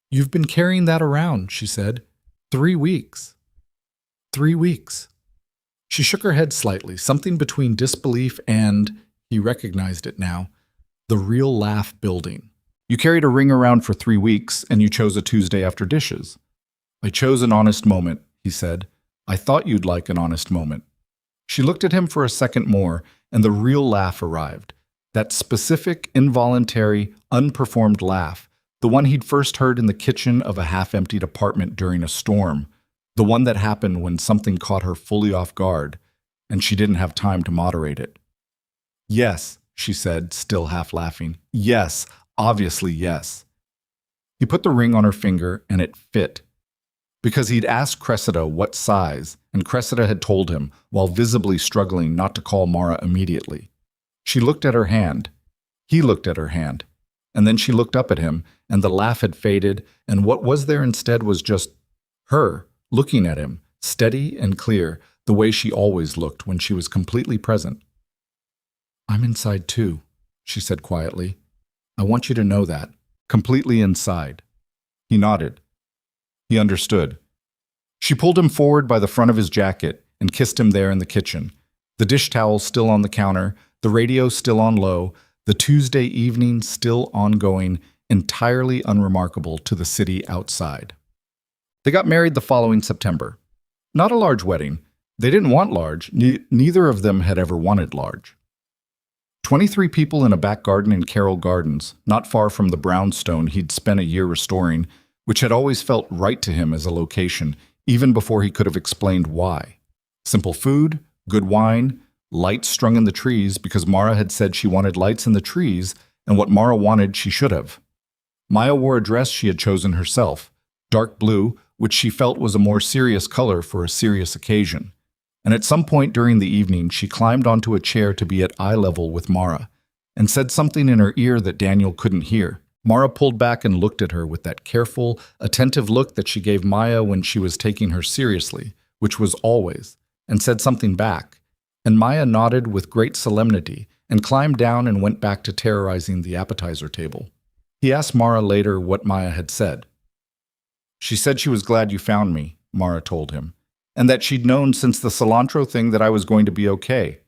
You've been carrying that around, she said. 3 weeks. 3 weeks. She shook her head slightly, something between disbelief and, he recognized it now, the real laugh building. You carried a ring around for 3 weeks, and you chose a Tuesday after dishes. I chose an honest moment, he said. I thought you'd like an honest moment. She looked at him for a second more, and the real laugh arrived. That specific, involuntary, unperformed laugh, the one he'd first heard in the kitchen of a half-emptied apartment during a storm, the one that happened when something caught her fully off guard, and she didn't have time to moderate it. Yes, she said, still half laughing. Yes, obviously yes. He put the ring on her finger, and it fit. Because he'd asked Cressida what size, and Cressida had told him, while visibly struggling not to call Mara immediately. She looked at her hand. He looked at her hand. And then she looked up at him, and the laugh had faded, and what was there instead was just her, looking at him, steady and clear, the way she always looked when she was completely present. I'm inside too, she said quietly. I want you to know that. Completely inside. He nodded. He understood. She pulled him forward by the front of his jacket and kissed him there in the kitchen, the dish towel still on the counter, the radio still on low, the Tuesday evening still ongoing, entirely unremarkable to the city outside. They got married the following September. Not a large wedding. They didn't want large. Neither of them had ever wanted large. 23 people in a back garden in Carroll Gardens, not far from the brownstone he'd spent a year restoring, which had always felt right to him as a location, even before he could have explained why. Simple food, good wine, lights strung in the trees because Mara had said she wanted lights in the trees, and what Mara wanted she should have. Maya wore a dress she had chosen herself, dark blue, which she felt was a more serious color for a serious occasion. And at some point during the evening, she climbed onto a chair to be at eye level with Mara, and said something in her ear that Daniel couldn't hear. Mara pulled back and looked at her with that careful, attentive look that she gave Maya when she was taking her seriously, which was always, and said something back. And Maya nodded with great solemnity and climbed down and went back to terrorizing the appetizer table. He asked Mara later what Maya had said. She said she was glad you found me, Mara told him, and that she'd known since the cilantro thing that I was going to be okay.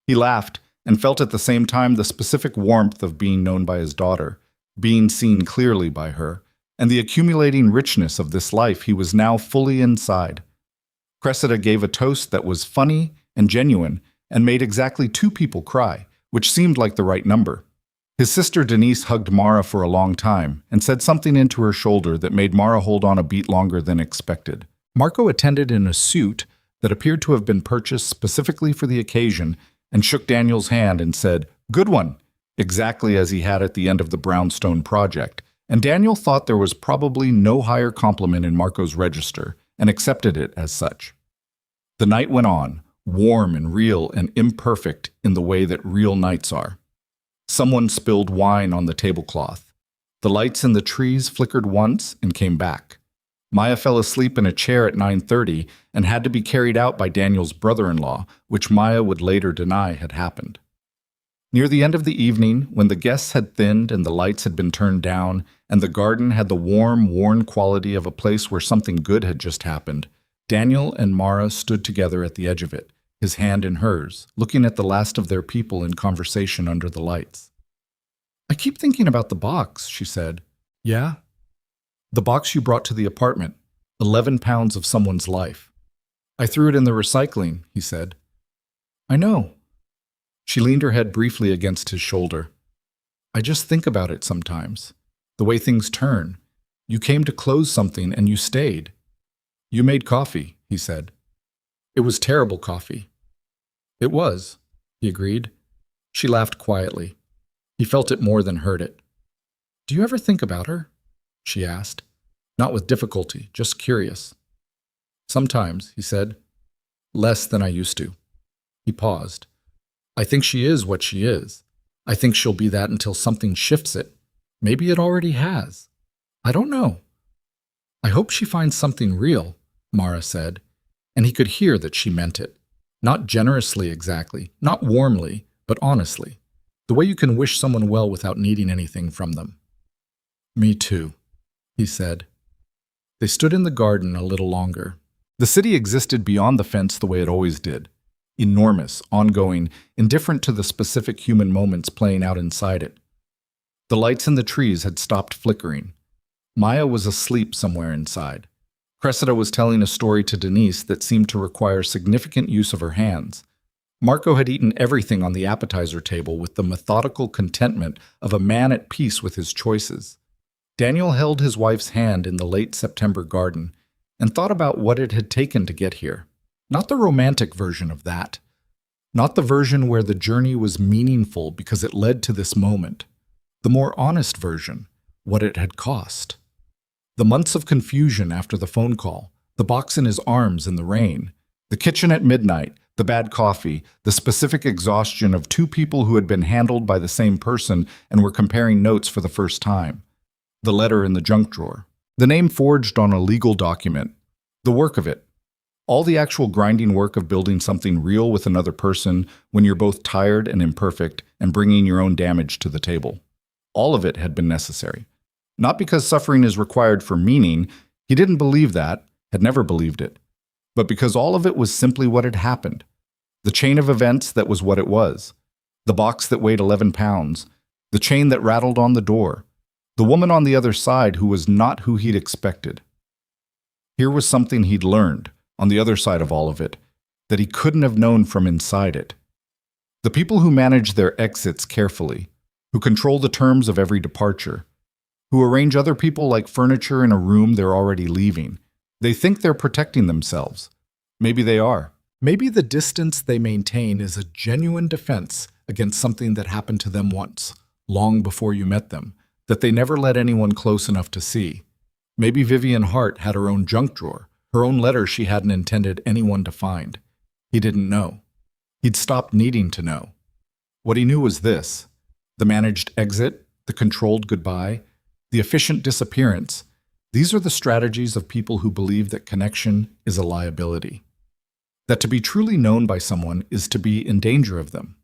He laughed and felt at the same time the specific warmth of being known by his daughter, being seen clearly by her, and the accumulating richness of this life he was now fully inside. Cressida gave a toast that was funny and genuine and made exactly 2 people cry, which seemed like the right number. His sister Denise hugged Mara for a long time and said something into her shoulder that made Mara hold on a beat longer than expected. Marco attended in a suit that appeared to have been purchased specifically for the occasion and shook Daniel's hand and said, "Good one," exactly as he had at the end of the brownstone project, and Daniel thought there was probably no higher compliment in Marco's register and accepted it as such. The night went on, warm and real and imperfect in the way that real nights are. Someone spilled wine on the tablecloth. The lights in the trees flickered once and came back. Maya fell asleep in a chair at 9:30 and had to be carried out by Daniel's brother-in-law, which Maya would later deny had happened. Near the end of the evening, when the guests had thinned and the lights had been turned down, and the garden had the warm, worn quality of a place where something good had just happened, Daniel and Mara stood together at the edge of it, his hand in hers, looking at the last of their people in conversation under the lights. "I keep thinking about the box," she said. "Yeah?" "The box you brought to the apartment, 11 pounds of someone's life." "I threw it in the recycling," he said. "I know." She leaned her head briefly against his shoulder. "I just think about it sometimes. The way things turn. You came to close something and you stayed." "You made coffee," he said. "It was terrible coffee." "It was," he agreed. She laughed quietly. He felt it more than heard it. "Do you ever think about her?" she asked. Not with difficulty, just curious. "Sometimes," he said. "Less than I used to." He paused. "I think she is what she is. I think she'll be that until something shifts it. Maybe it already has. I don't know." "I hope she finds something real," Mara said, and he could hear that she meant it. Not generously exactly, not warmly, but honestly. The way you can wish someone well without needing anything from them. "Me too," he said. They stood in the garden a little longer. The city existed beyond the fence the way it always did. Enormous, ongoing, indifferent to the specific human moments playing out inside it. The lights in the trees had stopped flickering. Maya was asleep somewhere inside. Cressida was telling a story to Denise that seemed to require significant use of her hands. Marco had eaten everything on the appetizer table with the methodical contentment of a man at peace with his choices. Daniel held his wife's hand in the late September garden and thought about what it had taken to get here. Not the romantic version of that. Not the version where the journey was meaningful because it led to this moment. The more honest version, what it had cost. The months of confusion after the phone call, the box in his arms in the rain, the kitchen at midnight, the bad coffee, the specific exhaustion of 2 people who had been handled by the same person and were comparing notes for the first time. The letter in the junk drawer. The name forged on a legal document. The work of it. All the actual grinding work of building something real with another person when you're both tired and imperfect and bringing your own damage to the table. All of it had been necessary. Not because suffering is required for meaning, he didn't believe that, had never believed it, but because all of it was simply what had happened. The chain of events that was what it was. The box that weighed 11 pounds. The chain that rattled on the door. The woman on the other side who was not who he'd expected. Here was something he'd learned, on the other side of all of it, that he couldn't have known from inside it. The people who manage their exits carefully, who control the terms of every departure, who arrange other people like furniture in a room they're already leaving, they think they're protecting themselves. Maybe they are. Maybe the distance they maintain is a genuine defense against something that happened to them once, long before you met them, that they never let anyone close enough to see. Maybe Vivian Hart had her own junk drawer, her own letter she hadn't intended anyone to find. He didn't know. He'd stopped needing to know. What he knew was this: the managed exit, the controlled goodbye, the efficient disappearance. These are the strategies of people who believe that connection is a liability. That to be truly known by someone is to be in danger of them.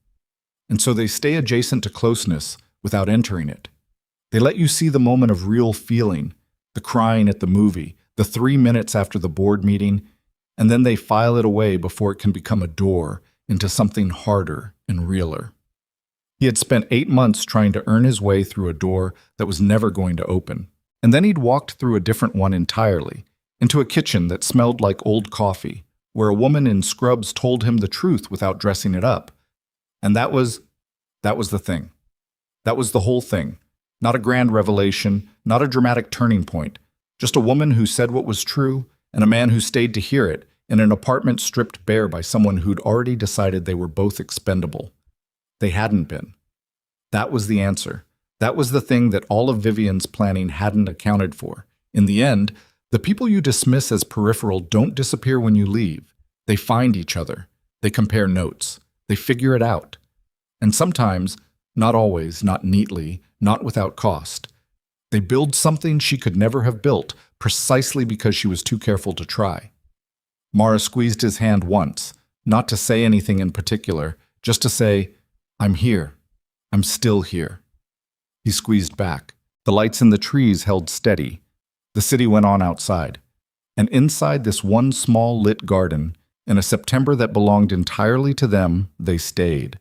And so they stay adjacent to closeness without entering it. They let you see the moment of real feeling, the crying at the movie, the 3 minutes after the board meeting, and then they file it away before it can become a door into something harder and realer. He had spent 8 months trying to earn his way through a door that was never going to open, and then he'd walked through a different one entirely, into a kitchen that smelled like old coffee, where a woman in scrubs told him the truth without dressing it up. And that was the thing. That was the whole thing. Not a grand revelation, not a dramatic turning point. Just a woman who said what was true, and a man who stayed to hear it, in an apartment stripped bare by someone who'd already decided they were both expendable. They hadn't been. That was the answer. That was the thing that all of Vivian's planning hadn't accounted for. In the end, the people you dismiss as peripheral don't disappear when you leave. They find each other. They compare notes. They figure it out. And sometimes, not always, not neatly, not without cost, they build something she could never have built precisely because she was too careful to try. Mara squeezed his hand once, not to say anything in particular, just to say, "I'm here. I'm still here." He squeezed back. The lights in the trees held steady. The city went on outside. And inside this one small lit garden, in a September that belonged entirely to them, they stayed.